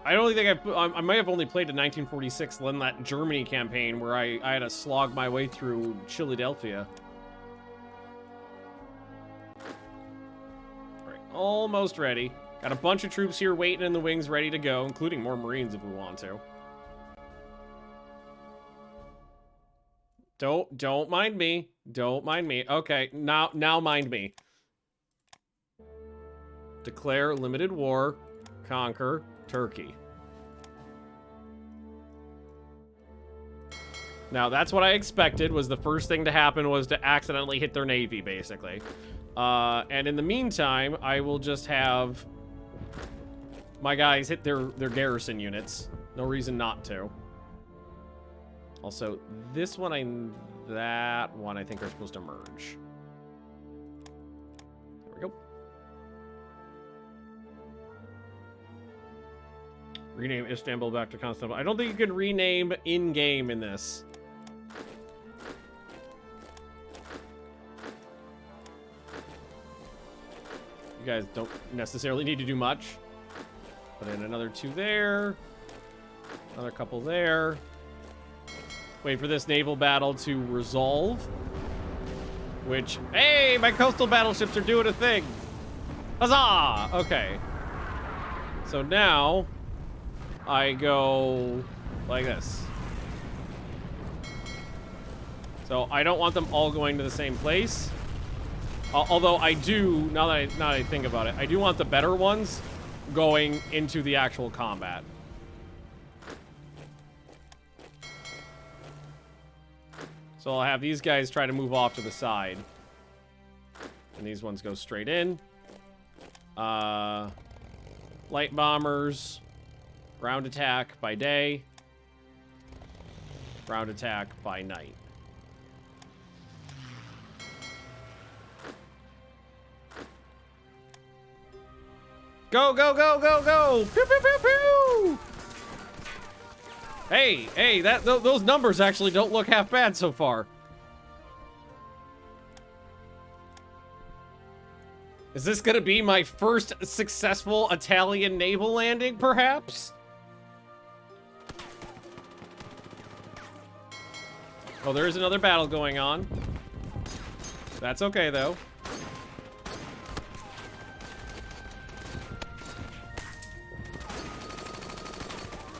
A: I don't think I might have only played in 1946, then that Germany campaign where I had to slog my way through Philadelphia. All right, almost ready. Got a bunch of troops here waiting in the wings, ready to go, including more Marines if we want to. Don't mind me. Don't mind me. Okay, now mind me. Declare limited war. Conquer Turkey. Now, that's what I expected, was the first thing to happen was to accidentally hit their navy, basically. And in the meantime, I will just have my guys hit their garrison units. No reason not to. Also, this one and that one I think are supposed to merge. There we go. Rename Istanbul back to Constantinople. I don't think you can rename in-game in this. You guys don't necessarily need to do much. Put in another 2 there. Another couple there. Wait for this naval battle to resolve. Which, hey, my coastal battleships are doing a thing. Huzzah! Okay. So now, I go like this. So I don't want them all going to the same place. Although I do, now that I think about it, I do want the better ones going into the actual combat. So I'll have these guys try to move off to the side. And these ones go straight in. Light bombers. Ground attack by day. Ground attack by night. Go, go, go, go, go! Pew, pew, pew, pew! Hey, those numbers actually don't look half bad so far. Is this gonna be my first successful Italian naval landing, perhaps? Oh, there is another battle going on. That's okay, though.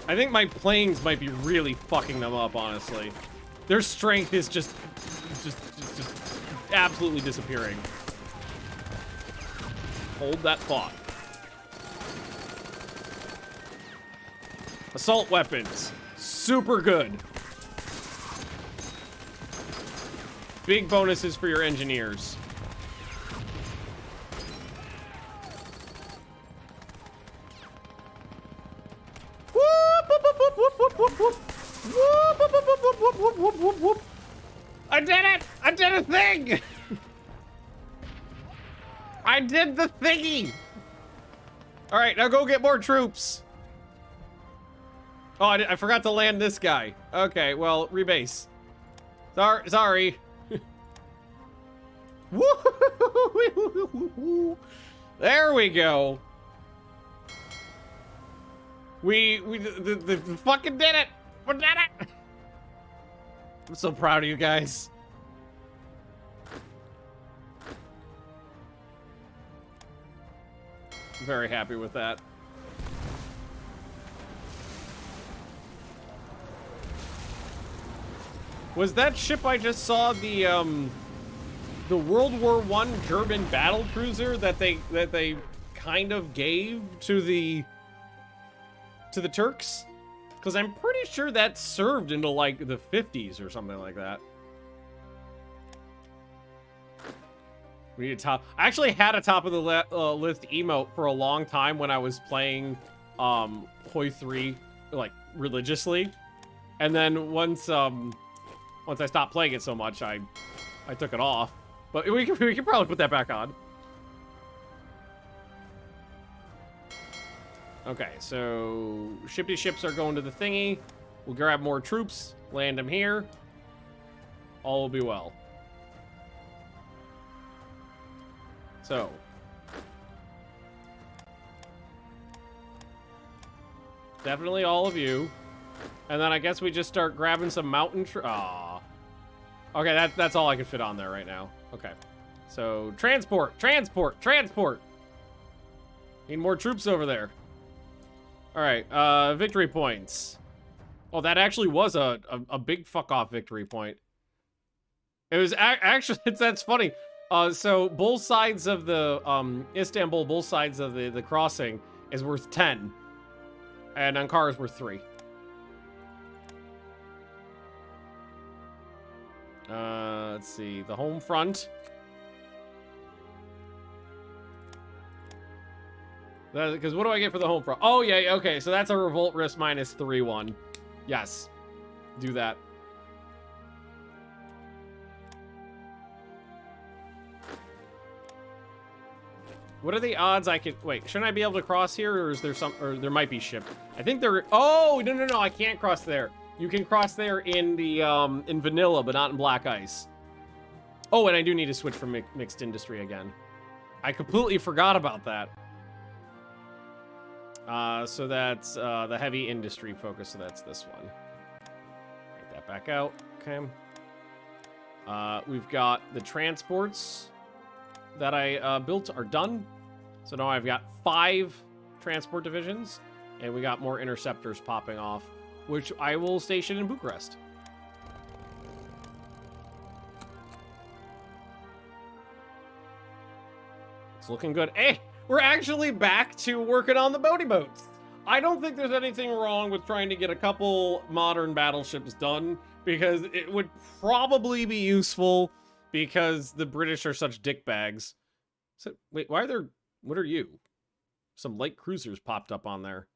A: I think my planes might be really fucking them up, honestly. Their strength is just absolutely disappearing. Hold that thought. Assault weapons. Super good. Big bonuses for your engineers. Whoop, whoop, whoop, whoop, whoop, whoop, whoop. Whoop, whoop, whoop, whoop, whoop, whoop, whoop, whoop, whoop, whoop. I did it! I did a thing! I did the thingy! Alright, now go get more troops. Oh, I forgot to land this guy. Okay, well, rebase. Sorry. Woo! There we go. We fucking did it. We did it. I'm so proud of you guys. Very happy with that. Was that ship I just saw the World War I German battle cruiser that they kind of gave to the Turks? Because I'm pretty sure that served into like the 50s or something like that. We need a top. I actually had a top of the list emote for a long time when I was playing Hoi 3 like religiously, and then once I stopped playing it so much, I took it off. But we can probably put that back on. Okay, so shifty ships are going to the thingy. We'll grab more troops, land them here. All will be well. So. Definitely all of you. And then I guess we just start grabbing some mountain Aww. Okay, that's all I can fit on there right now. Okay. So, transport! Need more troops over there. Alright, victory points. Oh, that actually was a big fuck-off victory point. It was actually, that's funny. So, both sides of the, Istanbul, both sides of the crossing is worth 10. And Ankara is worth 3. Let's see, the home front. Because what do I get for the home front? Oh, yeah, okay, so that's a revolt risk minus 3-1. Yes, do that. What are the odds I can... Wait, shouldn't I be able to cross here, or is there some... Or there might be ship. I think there... Oh, no, I can't cross there. You can cross there in the, in vanilla, but not in black ice. Oh, and I do need to switch from mixed industry again. I completely forgot about that. So that's, the heavy industry focus, so that's this one. Take that back out, okay. We've got the transports that I, built are done. So now I've got 5 transport divisions, and we got more interceptors popping off, which I will station in Bucharest. It's looking good. Hey, we're actually back to working on the boaty boats. I don't think there's anything wrong with trying to get a couple modern battleships done, because it would probably be useful, because the British are such dickbags. So, wait, why are there... What are you? Some light cruisers popped up on there.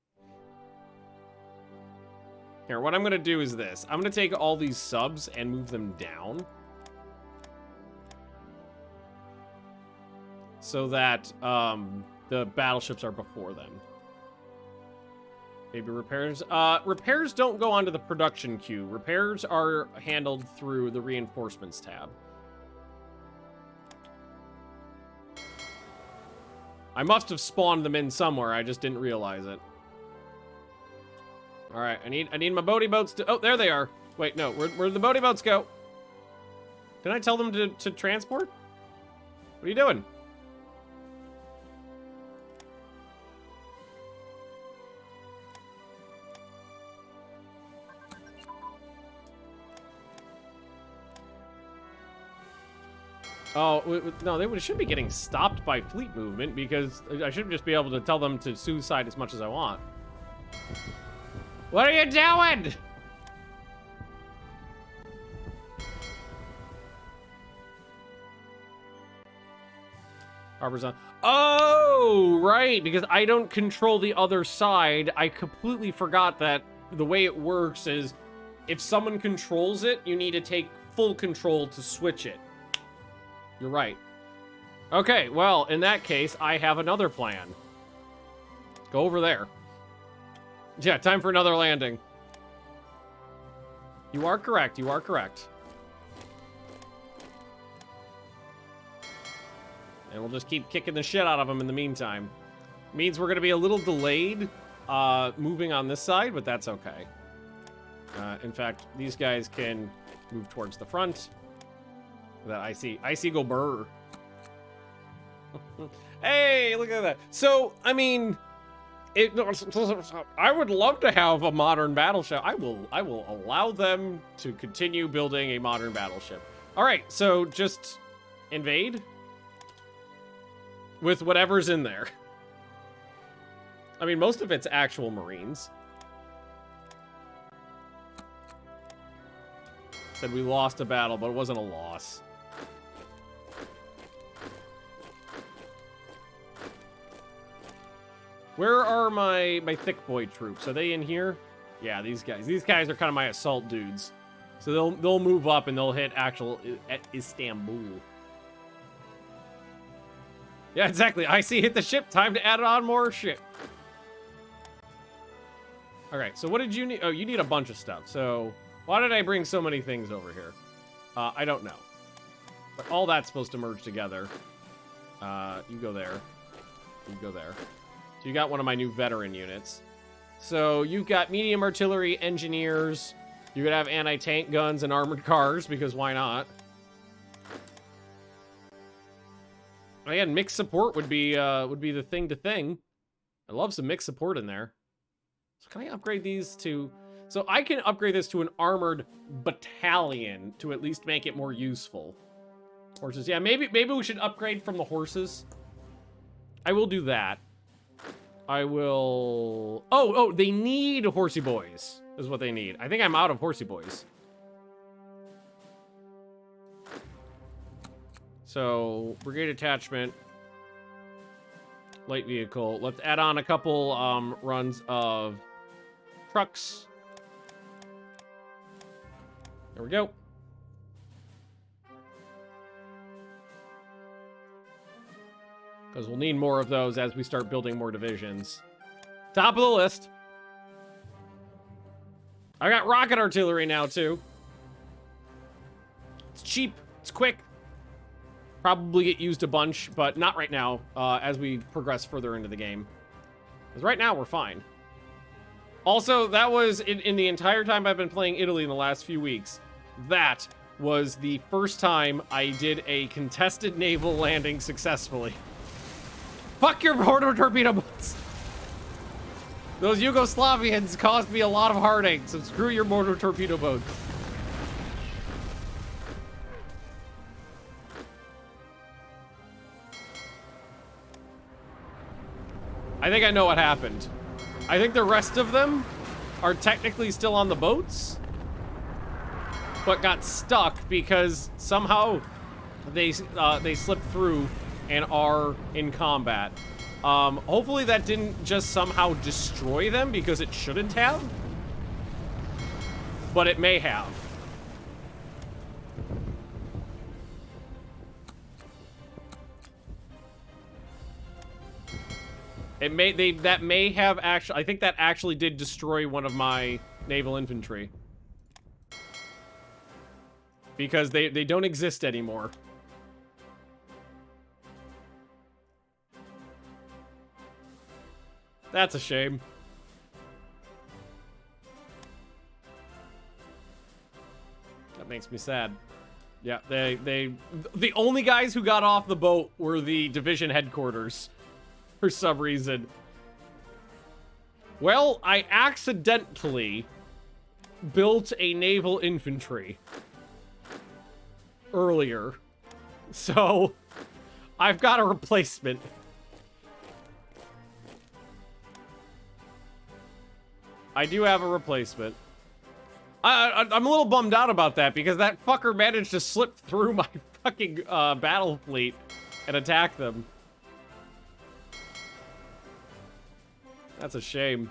A: Here, what I'm going to do is this. I'm going to take all these subs and move them down. So that the battleships are before them. Maybe repairs. Repairs don't go onto the production queue. Repairs are handled through the reinforcements tab. I must have spawned them in somewhere. I just didn't realize it. All right, I need my boaty boats to... Oh, there they are. Wait, no, where'd the boaty boats go? Didn't I tell them to transport? What are you doing? Oh, no, they should be getting stopped by fleet movement, because I should just be able to tell them to suicide as much as I want. What are you doing? Harbor's on. Oh, right, because I don't control the other side. I completely forgot that the way it works is if someone controls it, you need to take full control to switch it. You're right. Okay, well, in that case, I have another plan. Go over there. Yeah, time for another landing. You are correct, you are correct. And we'll just keep kicking the shit out of them in the meantime. Means we're going to be a little delayed moving on this side, but that's okay. In fact, these guys can move towards the front. That I see go burr. Hey, look at that. So, I mean, I would love to have a modern battleship. I will allow them to continue building a modern battleship. All right, so just invade with whatever's in there. I mean, most of it's actual Marines. Said we lost a battle, but it wasn't a loss. Where are my thick boy troops? Are they in here? Yeah, these guys. These guys are kind of my assault dudes. So they'll move up and they'll hit actual Istanbul. Yeah, exactly. I see. Hit the ship. Time to add on more ship. Okay, so what did you need? Oh, you need a bunch of stuff. So why did I bring so many things over here? I don't know. But all that's supposed to merge together. You go there. You go there. So you got one of my new veteran units. So you've got medium artillery, engineers. You're gonna have anti-tank guns and armored cars, because why not? Again, mixed support would be the thing. I love some mixed support in there. So can I upgrade these to... So I can upgrade this to an armored battalion to at least make it more useful. Horses, yeah, maybe we should upgrade from the horses. I will do that. I will... Oh, they need horsey boys, is what they need. I think I'm out of horsey boys. So, brigade attachment, light vehicle. Let's add on a couple runs of trucks. There we go. Because we'll need more of those as we start building more divisions. Top of the list. I got rocket artillery now, too. It's cheap. It's quick. Probably get used a bunch, but not right now as we progress further into the game. Because right now, we're fine. Also, that was, in the entire time I've been playing Italy in the last few weeks, that was the first time I did a contested naval landing successfully. Fuck your mortar torpedo boats. Those Yugoslavians caused me a lot of heartache, so screw your mortar torpedo boats. I think I know what happened. I think the rest of them are technically still on the boats, but got stuck because somehow they slipped through and are in combat. Hopefully that didn't just somehow destroy them, because it shouldn't have. But it may have. That may have actually, I think that actually did destroy one of my naval infantry. Because they don't exist anymore. That's a shame. That makes me sad. Yeah, the only guys who got off the boat were the division headquarters for some reason. Well, I accidentally built a naval infantry earlier. So, I've got a replacement. I do have a replacement. I'm a little bummed out about that, because that fucker managed to slip through my fucking battle fleet and attack them. That's a shame.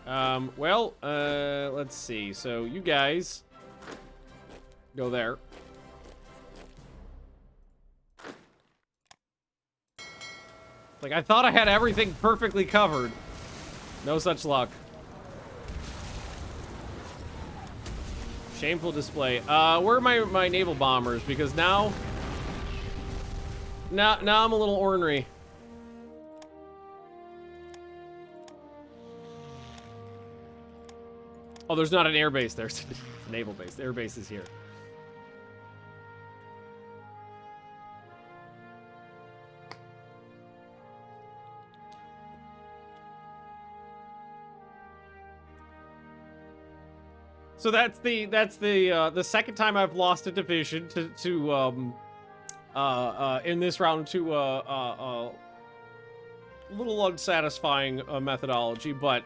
A: Well, let's see. So you guys go there. Like, I thought I had everything perfectly covered. No such luck. Shameful display. Where are my naval bombers? Because now I'm a little ornery. Oh, there's not an air base there. It's a naval base. The air base is here. So that's the second time I've lost a division to in this round to a little unsatisfying methodology, but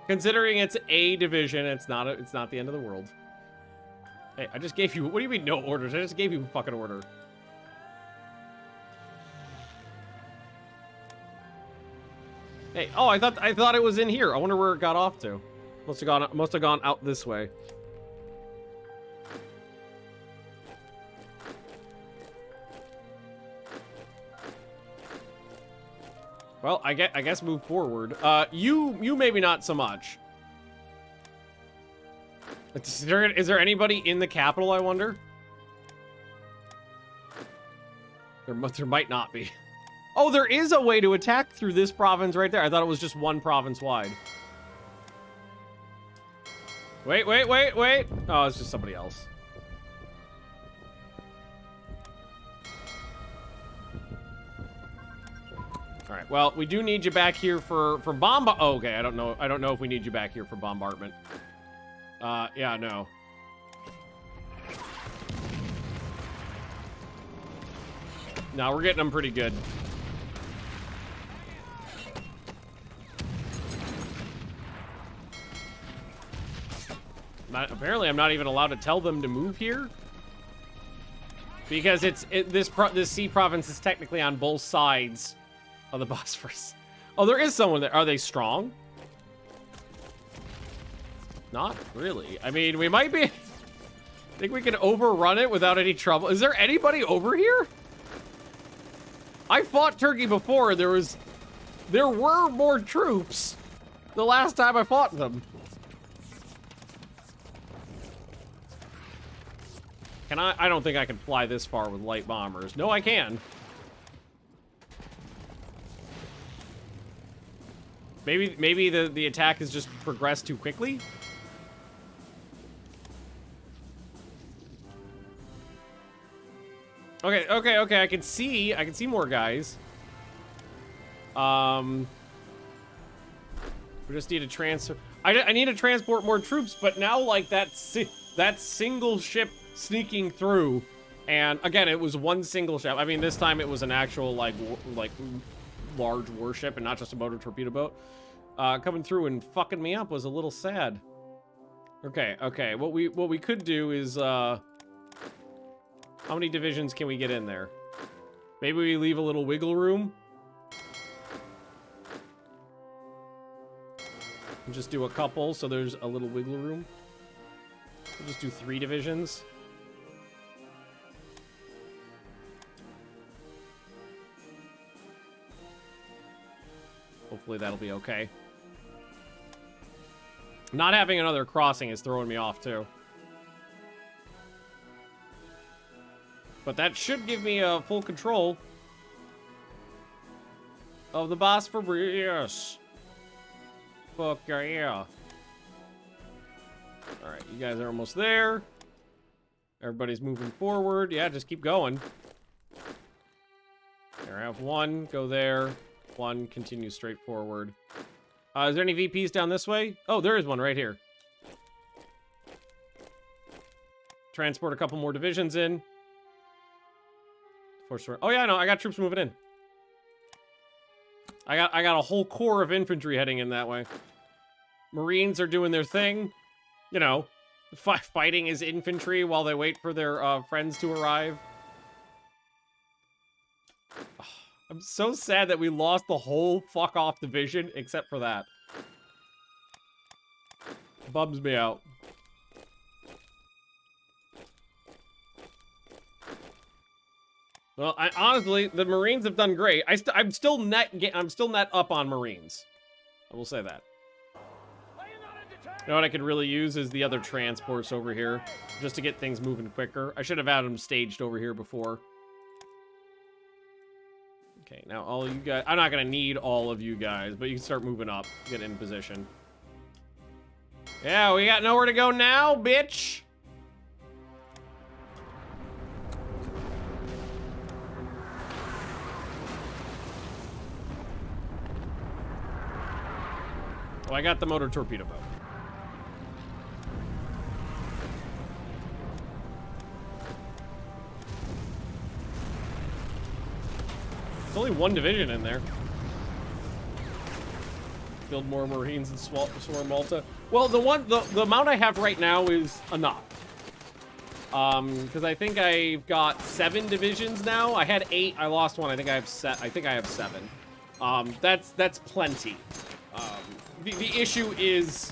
A: considering it's a division, it's not the end of the world. Hey, I just gave you, what do you mean no orders? I just gave you a fucking order. Hey, oh, I thought it was in here. I wonder where it got off to. Must have gone out this way. Well, I guess move forward. You maybe not so much. Is there anybody in the capital, I wonder? There might not be. Oh, there is a way to attack through this province right there. I thought it was just one province wide. Wait. Oh, it's just somebody else. All right. Well, we do need you back here for bomb. Oh, okay. I don't know if we need you back here for bombardment. Yeah, no. No, we're getting them pretty good. Apparently, I'm not even allowed to tell them to move here because this sea province is technically on both sides of the Bosphorus. Oh, there is someone there. Are they strong? Not really. I mean, we might be. Think we can overrun it without any trouble. Is there anybody over here? I fought Turkey before. There were more troops the last time I fought them. I don't think I can fly this far with light bombers. No, I can. Maybe the attack has just progressed too quickly. Okay. I can see more guys. We just need to transfer. I need to transport more troops, but now like that single ship sneaking through, and again it was one single ship. I mean, this time it was an actual like large warship and not just a motor torpedo boat coming through and fucking me up was a little sad. Okay, what we could do is how many divisions can we get in there? Maybe we leave a little wiggle room and just do a couple so there's a little wiggle room. We'll just do 3 divisions. Hopefully that'll be okay. Not having another crossing is throwing me off too. But that should give me full control of the Bosphorus. Fuck yeah. Alright, you guys are almost there. Everybody's moving forward. Yeah, just keep going. There, I have 1. Go there. 1, continue straight forward. Is there any VPs down this way? Oh, there is one right here. Transport a couple more divisions in. Oh yeah, no, I got troops moving in. I got a whole corps of infantry heading in that way. Marines are doing their thing. You know, fighting as infantry while they wait for their friends to arrive. I'm so sad that we lost the whole fuck off division except for that. Bums me out. Well, honestly, the Marines have done great. I'm still net up on Marines. I will say that. You know what I could really use is the other transports over here, just to get things moving quicker. I should have had them staged over here before. Okay, now all you guys, I'm not gonna need all of you guys, but you can start moving up, get in position. Yeah, we got nowhere to go now, bitch. Oh, I got the motor torpedo boat. There's only one division in there. Build more Marines and swarm Malta. Well, the amount I have right now is enough. Because I think I've got 7 divisions now. I had 8. I lost 1. I think I have 7. That's plenty. The issue is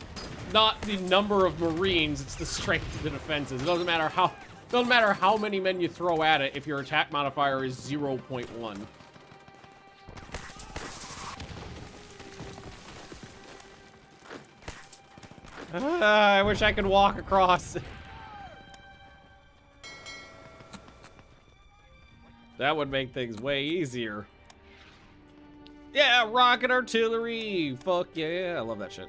A: not the number of Marines; it's the strength of the defenses. It doesn't matter how many men you throw at it if your attack modifier is 0.1. I wish I could walk across. That would make things way easier. Yeah, rocket artillery. Fuck yeah, I love that shit.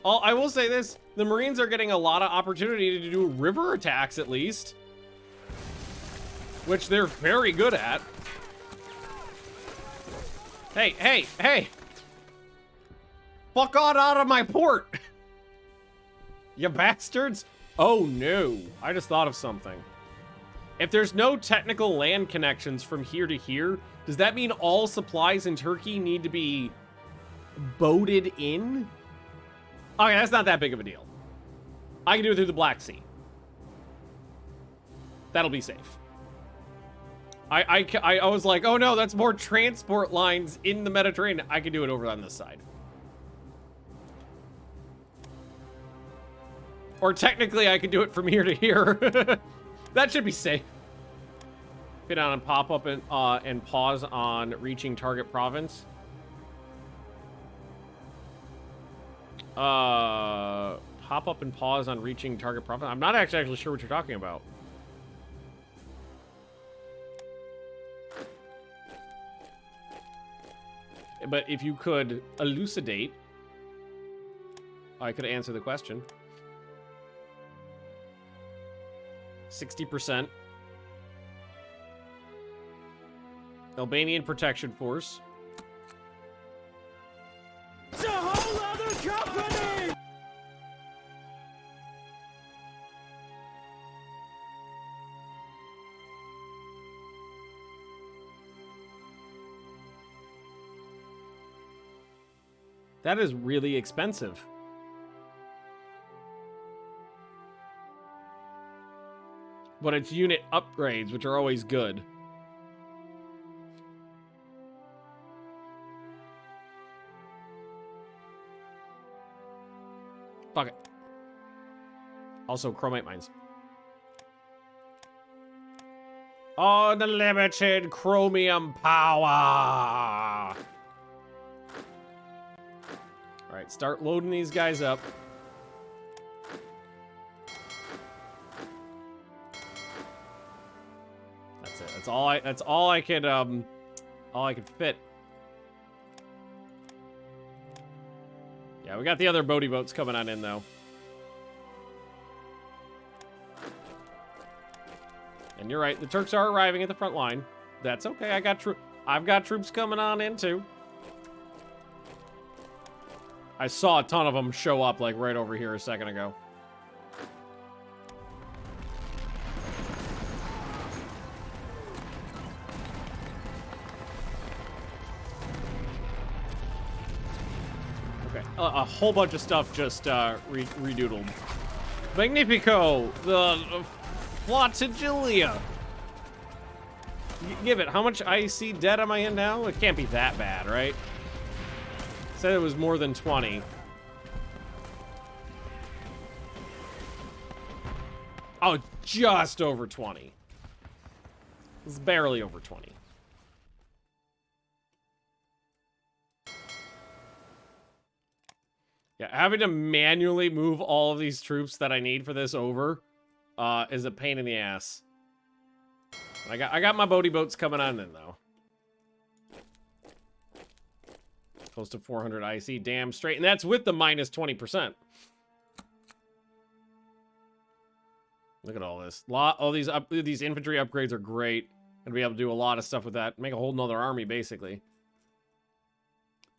A: Oh, I will say this. The Marines are getting a lot of opportunity to do river attacks, at least. Which they're very good at. Hey, hey, hey! Fuck on out of my port! You bastards! Oh no, I just thought of something. If there's no technical land connections from here to here, does that mean all supplies in Turkey need to be boated in? Okay, that's not that big of a deal. I can do it through the Black Sea. That'll be safe. I was like, oh no, that's more transport lines in the Mediterranean. I can do it over on this side. Or technically, I can do it from here to here. That should be safe. Fit on and pop up and pause on reaching target province. Pop up and pause on reaching target province. I'm not actually sure what you're talking about. But if you could elucidate, I could answer the question. 60%. Albanian Protection Force.
B: It's a whole other company!
A: That is really expensive. But it's unit upgrades, which are always good. Fuck it. Also, chromite mines. Unlimited chromium power! Alright, start loading these guys up. That's it. That's all I could fit. Yeah, we got the other boaty boats coming on in though. And you're right, the Turks are arriving at the front line. That's okay. I've got troops coming on in too. I saw a ton of them show up like right over here a second ago. Okay, a whole bunch of stuff just redoodled. Magnifico, the Flotilla. Give it. How much IC debt am I in now? It can't be that bad, right? Said it was more than 20. Oh, just over 20. It's barely over 20. Yeah, having to manually move all of these troops that I need for this over is a pain in the ass. I got my boaty boats coming on in, though. Close to 400 IC, damn straight. And that's with the minus 20%. Look at all this. All these infantry upgrades are great. Gonna be able to do a lot of stuff with that. Make a whole nother army, basically.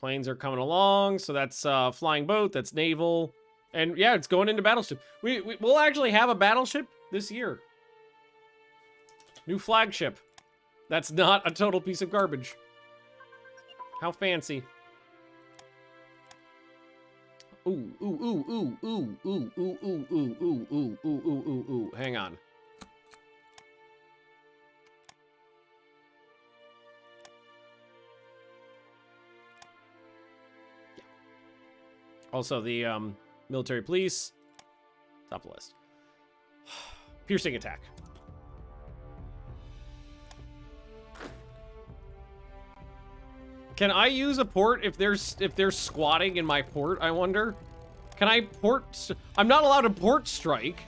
A: Planes are coming along, so that's flying boat, that's naval. And yeah, it's going into battleship. We'll actually have a battleship this year. New flagship. That's not a total piece of garbage. How fancy. Ooh, ooh, ooh, ooh, ooh, ooh, ooh, ooh, ooh, ooh, ooh, ooh, ooh, ooh, ooh. Hang on. Yeah. Also, the military police. Top of the list. Piercing attack. Can I use a port if they're squatting in my port, I wonder? Can I port? I'm not allowed to port strike.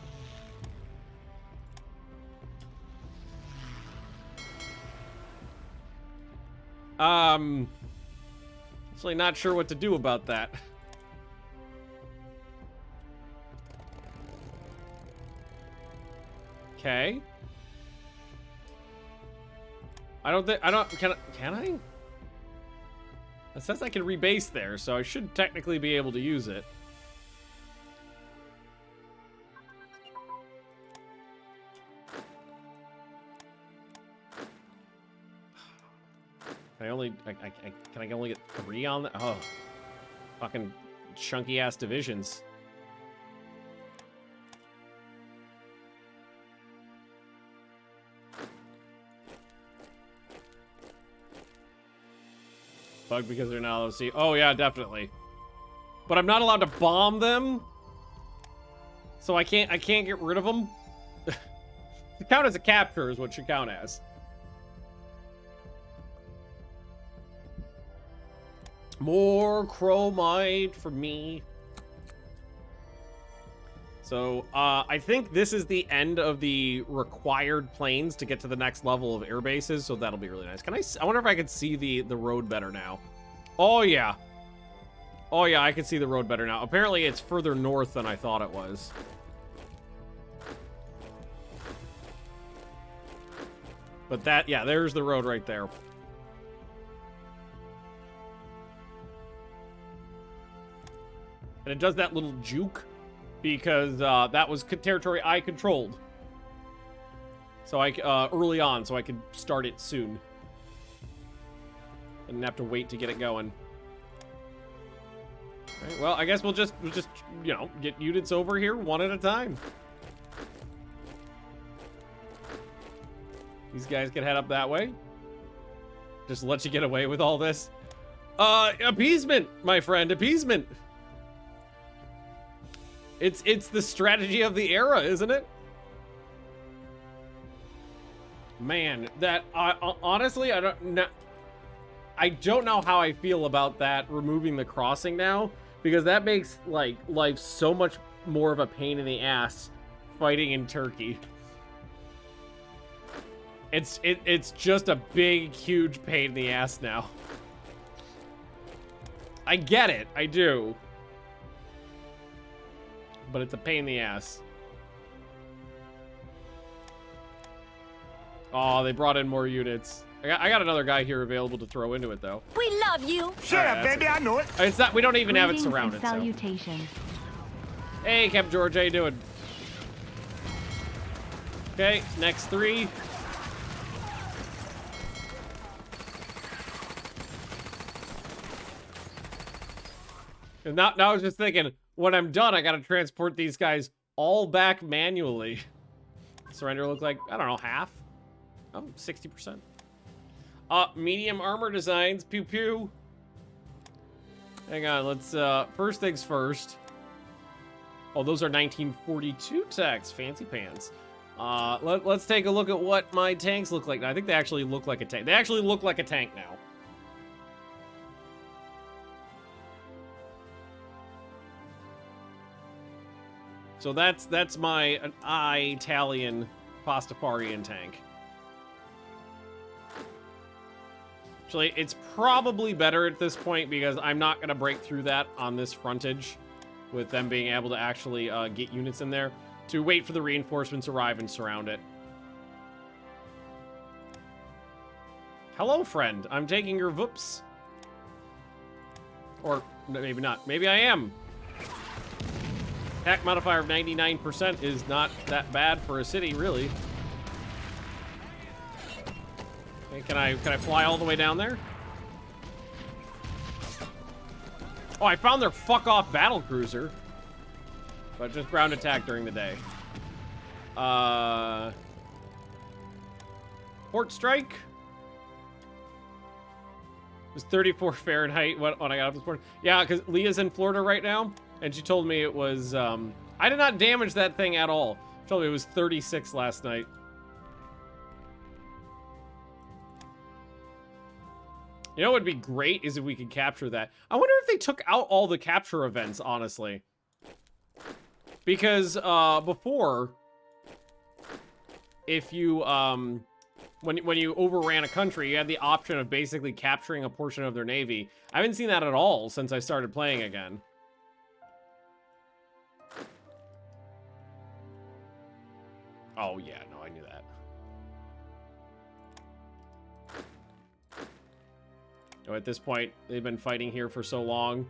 A: Actually not sure what to do about that. Okay. Can I? It says I can rebase there, so I should technically be able to use it. Can I only get 3 on that? Oh, fucking chunky ass divisions. Bug because they're not allowed to see. Oh yeah, definitely. But I'm not allowed to bomb them, so I can't get rid of them. To count as a capture is what should count as. More chromite for me. So I think this is the end of the required planes to get to the next level of air bases, so that'll be really nice. I wonder if I can see the road better now. Oh yeah. Oh yeah, I can see the road better now. Apparently it's further north than I thought it was. But that, yeah, there's the road right there. And it does that little juke because that was territory I controlled. So early on, so I could start it soon. I didn't have to wait to get it going. All right, well, I guess we'll just you know, get units over here one at a time. These guys can head up that way. Just let you get away with all this. Appeasement, my friend, appeasement. It's the strategy of the era, isn't it? Man, that honestly, I don't know how I feel about that removing the crossing now, because that makes like life so much more of a pain in the ass fighting in Turkey. It's just a big, huge pain in the ass now. I get it, I do. But it's a pain in the ass. Oh, they brought in more units. I got another guy here available to throw into it, though.
B: We love you.
D: Shut up, baby. I know it.
A: It's not. We don't even have it
C: Greetings
A: surrounded.
C: and salutations.
A: So. Hey, Captain George, how you doing? Okay, next 3. And now I was just thinking, when I'm done, I gotta transport these guys all back manually. Surrender look like, I don't know, half? Oh, 60%. Medium armor designs, pew pew. Hang on, let's, first things first. Oh, those are 1942 techs. Fancy pants. Let's take a look at what my tanks look like. I think they actually look like a tank. They actually look like a tank now. So that's my Italian Pastafarian tank. Actually, it's probably better at this point because I'm not going to break through that on this frontage with them being able to actually get units in there to wait for the reinforcements to arrive and surround it. Hello, friend. I'm taking your whoops. Or maybe not. Maybe I am. Attack modifier of 99% is not that bad for a city, really. Okay, can I fly all the way down there? Oh, I found their fuck-off battle cruiser. But just ground attack during the day. Port strike. It was 34 Fahrenheit when I got off this port. Yeah, because Leah's in Florida right now, and she told me it was, I did not damage that thing at all. She told me it was 36 last night. You know what would be great is if we could capture that. I wonder if they took out all the capture events, honestly. Because, before, if you, when you overran a country, you had the option of basically capturing a portion of their navy. I haven't seen that at all since I started playing again. Oh, yeah, no, I knew that. Oh, at this point, they've been fighting here for so long.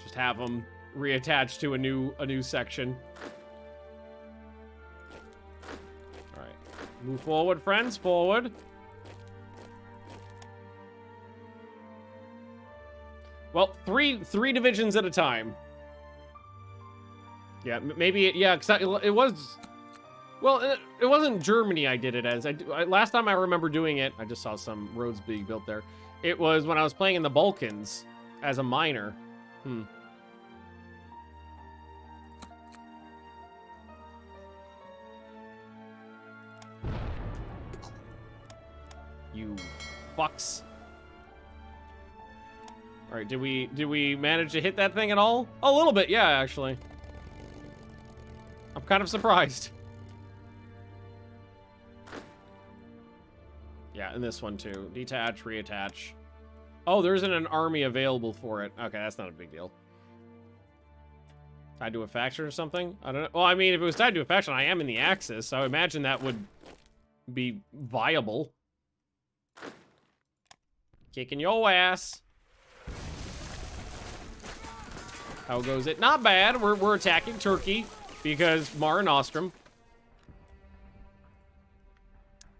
A: Just have them reattached to a new section. All right, move forward, friends, forward. Well, three divisions at a time. Yeah, maybe yeah, cause it was. Well, it wasn't Germany I did it as. Last time I remember doing it, I just saw some roads being built there. It was when I was playing in the Balkans as a minor. You fucks. All right, did we manage to hit that thing at all? A little bit, yeah, actually. I'm kind of surprised. Yeah, and this one too. Detach, reattach. Oh, there isn't an army available for it. Okay, that's not a big deal. Tied to a faction or something? I don't know. Well, I mean, if it was tied to a faction, I am in the Axis, so I imagine that would be viable. Kicking your ass. How goes it? Not bad. We're attacking Turkey because Mare Nostrum.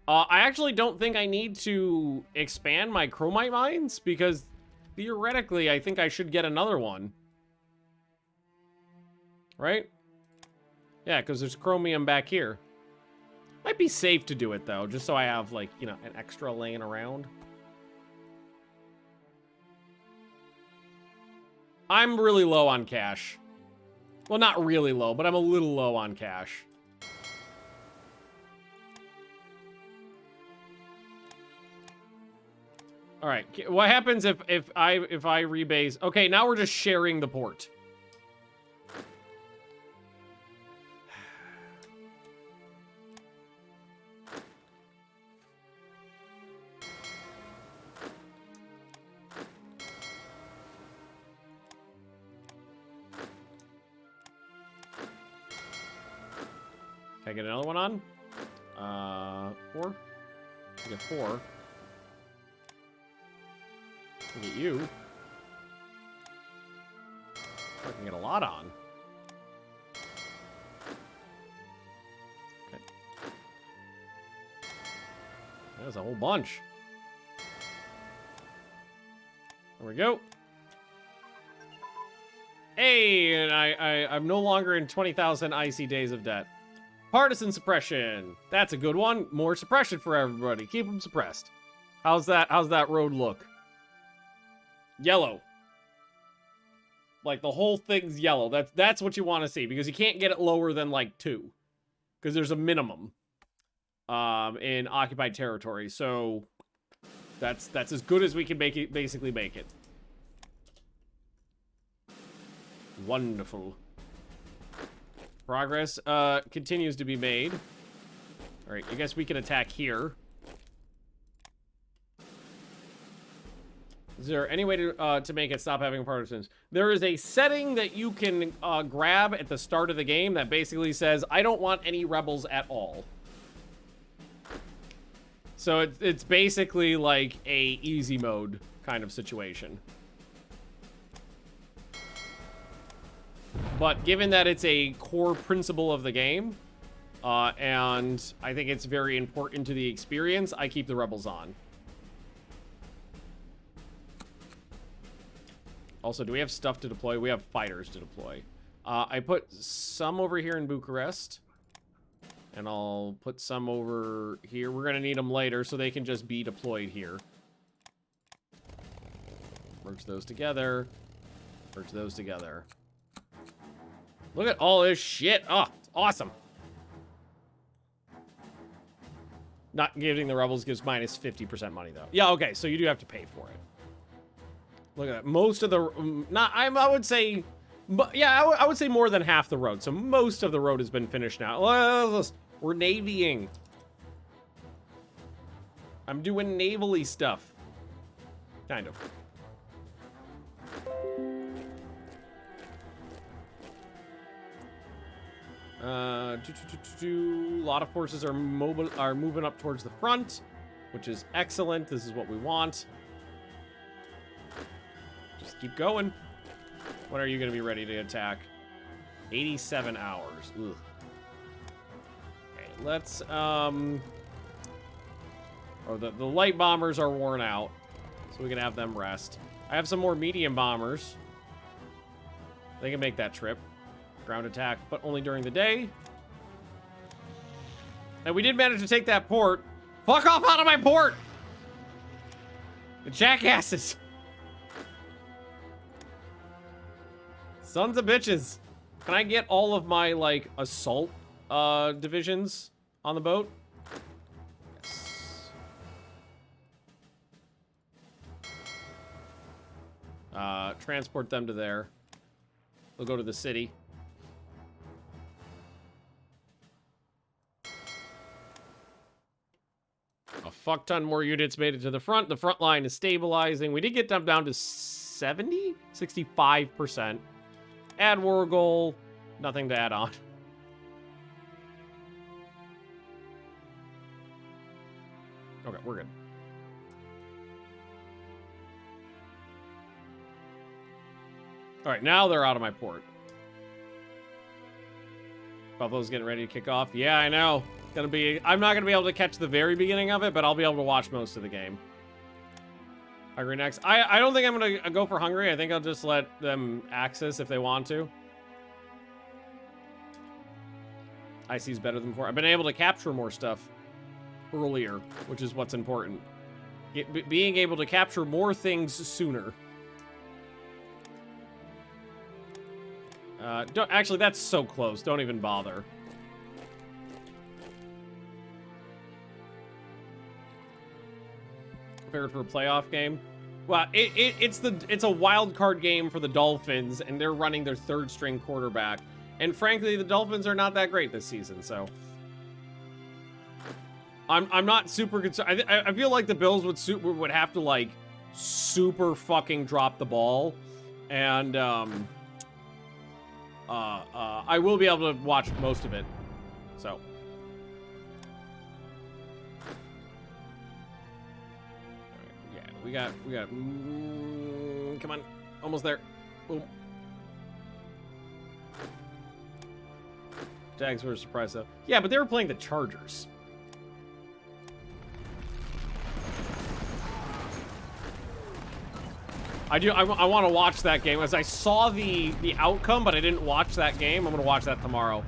A: I actually don't think I need to expand my chromite mines because theoretically I think I should get another one. Right? Yeah, because there's chromium back here. Might be safe to do it though, just so I have like, you know, an extra laying around. I'm really low on cash. Well, not really low, but I'm a little low on cash. All right, what happens if I rebase? Okay, now we're just sharing the port. Can I get another one on? 4? I get 4. Get you. I can get a lot on. Okay. There's a whole bunch. There we go. Hey, and I'm no longer in 20,000 icy days of debt. Partisan suppression. That's a good one. More suppression for everybody. Keep them suppressed. How's that road look? Yellow. Like, the whole thing's yellow. That's what you want to see, because you can't get it lower than, like, 2. Because there's a minimum in occupied territory. So, that's as good as we can make it, basically make it. Wonderful. Progress continues to be made. Alright, I guess we can attack here. Is there any way to make it stop having partisans? There is a setting that you can grab at the start of the game that basically says, I don't want any rebels at all. So it's basically like a easy mode kind of situation. But given that it's a core principle of the game, and I think it's very important to the experience, I keep the rebels on. Also, do we have stuff to deploy? We have fighters to deploy. I put some over here in Bucharest. And I'll put some over here. We're going to need them later, so they can just be deployed here. Merge those together. Merge those together. Look at all this shit. Oh, it's awesome. Not giving the rebels gives minus 50% money, though. Yeah, okay, so you do have to pay for it. Look at that. Most of the... I would say... But yeah, I would say more than half the road. So most of the road has been finished now. We're navying. I'm doing navally stuff. Kind of. A lot of forces are moving up towards the front, which is excellent. This is what we want. Just keep going. When are you going to be ready to attack? 87 hours. Ugh. Okay, let's, Oh, the light bombers are worn out, so we can have them rest. I have some more medium bombers. They can make that trip. Ground attack, but only during the day. And we did manage to take that port. Fuck off out of my port! The jackasses! Sons of bitches. Can I get all of my, like, assault divisions on the boat? Yes. Transport them to there. We'll go to the city. A fuck ton more units made it to the front. The front line is stabilizing. We did get them down to 70? 65%. Add war goal. Nothing to add on. Okay, we're good. All right, now they're out of my port. Buffalo's getting ready to kick off. Yeah, I know. I'm not gonna be able to catch the very beginning of it, but I'll be able to watch most of the game. Hungary next. I don't think I'm gonna go for Hungary. I think I'll just let them access if they want to. IC's better than before. I've been able to capture more stuff earlier, which is what's important. Being able to capture more things sooner. Actually, that's so close. Don't even bother. Prepared for a playoff game. Well, it's a wild card game for the Dolphins, and they're running their third string quarterback. And frankly, the Dolphins are not that great this season, so I'm not super concerned. I feel like the Bills would have to, like, super fucking drop the ball, and I will be able to watch most of it. So. We got, come on, almost there. Boom. Jags were surprised though. Yeah, but they were playing the Chargers. I want to watch that game. As I saw the outcome, but I didn't watch that game. I'm going to watch that tomorrow.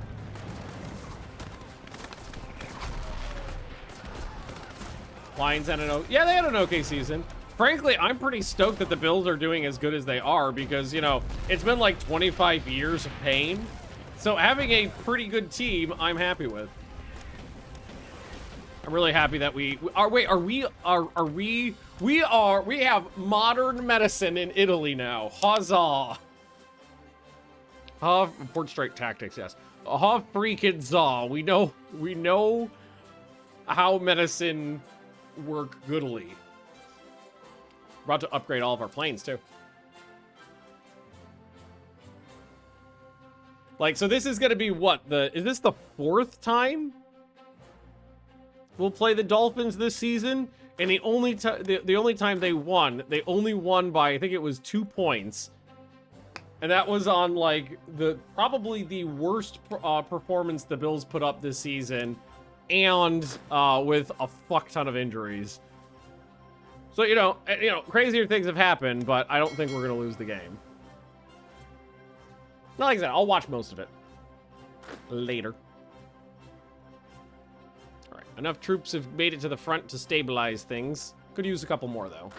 A: Lions had yeah, they had an okay season. Frankly, I'm pretty stoked that the Bills are doing as good as they are because, you know, it's been like 25 years of pain. So having a pretty good team, I'm happy with. I'm really happy that we have modern medicine in Italy now. Huzzah. Port Strike tactics, yes. Ha freaking zaw. We know how medicine work goodly. About to upgrade all of our planes too. Like, so this is gonna be what? Is this the 4th time we'll play the Dolphins this season? And the only time they only won by, I think it was 2 points. And that was on like probably the worst performance the Bills put up this season, and with a fuck ton of injuries. So you know, crazier things have happened, but I don't think we're gonna lose the game. Not like I said, I'll watch most of it later. All right, enough troops have made it to the front to stabilize things. Could use a couple more though.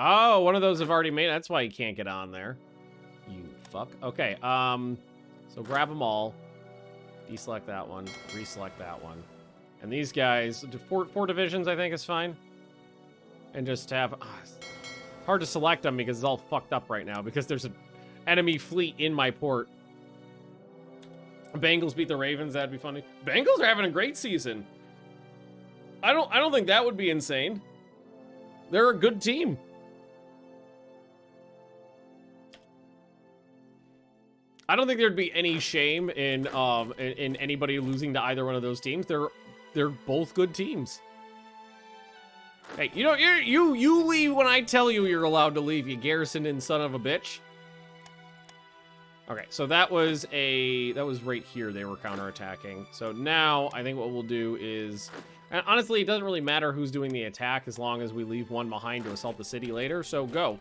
A: Oh, one of those have already made it. That's why you can't get on there. You fuck. Okay, so grab them all. Deselect that one. Reselect that one. And these guys, four divisions I think is fine. And just have... hard to select them because it's all fucked up right now because there's an enemy fleet in my port. Bengals beat the Ravens, that'd be funny. Bengals are having a great season. I don't think that would be insane. They're a good team. I don't think there'd be any shame in anybody losing to either one of those teams. They're both good teams. Hey, you know, you leave when I tell you you're allowed to leave, you garrisoning son of a bitch. Okay, so that was right here they were counterattacking. So now I think what we'll do is, and honestly, it doesn't really matter who's doing the attack as long as we leave one behind to assault the city later. So go.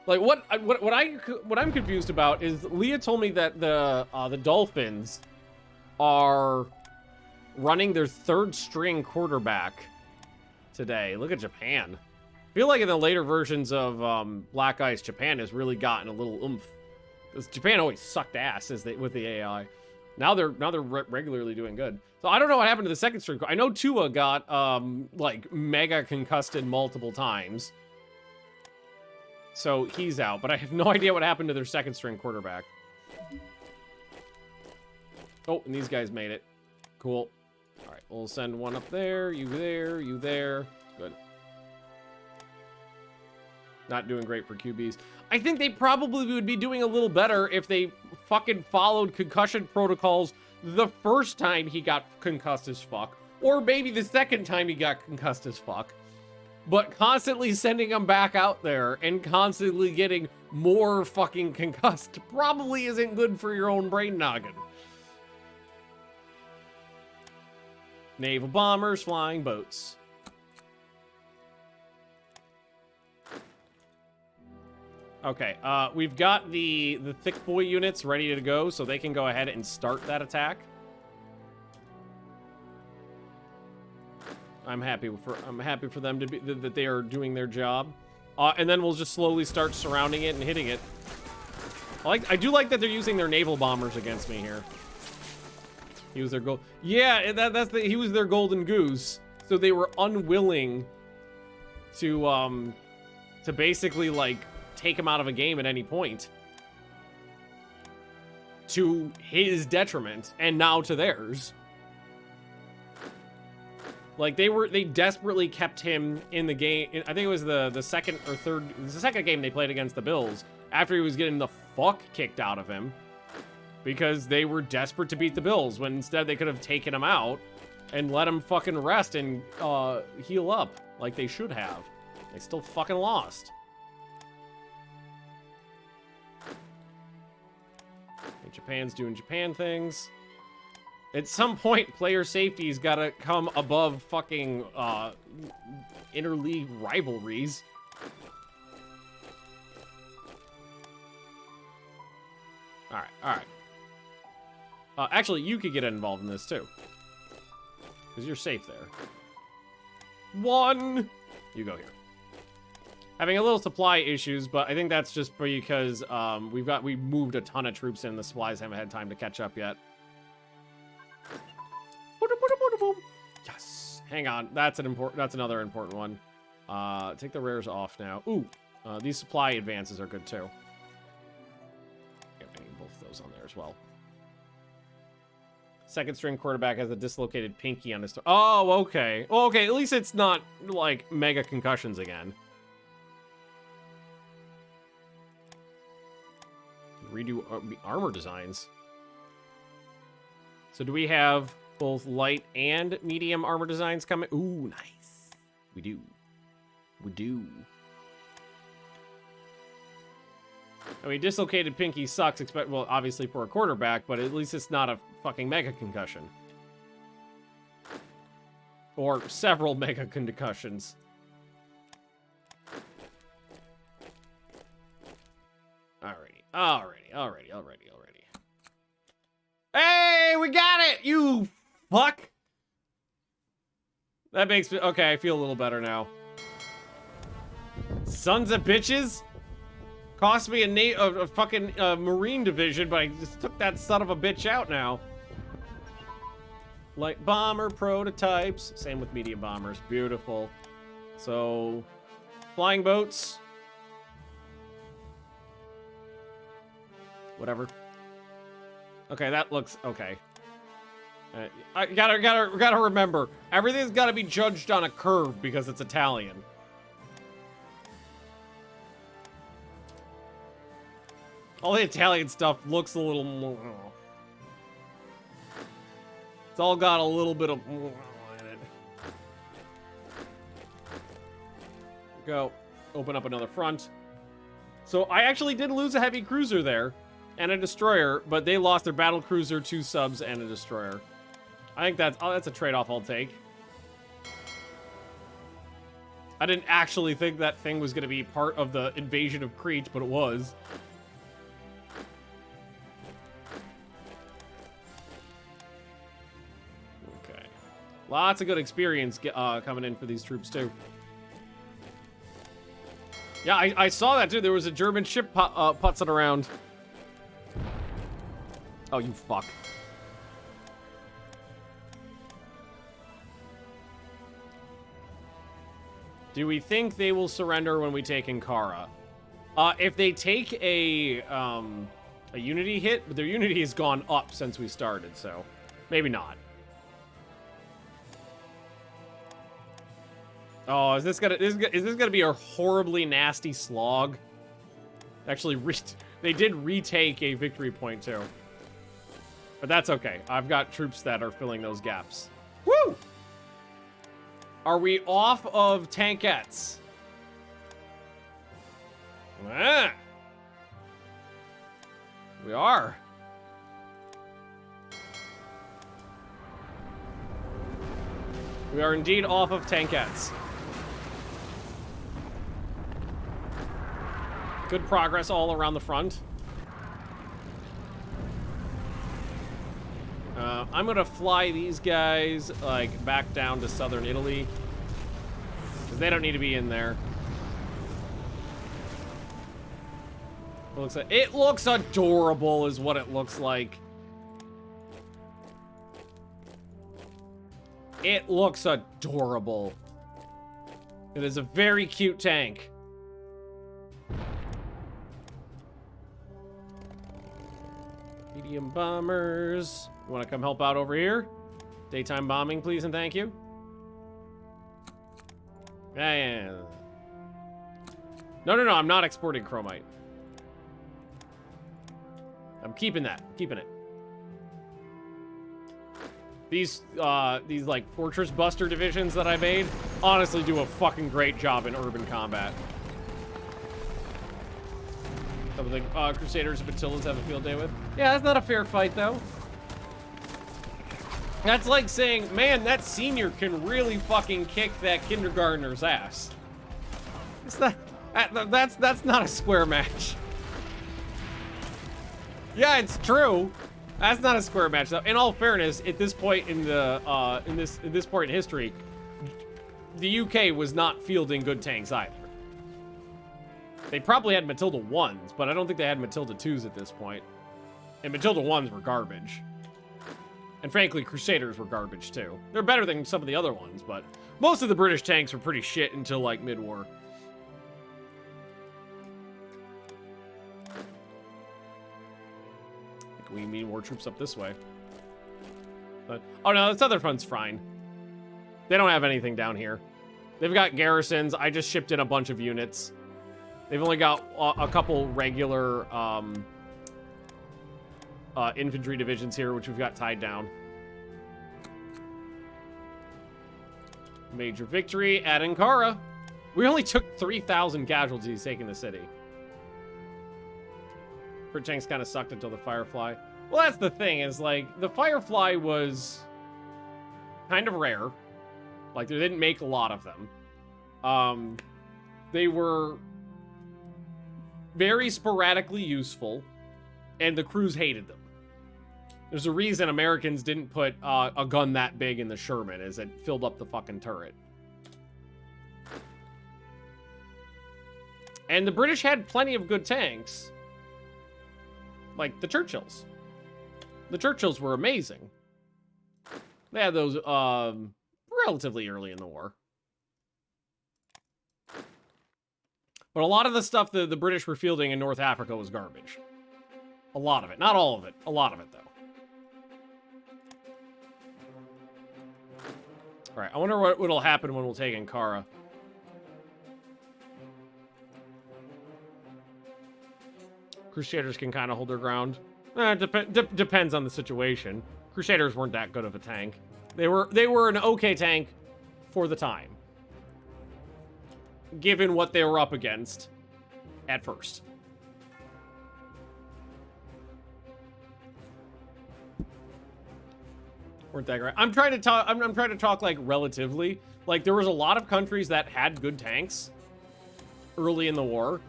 A: Like what I'm confused about is Leah told me that the Dolphins are running their 3rd string quarterback today. Look at Japan. I feel like in the later versions of Black Ice, Japan has really gotten a little oomph. Because Japan always sucked ass with the AI. Now they're regularly doing good. So I don't know what happened to the 2nd string. I know Tua got like mega concussed multiple times. So he's out, but I have no idea what happened to their 2nd string quarterback. Oh, and these guys made it. Cool. All right, we'll send one up there, you there, you there. Good. Not doing great for QBs. I think they probably would be doing a little better if they fucking followed concussion protocols the first time he got concussed as fuck. Or maybe the 2nd time he got concussed as fuck. But constantly sending them back out there and constantly getting more fucking concussed probably isn't good for your own brain noggin. Naval bombers, flying boats. Okay, we've got the thick boy units ready to go, so they can go ahead and start that attack. I'm happy for them to be that they are doing their job, and then we'll just slowly start surrounding it and hitting it. I do like that they're using their naval bombers against me here. He was their goal. Yeah, he was their golden goose. So they were unwilling to basically like take him out of a game at any point, to his detriment and now to theirs. Like they desperately kept him in the game. I think it was the second or third, it was the 2nd game they played against the Bills after he was getting the fuck kicked out of him because they were desperate to beat the Bills when instead they could have taken him out and let him fucking rest and heal up like they should have. They still fucking lost. And Japan's doing Japan things. At some point, player safety's gotta come above fucking interleague rivalries. All right. Actually, you could get involved in this too. Because you're safe there. 1. You go here. Having a little supply issues, but I think that's just because we moved a ton of troops in. The supplies haven't had time to catch up yet. Yes. Hang on. That's another important one. Take the rares off now. Ooh. These supply advances are good too. Yeah, I need both of those on there as well. Second string quarterback has a dislocated pinky on his. Oh, okay. Well, okay. At least it's not like mega concussions again. Redo armor designs. So do we have both light and medium armor designs coming? Ooh, nice. We do. We do. I mean, dislocated pinky sucks, well, obviously for a quarterback, but at least it's not a fucking mega concussion. Or several mega concussions. Alrighty. Hey, we got it! You fuck! That makes me... Okay, I feel a little better now. Sons of bitches? Cost me a fucking Marine division, but I just took that son of a bitch out now. Light bomber prototypes. Same with medium bombers. Beautiful. So, flying boats. Whatever. Okay, that looks okay. I gotta remember, everything's gotta be judged on a curve because it's Italian. All the Italian stuff looks a little more. It's all got a little bit of in it. Go. Open up another front. So I actually did lose a heavy cruiser there and a destroyer, but they lost their battle cruiser, 2 subs, and a destroyer. I think that's a trade-off I'll take. I didn't actually think that thing was going to be part of the invasion of Crete, but it was. Okay. Lots of good experience coming in for these troops, too. Yeah, I saw that, too. There was a German ship putzing around. Oh, you fuck. Do we think they will surrender when we take Ankara? If they take a unity hit, but their unity has gone up since we started, so maybe not. Oh, is this gonna be a horribly nasty slog? Actually, they did retake a victory point too, but that's okay. I've got troops that are filling those gaps. Woo! Are we off of tankettes? Ah. We are. We are indeed off of tankettes. Good progress all around the front. I'm gonna fly these guys like back down to southern Italy because they don't need to be in there. It looks adorable, is what it looks like. It looks adorable. It is a very cute tank. Medium bombers. You want to come help out over here? Daytime bombing, please and thank you. Yeah. No, I'm not exporting chromite. I'm keeping that. Keeping it. These like Fortress Buster divisions that I made honestly do a fucking great job in urban combat. Some of the Crusaders and Batillas have a field day with. Yeah, that's not a fair fight, though. That's like saying, man, that senior can really fucking kick that kindergartner's ass. It's not, that's not a square match. Yeah, it's true. That's not a square match, though. In all fairness, at this point in the in this point in history, the UK was not fielding good tanks either. They probably had Matilda 1s, but I don't think they had Matilda 2s at this point. And Matilda 1s were garbage. And frankly, Crusaders were garbage too. They're better than some of the other ones, but most of the British tanks were pretty shit until like mid-war. We need more troops up this way. But oh no, this other front's fine. They don't have anything down here. They've got garrisons. I just shipped in a bunch of units. They've only got a couple regular infantry divisions here, which we've got tied down. Major victory at Ankara. We only took 3,000 casualties taking the city. British tanks kind of sucked until the Firefly. Well, that's the thing, is like the Firefly was kind of rare. Like they didn't make a lot of them. They were very sporadically useful, and the crews hated them. There's a reason Americans didn't put a gun that big in the Sherman, as it filled up the fucking turret. And the British had plenty of good tanks. Like the Churchills. The Churchills were amazing. They had those relatively early in the war. But a lot of the stuff that the British were fielding in North Africa was garbage. A lot of it. Not all of it. A lot of it, though. Alright, I wonder what'll happen when we'll take Ankara. Crusaders can kind of hold their ground. Depends on the situation. Crusaders weren't that good of a tank. They were an okay tank for the time, given what they were up against at first. Weren't that great? I'm trying to talk. I'm trying to talk like relatively. Like there was a lot of countries that had good tanks early in the war.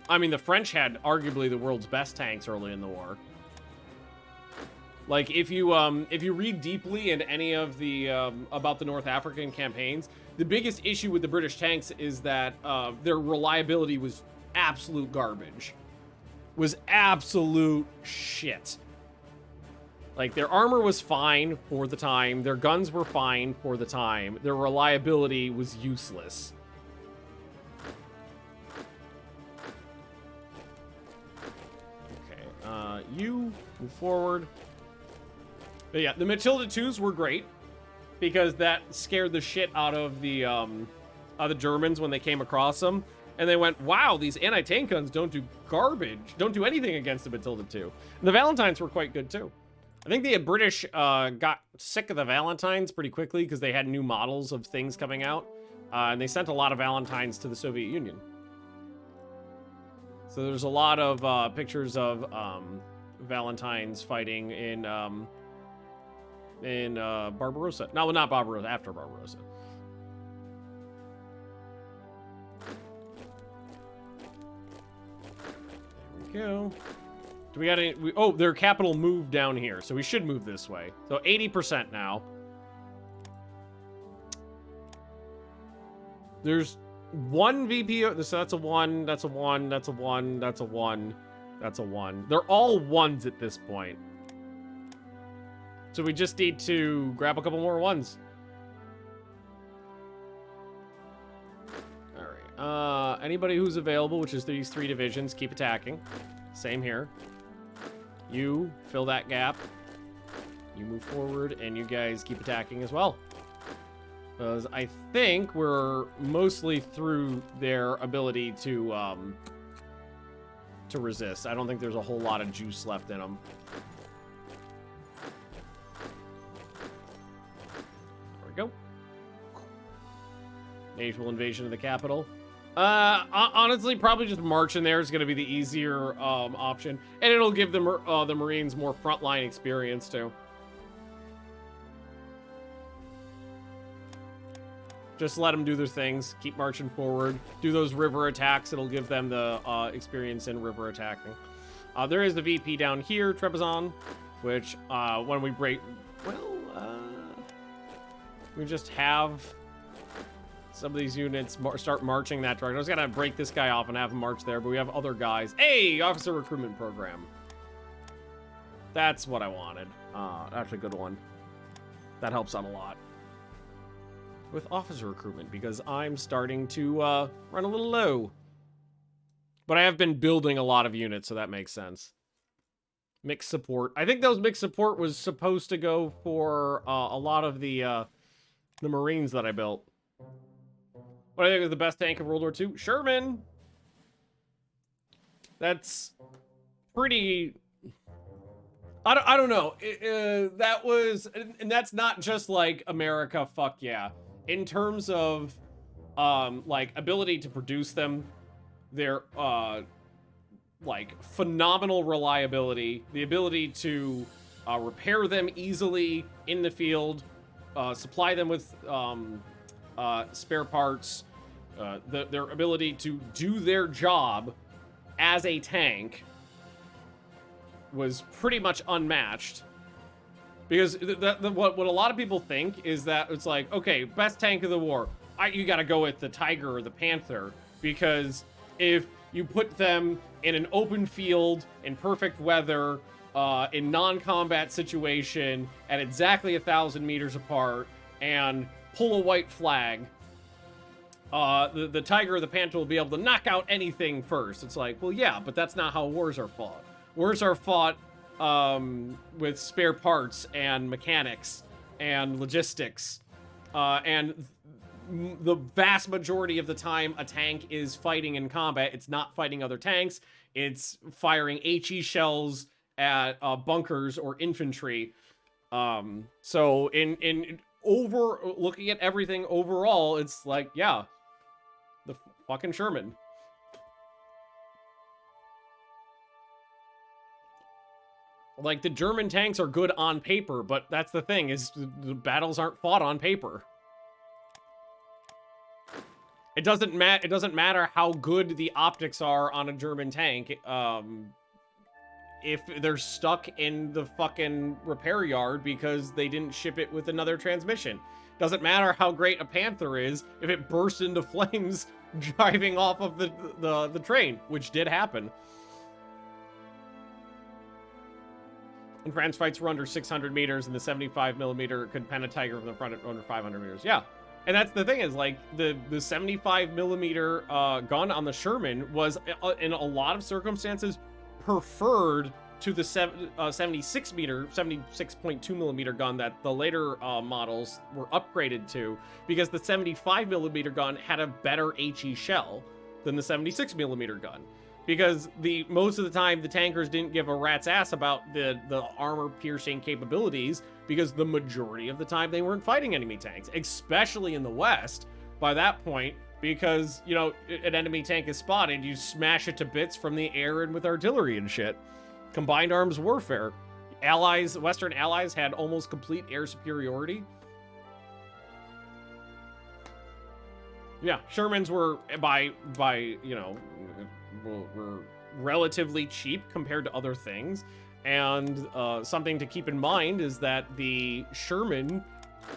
A: I mean, the French had arguably the world's best tanks early in the war. Like if you read deeply into any of the about the North African campaigns, the biggest issue with the British tanks is that their reliability was absolute garbage. Was absolute shit. Like their armor was fine for the time, their guns were fine for the time, their reliability was useless. You move forward. But yeah, the Matilda 2s were great because that scared the shit out of the Germans when they came across them, and they went, "Wow, these anti-tank guns don't do garbage, don't do anything against the Matilda 2." And the Valentines were quite good too. I think the British got sick of the Valentines pretty quickly because they had new models of things coming out, and they sent a lot of Valentines to the Soviet Union. So there's a lot of pictures of Valentines fighting in Barbarossa. No, not Barbarossa, after Barbarossa. There we go. Do we got any? Oh, their capital moved down here, so we should move this way. So 80% now. There's one VP, so that's a 1, that's a 1, that's a 1, that's a 1, that's a 1. They're all 1s at this point. So we just need to grab a couple more 1s. Alright, anybody who's available, which is these 3 divisions, keep attacking. Same here. You fill that gap. You move forward, and you guys keep attacking as well. Because I think we're mostly through their ability to resist. I don't think there's a whole lot of juice left in them. There we go. Naval invasion of the capital. Honestly, probably just march in there is going to be the easier option, and it'll give the Marines more frontline experience too. Just let them do their things. Keep marching forward. Do those river attacks. It'll give them the experience in river attacking. There is the VP down here, Trebizond, which when we break, well, we just have some of these units start marching that direction. I was gonna break this guy off and have him march there, but we have other guys. Hey, officer recruitment program. That's what I wanted. That's a good one. That helps out a lot with officer recruitment because I'm starting to run a little low. But I have been building a lot of units, so that makes sense. Mixed support. I think those mixed support was supposed to go for a lot of the Marines that I built. What I think is the best tank of World War II? Sherman! That's pretty... I don't know. That was... And that's not just, like, America, fuck yeah. In terms of, like, ability to produce them, their, like, phenomenal reliability, the ability to repair them easily in the field, supply them with spare parts, their ability to do their job as a tank was pretty much unmatched. Because what a lot of people think is that it's like, okay, best tank of the war, you gotta go with the Tiger or the Panther, because if you put them in an open field, in perfect weather, in non-combat situation, at exactly 1,000 meters apart, and pull a white flag, the Tiger or the Panther will be able to knock out anything first. It's like, well, yeah, but that's not how wars are fought. Wars are fought with spare parts and mechanics and logistics, and the vast majority of the time a tank is fighting in combat. It's not fighting other tanks. It's firing HE shells at bunkers or infantry. So in looking at everything overall, it's like, yeah, the fucking Sherman. Like, the German tanks are good on paper, but that's the thing, is the battles aren't fought on paper. It doesn't matter how good the optics are on a German tank, if they're stuck in the fucking repair yard because they didn't ship it with another transmission. Doesn't matter how great a Panther is if it bursts into flames driving off of the train, which did happen. And France fights were under 600 meters, and the 75 millimeter could pen a Tiger from the front at under 500 meters. Yeah. And that's the thing, is like the 75 millimeter gun on the Sherman was in a lot of circumstances preferred to the 76.2 millimeter gun that the later models were upgraded to, because the 75 millimeter gun had a better HE shell than the 76 millimeter gun. Because most of the time the tankers didn't give a rat's ass about the armor piercing capabilities, because the majority of the time they weren't fighting enemy tanks, especially in the West by that point, because, you know, an enemy tank is spotted, you smash it to bits from the air and with artillery and shit. Combined arms warfare. Western allies had almost complete air superiority. Yeah, Shermans were by you know, were relatively cheap compared to other things, and something to keep in mind is that the Sherman,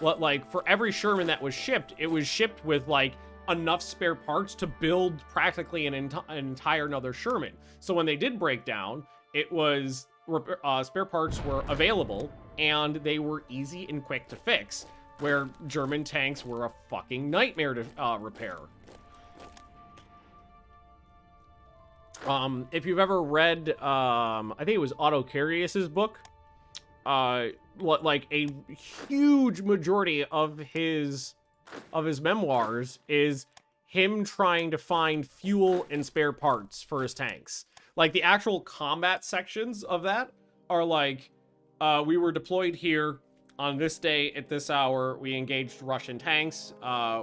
A: like, for every Sherman that was shipped, it was shipped with like enough spare parts to build practically an entire another Sherman. So when they did break down, it was spare parts were available and they were easy and quick to fix, where German tanks were a fucking nightmare to repair. If you've ever read, I think it was Otto Carius's book, like a huge majority of his memoirs is him trying to find fuel and spare parts for his tanks. Like, the actual combat sections of that are like, we were deployed here on this day at this hour, we engaged Russian tanks,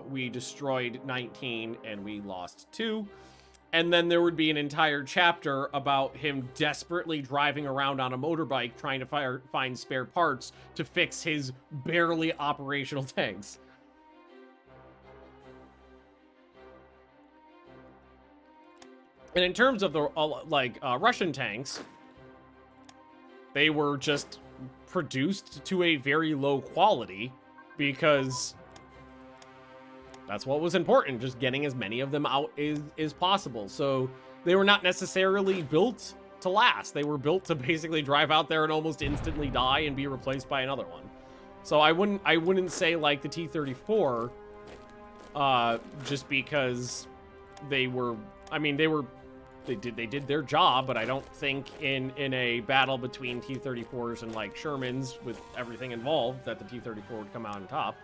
A: we destroyed 19 and we lost 2. And then there would be an entire chapter about him desperately driving around on a motorbike trying to find spare parts to fix his barely operational tanks. And in terms of the Russian tanks, They were just produced to a very low quality because that's what was important, just getting as many of them out is possible. So they were not necessarily built to last. They were built to basically drive out there and almost instantly die and be replaced by another one. So I wouldn't say like the T-34 just because they were, I mean, they did their job, but I don't think in a battle between T-34s and like Shermans with everything involved that the T-34 would come out on top.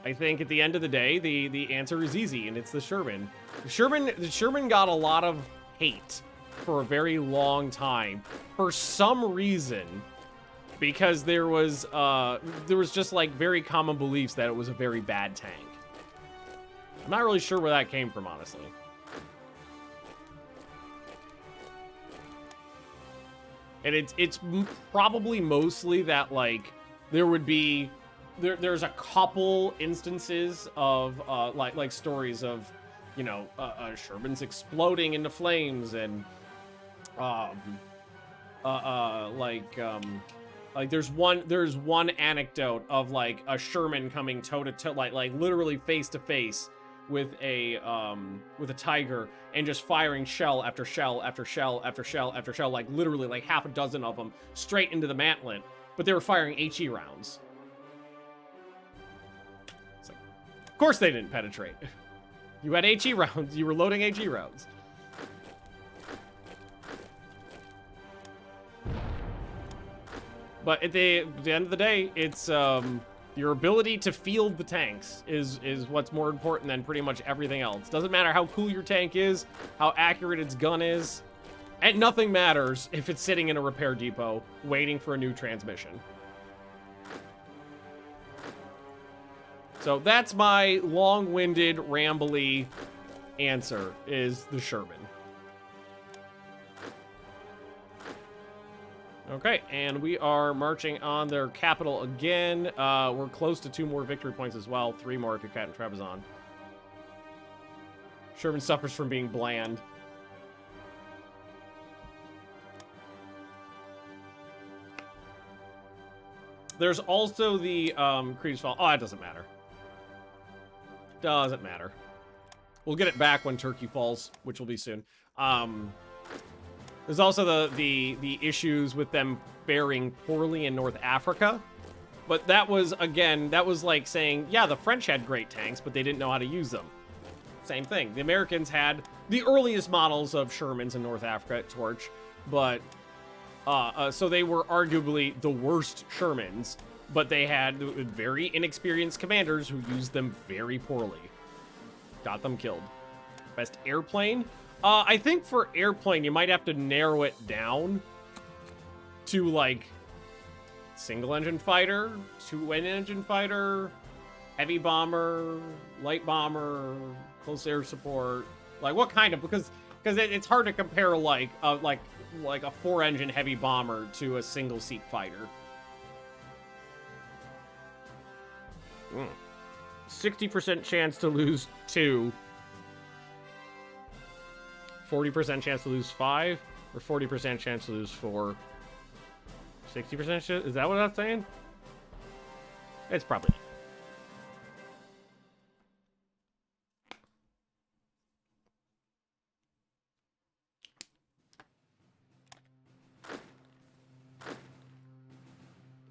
A: I think at the end of the day, the answer is easy, and it's the Sherman. The Sherman got a lot of hate for a very long time for some reason, because there was just like very common beliefs that it was a very bad tank. I'm not really sure where that came from, honestly. And it's probably mostly that like there would be there's a couple instances of like stories of, you know, Shermans exploding into flames and like there's one anecdote of like a Sherman coming toe to toe, like literally face to face with a tiger and just firing shell after shell after shell after shell after shell, like literally like half a dozen of them straight into the mantlet, but they were firing HE rounds. It's like, of course they didn't penetrate. You had HE rounds, you were loading HE rounds. But at the end of the day, it's your ability to field the tanks is what's more important than pretty much everything else. Doesn't matter how cool your tank is, how accurate its gun is, and nothing matters if it's sitting in a repair depot waiting for a new transmission. So that's my long-winded, rambly answer, is the Sherman. Okay, and we are marching on their capital again. We're close to 2 more victory points as well. 3 more if you're Cat and Trebizond. Sherman suffers from being bland. There's also the Creed's Fall. Oh, that doesn't matter. Doesn't matter. We'll get it back when Turkey falls, which will be soon. There's also the issues with them faring poorly in North Africa. But that was, again, that was like saying, yeah, the French had great tanks, but they didn't know how to use them. Same thing. The Americans had the earliest models of Shermans in North Africa at Torch, but so they were arguably the worst Shermans, but they had very inexperienced commanders who used them very poorly. Got them killed. Best airplane? I think for airplane, you might have to narrow it down to, like, single-engine fighter, two-engine fighter, heavy bomber, light bomber, close air support. Like, what kind of... Because it's hard to compare, like a 4-engine heavy bomber to a single-seat fighter. 60% chance to lose 2. 40% chance to lose 5, or 40% chance to lose 4. 60% chance? Is that what that's saying? It's probably.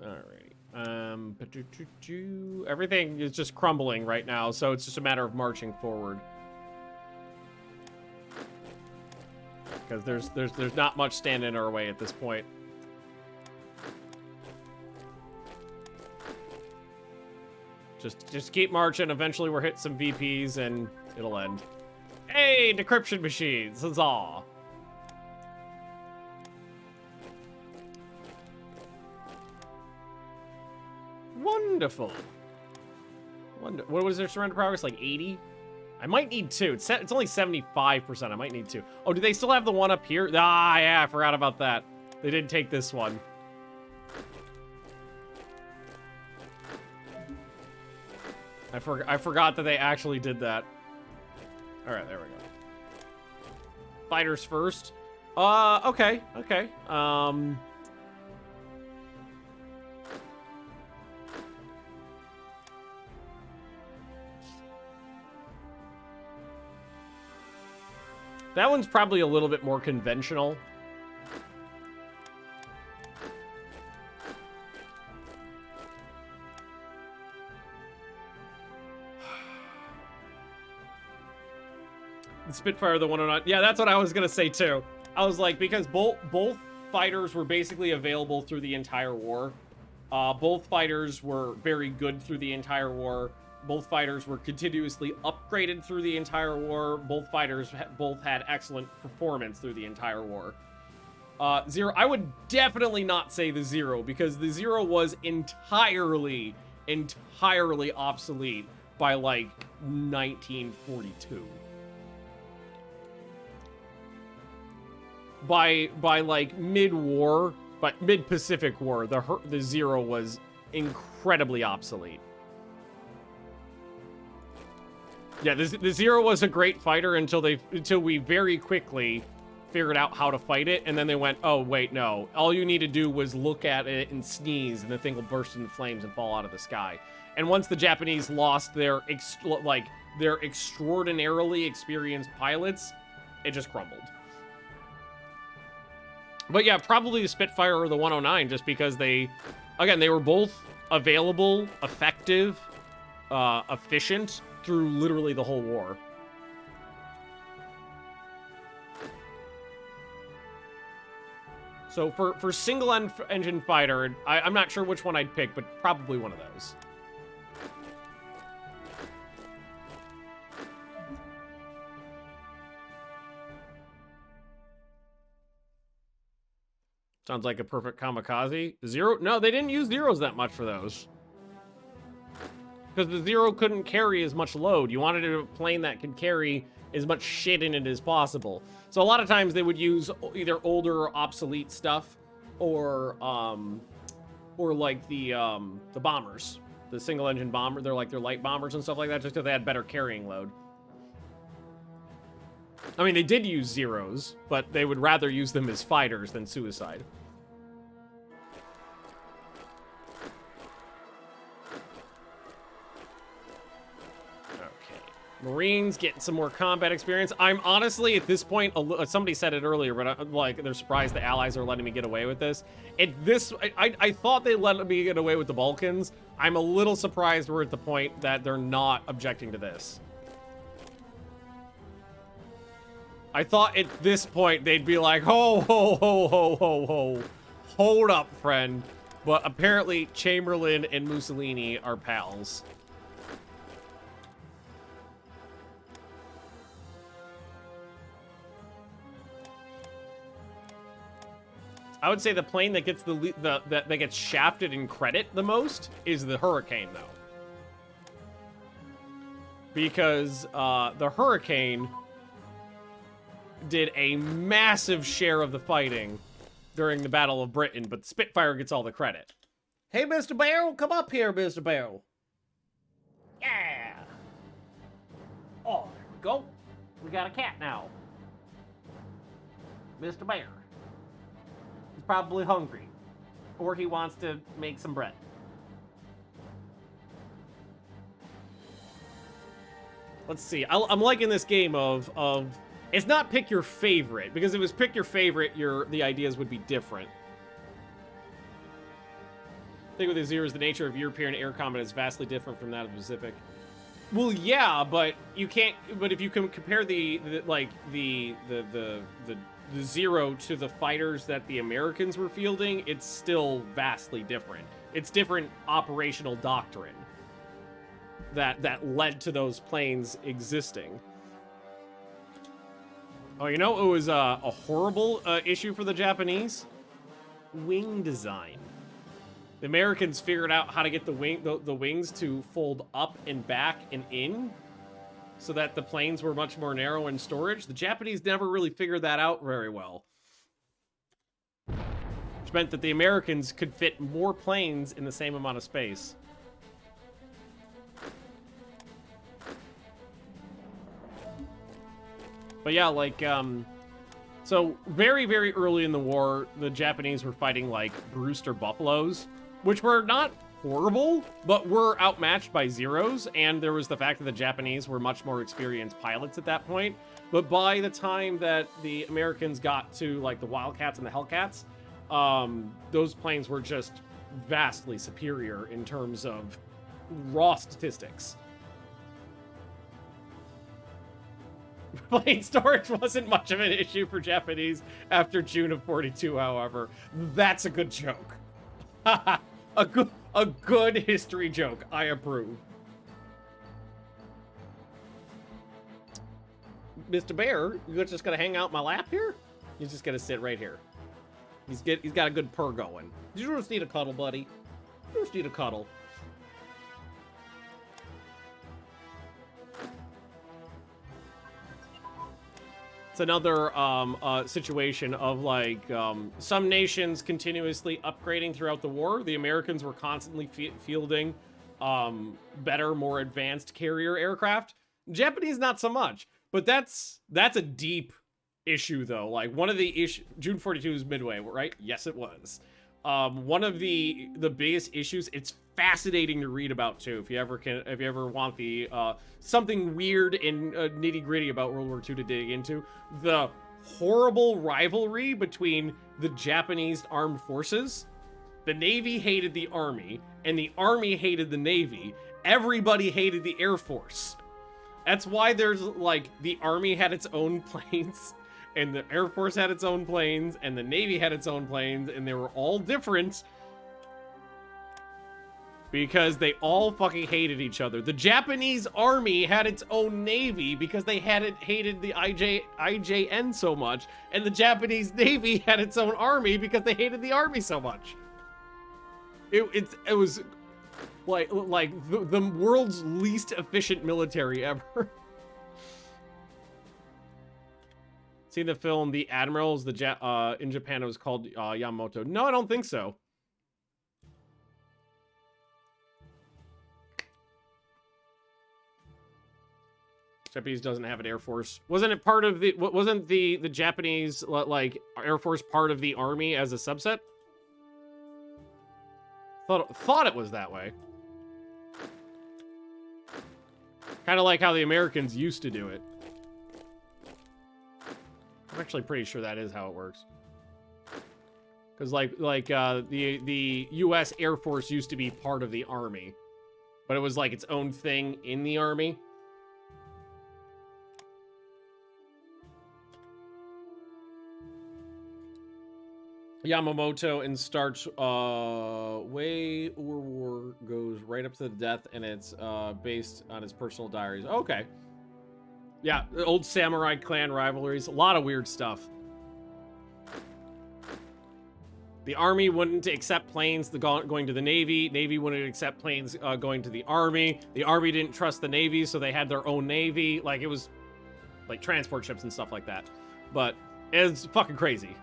A: Alrighty. Everything is just crumbling right now, so it's just a matter of marching forward. Because there's not much standing in our way at this point. Just keep marching. Eventually we'll hit some VPs and it'll end. Hey, decryption machines! Huzzah! Wonderful. What was their surrender progress? Like 80? I might need 2. It's only 75%. I might need 2. Oh, do they still have the one up here? Ah, yeah, I forgot about that. They did take this one. I forgot that they actually did that. All right, there we go. Fighters first. Okay, okay. That one's probably a little bit more conventional. The Spitfire, the 109. Yeah, that's what I was gonna say too. I was like, because both fighters were basically available through the entire war. Both fighters were very good through the entire war. Both fighters were continuously upgraded through the entire war. Both fighters both had excellent performance through the entire war. Zero, I would definitely not say the Zero, because the Zero was entirely obsolete by like 1942. By like mid-war, but mid-Pacific War, the Zero was incredibly obsolete. Yeah, the Zero was a great fighter until we very quickly figured out how to fight it, and then they went, oh wait, no. All you need to do was look at it and sneeze, and the thing will burst into flames and fall out of the sky. And once the Japanese lost their extraordinarily experienced pilots, it just crumbled. But yeah, probably the Spitfire or the 109, just because they were both available, effective, efficient through literally the whole war. So for single engine fighter, I'm not sure which one I'd pick, but probably one of those. Sounds like a perfect kamikaze. Zero? No, they didn't use Zeros that much for those. Because the Zero couldn't carry as much load. You wanted a plane that could carry as much shit in it as possible. So a lot of times they would use either older or obsolete stuff, or like the bombers, the single engine bomber. They're like their light bombers and stuff like that, just because they had better carrying load. I mean, they did use Zeros, but they would rather use them as fighters than suicide. Marines getting some more combat experience. I'm honestly, at this point, somebody said it earlier, but I'm like, they're surprised the Allies are letting me get away with this. I thought they let me get away with the Balkans. I'm a little surprised we're at the point that they're not objecting to this. I thought at this point they'd be like, ho, ho, ho, ho, ho, ho. Hold up, friend. But apparently Chamberlain and Mussolini are pals. I would say the plane that gets that gets shafted in credit the most is the Hurricane, though, because the Hurricane did a massive share of the fighting during the Battle of Britain, but Spitfire gets all the credit. Hey, Mr. Barrel, come up here, Mr. Barrel. Yeah. Oh, there we go. We got a cat now. Mr. Bear. He's probably hungry, or he wants to make some bread. Let's see. I'm liking this game of it's not pick your favorite, because if it was pick your favorite, the ideas would be different. The thing with the Zero is the nature of European air combat is vastly different from that of the Pacific. Well, yeah, but you can't. But if you can compare the Zero to the fighters that the Americans were fielding, it's still vastly different. It's different operational doctrine that led to those planes existing. Oh, you know, it was a horrible issue for the Japanese? Wing design. The Americans figured out how to get the wings to fold up and back and in, so that the planes were much more narrow in storage. The Japanese never really figured that out very well, which meant that the Americans could fit more planes in the same amount of space. But yeah, like, So very, very early in the war, the Japanese were fighting like Brewster buffaloes, which were not horrible, but were outmatched by Zeros. And there was the fact that the Japanese were much more experienced pilots at that point. But by the time that the Americans got to like the Wildcats and the Hellcats, those planes were just vastly superior in terms of raw statistics. Plane storage wasn't much of an issue for Japanese after June of 42, however. That's a good joke. a good history joke. I approve. Mr. Bear, you're just gonna hang out in my lap here? He's just gonna sit right here. He's got a good purr going. You just need a cuddle, buddy. You just need a cuddle. It's another situation of like some nations continuously upgrading throughout the war. The Americans were constantly fielding better, more advanced carrier aircraft. Japanese not so much, but that's a deep issue though. Like one of the issues, June 42 is Midway, right? Yes, it was. One of the biggest issues. It's fascinating to read about too. If you ever want the something weird and nitty gritty about World War II to dig into, the horrible rivalry between the Japanese armed forces. The Navy hated the Army, and the Army hated the Navy. Everybody hated the Air Force. That's why there's like the Army had its own planes, and the Air Force had its own planes, and the Navy had its own planes, and they were all different because they all fucking hated each other. The Japanese Army had its own Navy because they hated the IJN so much, and the Japanese Navy had its own Army because they hated the Army so much. It was like the world's least efficient military ever. Seen the film The Admirals? In Japan it was called Yamamoto. No, I don't think so. Japanese doesn't have an Air Force. Wasn't it part of the... Wasn't the Japanese, like, Air Force part of the Army as a subset? Thought it was that way. Kind of like how the Americans used to do it. I'm actually pretty sure that is how it works. Because the U.S. Air Force used to be part of the Army, but it was like its own thing in the Army. Yamamoto and starts way war goes right up to the death, and it's based on his personal diaries. Okay. Yeah, old samurai clan rivalries, a lot of weird stuff. The Army wouldn't accept planes going to the Navy. Navy wouldn't accept planes going to the Army. The Army didn't trust the Navy, so they had their own Navy. Like, it was like transport ships and stuff like that. But it's fucking crazy.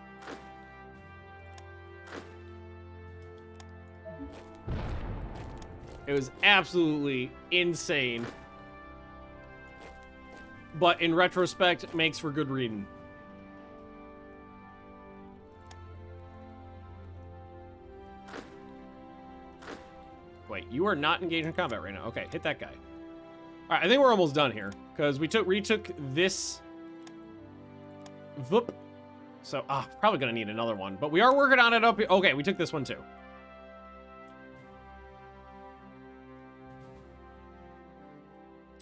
A: It was absolutely insane. But in retrospect, makes for good reading. Wait, you are not engaged in combat right now. Okay, hit that guy. All right, I think we're almost done here because we retook this. Voop. So, probably gonna need another one, but we are working on it up here. Okay, we took this one too.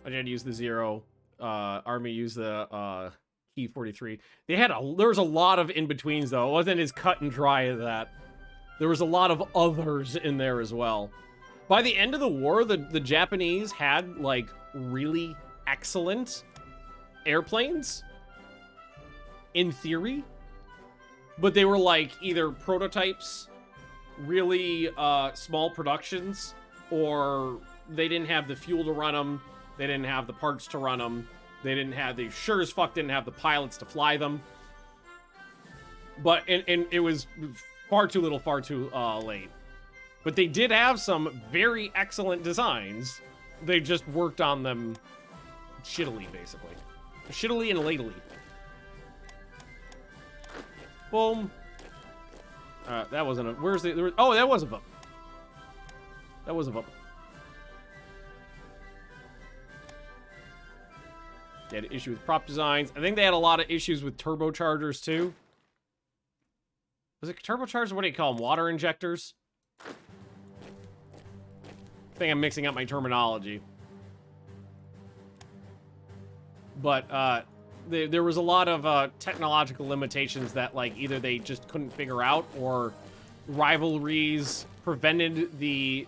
A: I did use the 0. Army used the key 43. There was a lot of in-betweens though. It wasn't as cut and dry as that. There was a lot of others in there as well. By the end of the war, the Japanese had like really excellent airplanes in theory, but they were like either prototypes, really small productions, or they didn't have the fuel to run them. They didn't have the parts to run them. They sure as fuck didn't have the pilots to fly them. But, and it was far too little, far too late. But they did have some very excellent designs. They just worked on them shittily, basically. Shittily and lately. Boom. That wasn't a... Where's the... Oh, that was a bump. That was a bump. They had an issue with prop designs. I think they had a lot of issues with turbochargers, too. Was it turbochargers? What do you call them? Water injectors? I think I'm mixing up my terminology. But, there was a lot of technological limitations that, like, either they just couldn't figure out, or rivalries prevented the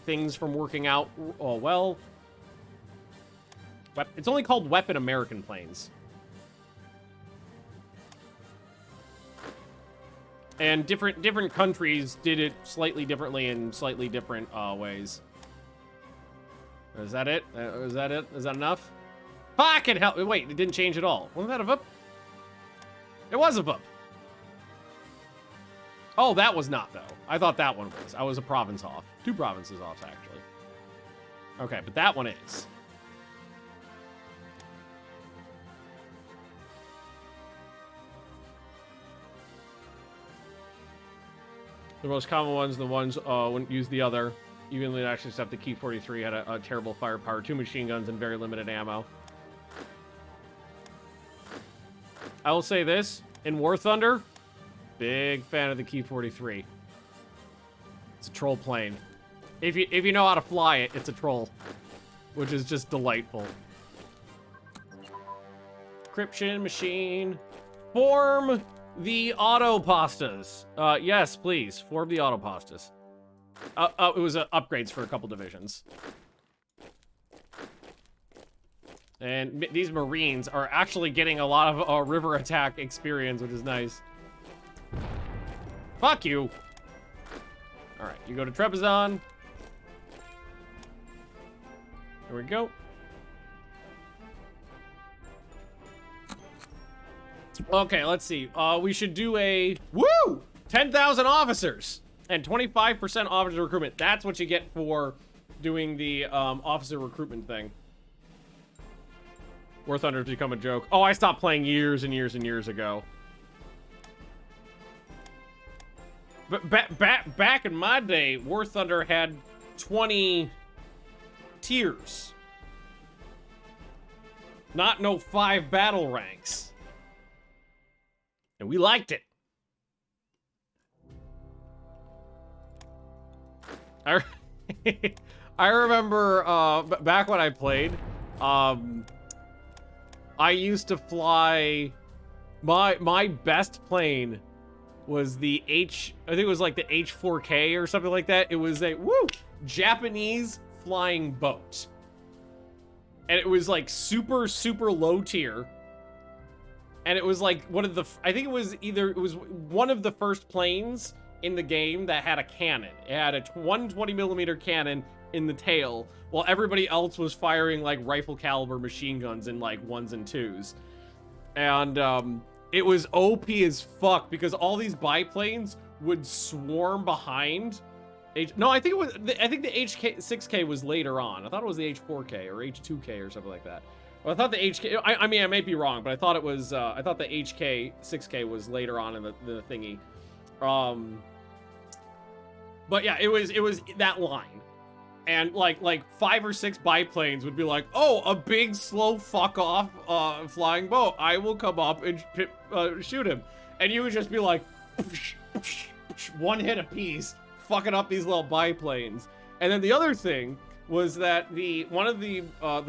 A: things from working out well. But it's only called Weapon American Planes. And different countries did it slightly differently in slightly different ways. Is that it? Is that it? Is that enough? Fucking hell! Wait, it didn't change at all. Wasn't that a VUP? It was a VUP. Oh, that was not, though. I thought that one was. I was a province off. 2 provinces off, actually. Okay, but that one is. The most common ones, the ones wouldn't use the other. Even though actually except the Key 43 had a terrible firepower, 2 machine guns, and very limited ammo. I will say this, in War Thunder, big fan of the Key 43. It's a troll plane. If you know how to fly it, it's a troll, which is just delightful. Encryption machine. Form the auto pastas. Yes, please, form the auto pastas. It was upgrades for a couple divisions. And these Marines are actually getting a lot of river attack experience, which is nice. Fuck you. All right, you go to Trebizond. There we go. Okay, let's see. We should do a... Woo! 10,000 officers! And 25% officer recruitment. That's what you get for doing the officer recruitment thing. War Thunder has become a joke. Oh, I stopped playing years and years and years ago. But back in my day, War Thunder had 20 tiers. Not no 5 battle ranks. And we liked it. I remember back when I played, I used to fly, my best plane was the I think it was like the H4K or something like that. It was a, Japanese flying boat. And it was like super, super low tier. And it was like one of the, I think it was one of the first planes in the game that had a cannon. It had a 120mm cannon in the tail, while everybody else was firing like rifle caliber machine guns in like 1s and 2s. And it was OP as fuck because all these biplanes would swarm behind. No, I think the H6K was later on. I thought it was the H4K or H2K or something like that. Well, I thought the HK, I mean, I may be wrong, but I thought it was, I thought the HK6K was later on in the thingy. But yeah, it was that line. And like 5 or 6 biplanes would be like, oh, a big slow fuck off flying boat. I will come up and shoot him. And you would just be like, one hit apiece, fucking up these little biplanes. And then the other thing was that one of the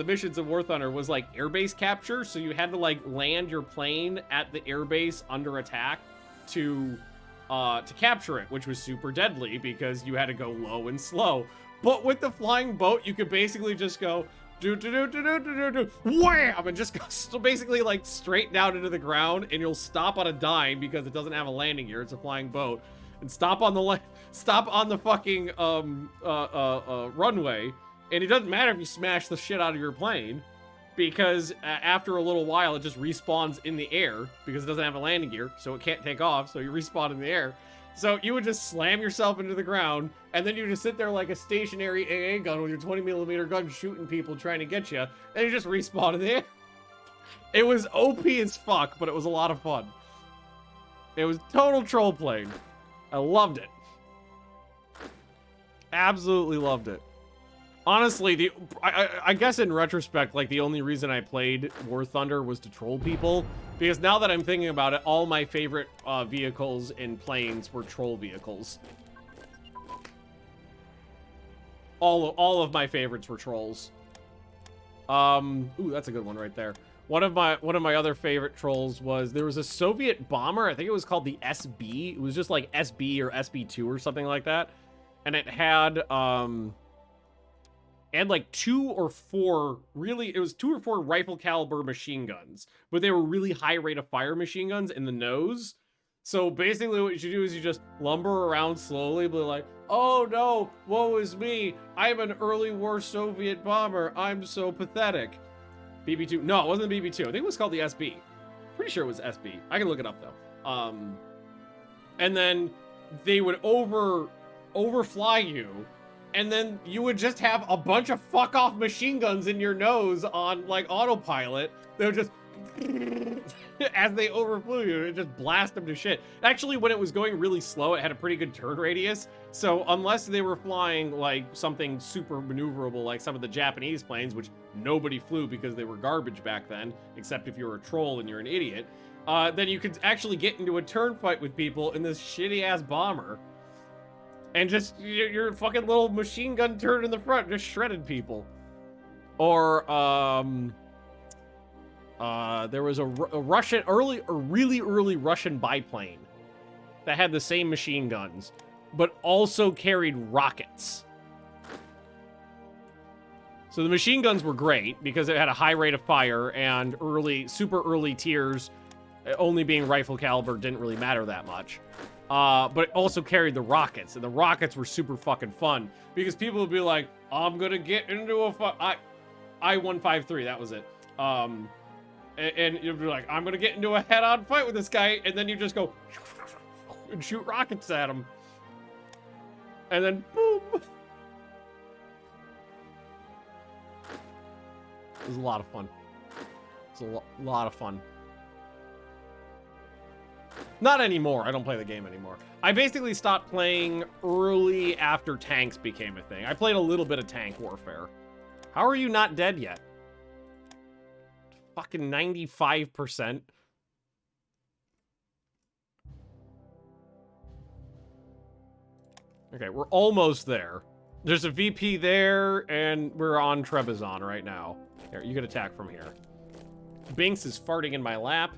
A: missions of War Thunder was like airbase capture, so you had to like land your plane at the airbase under attack to capture it, which was super deadly because you had to go low and slow. But with the flying boat, you could basically just go wham, and just go so basically like straight down into the ground, and you'll stop on a dime because it doesn't have a landing gear. It's a flying boat, and stop on the fucking runway. And it doesn't matter if you smash the shit out of your plane, because after a little while, it just respawns in the air because it doesn't have a landing gear, so it can't take off, so you respawn in the air. So you would just slam yourself into the ground, and then you just sit there like a stationary AA gun with your 20mm gun shooting people trying to get you, and you just respawn in the air. It was OP as fuck, but it was a lot of fun. It was total troll plane. I loved it. Absolutely loved it. Honestly, I guess in retrospect, like, the only reason I played War Thunder was to troll people. Because now that I'm thinking about it, all my favorite vehicles in planes were troll vehicles. All of my favorites were trolls. Ooh, that's a good one right there. One of my other favorite trolls was, there was a Soviet bomber. I think it was called the SB. It was just like SB or SB2 or something like that. And it had like 2 or 4 rifle caliber machine guns, but they were really high rate of fire machine guns in the nose. So basically what you do is you just lumber around slowly, but like, oh no, woe is me. I'm an early war Soviet bomber. I'm so pathetic. BB2. No, it wasn't the BB2. I think it was called the SB. Pretty sure it was SB. I can look it up though. And then they would overfly you, and then you would just have a bunch of fuck off machine guns in your nose on like autopilot. They would just as they overflew you, it just blast them to shit. Actually, when it was going really slow, it had a pretty good turn radius. So unless they were flying like something super maneuverable, like some of the Japanese planes, which nobody flew because they were garbage back then, except if you were a troll and you're an idiot, then you could actually get into a turn fight with people in this shitty ass bomber. And just your fucking little machine gun turret in the front just shredded people. Or there was a really early Russian biplane that had the same machine guns, but also carried rockets. So the machine guns were great because it had a high rate of fire, and super early tiers, only being rifle caliber, didn't really matter that much. But it also carried the rockets, and the rockets were super fucking fun because people would be like, I'm gonna get into a I-153, that was it. And you'd be like, I'm gonna get into a head-on fight with this guy, and then you just go and shoot rockets at him. And then boom. It was a lot of fun. It's a lot of fun. Not anymore. I don't play the game anymore. I basically stopped playing early after tanks became a thing. I played a little bit of tank warfare. How are you not dead yet? Fucking 95%. Okay, we're almost there. There's a VP there, and we're on Trebizond right now. Here, you can attack from here. Binks is farting in my lap.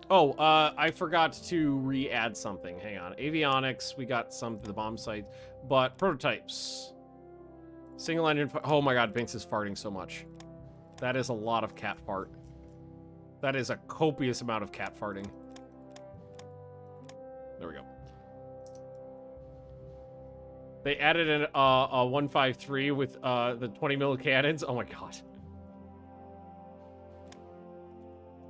A: Oh, I forgot to re-add something. Hang on. Avionics, we got some to the bomb site, but prototypes. Single engine, oh my god, Binks is farting so much. That is a lot of cat fart. That is a copious amount of cat farting. There we go. They added a 153 with the 20 mil cannons. Oh my god.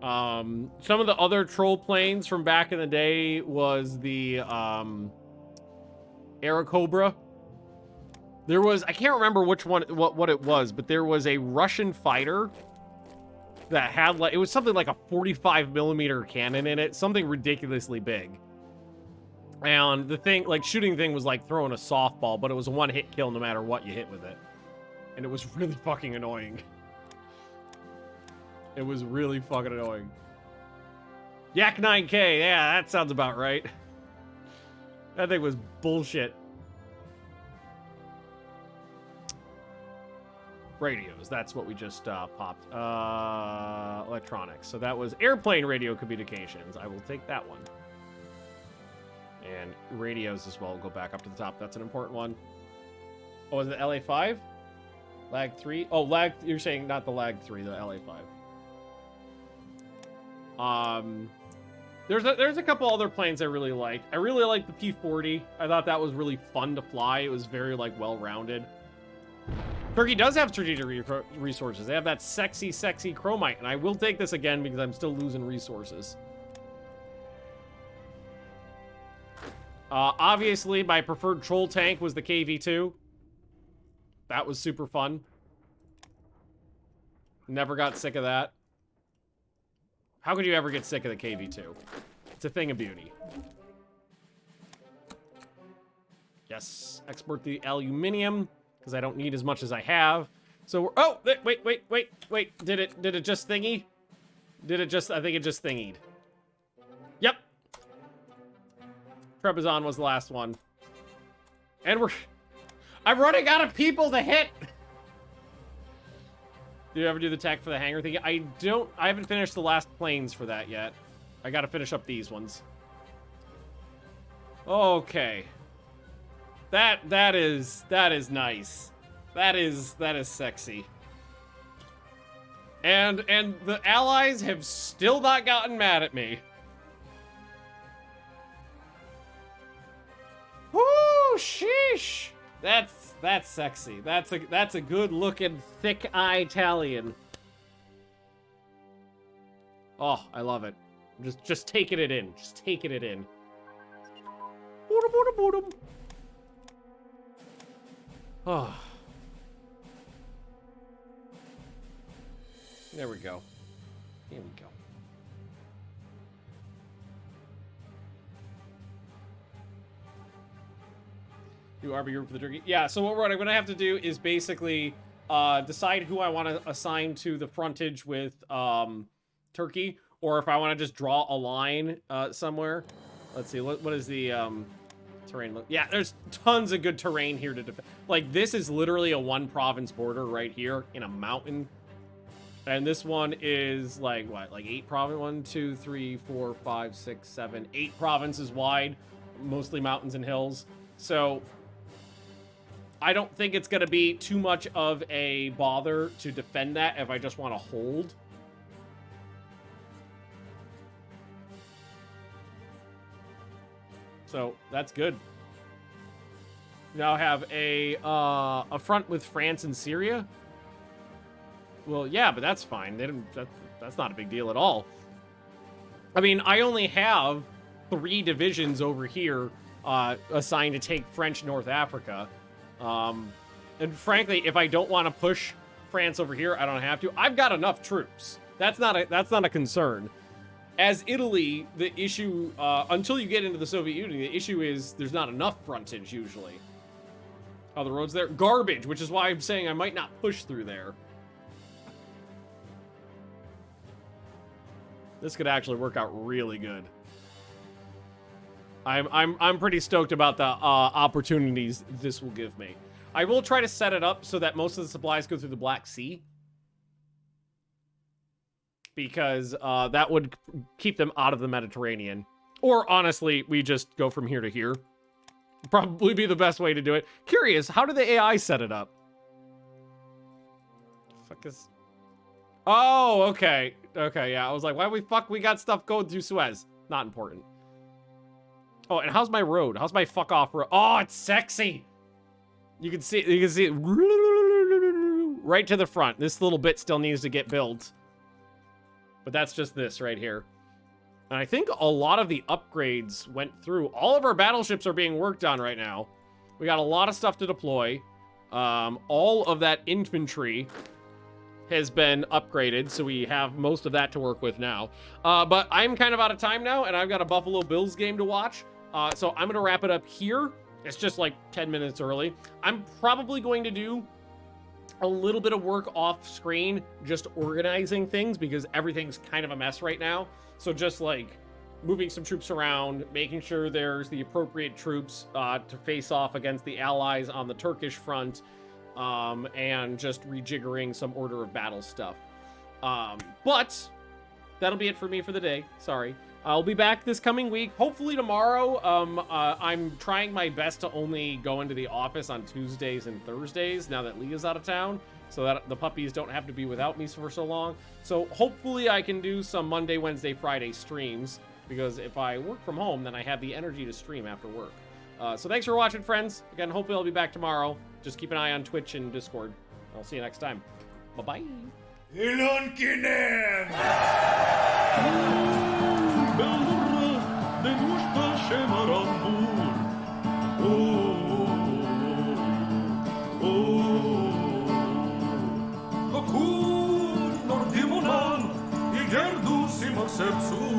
A: Some of the other troll planes from back in the day was the Aerocobra. There was, I can't remember which one, what it was, but there was a Russian fighter that had like, it was something like a 45 millimeter cannon in it, something ridiculously big. And the thing, like, shooting thing was like throwing a softball, but it was a one-hit kill no matter what you hit with it. And it was really fucking annoying. It was really fucking annoying. Yak 9K, yeah, that sounds about right. That thing was bullshit. Radios, that's what we just popped. Electronics, so that was airplane radio communications. I will take that one. And radios as well, go back up to the top. That's an important one. Oh, is it LA5? Lag 3? Oh, lag, you're saying not the lag 3, the LA5. There's a couple other planes I really liked. I really liked the P-40. I thought that was really fun to fly. It was very, like, well-rounded. Turkey does have strategic resources. They have that sexy chromite, and I will take this again because I'm still losing resources. Obviously, my preferred troll tank was the KV-2. That was super fun. Never got sick of that. How could you ever get sick of the KV2? It's a thing of beauty. Yes, export the aluminium, because I don't need as much as I have. So we're, oh, wait. Did it just thingy? I think it just thingied. Yep. Trebizond was the last one. And I'm running out of people to hit. Do you ever do the tech for the hangar thing? I haven't finished the last planes for that yet. I gotta finish up these ones. Okay. That is nice. That is sexy. And the allies have still not gotten mad at me. Woo, sheesh. That's sexy. That's a good looking thick eye Italian. Oh, I love it. Just taking it in. Just taking it in. Oh. There we go. Here we go. Do RB group for the turkey. Yeah, so what I'm going to have to do is basically decide who I want to assign to the frontage with Turkey, or if I want to just draw a line somewhere. Let's see, what is the terrain look? Yeah, there's tons of good terrain here to defend. Like, this is literally a one province border right here in a mountain. And this one is like, what, like 8 province? 1, 2, 3, 4, 5, 6, 7, 8 provinces wide, mostly mountains and hills. So I don't think it's going to be too much of a bother to defend that if I just want to hold. So that's good. Now have a front with France and Syria. Well, yeah, but that's fine. That's not a big deal at all. I mean, I only have 3 divisions over here assigned to take French North Africa. And frankly, if I don't want to push France over here, I don't have to. I've got enough troops. That's not a concern. As Italy, the issue, until you get into the Soviet Union, the issue is there's not enough frontage usually. Oh, the roads there? Garbage, which is why I'm saying I might not push through there. This could actually work out really good. I'm pretty stoked about the opportunities this will give me. I will try to set it up so that most of the supplies go through the Black Sea, because that would keep them out of the Mediterranean. Or honestly, we just go from here to here. Probably be the best way to do it. Curious, how do the AI set it up? Fuck is... Oh, okay. Okay, yeah. I was like, why we got stuff going through Suez? Not important. Oh, and how's my road? How's my fuck off road? Oh, it's sexy. You can see it right to the front. This little bit still needs to get built. But that's just this right here. And I think a lot of the upgrades went through. All of our battleships are being worked on right now. We got a lot of stuff to deploy. All of that infantry has been upgraded, so we have most of that to work with now. But I'm kind of out of time now, and I've got a Buffalo Bills game to watch. So I'm going to wrap it up here. It's just like 10 minutes early. I'm probably going to do a little bit of work off screen, just organizing things, because everything's kind of a mess right now. So just like moving some troops around, making sure there's the appropriate troops to face off against the allies on the Turkish front, and just rejiggering some order of battle stuff. But that'll be it for me for the day. Sorry. I'll be back this coming week, hopefully tomorrow. I'm trying my best to only go into the office on Tuesdays and Thursdays now that Leah's out of town, so that the puppies don't have to be without me for so long. So hopefully I can do some Monday, Wednesday, Friday streams, because if I work from home, then I have the energy to stream after work. So thanks for watching, friends. Again, hopefully I'll be back tomorrow. Just keep an eye on Twitch and Discord. I'll see you next time. Bye-bye.
D: Kur nor timonan I gerdu si serzu.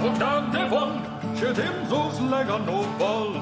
D: Och den det vann, kör dem så släggan och ball.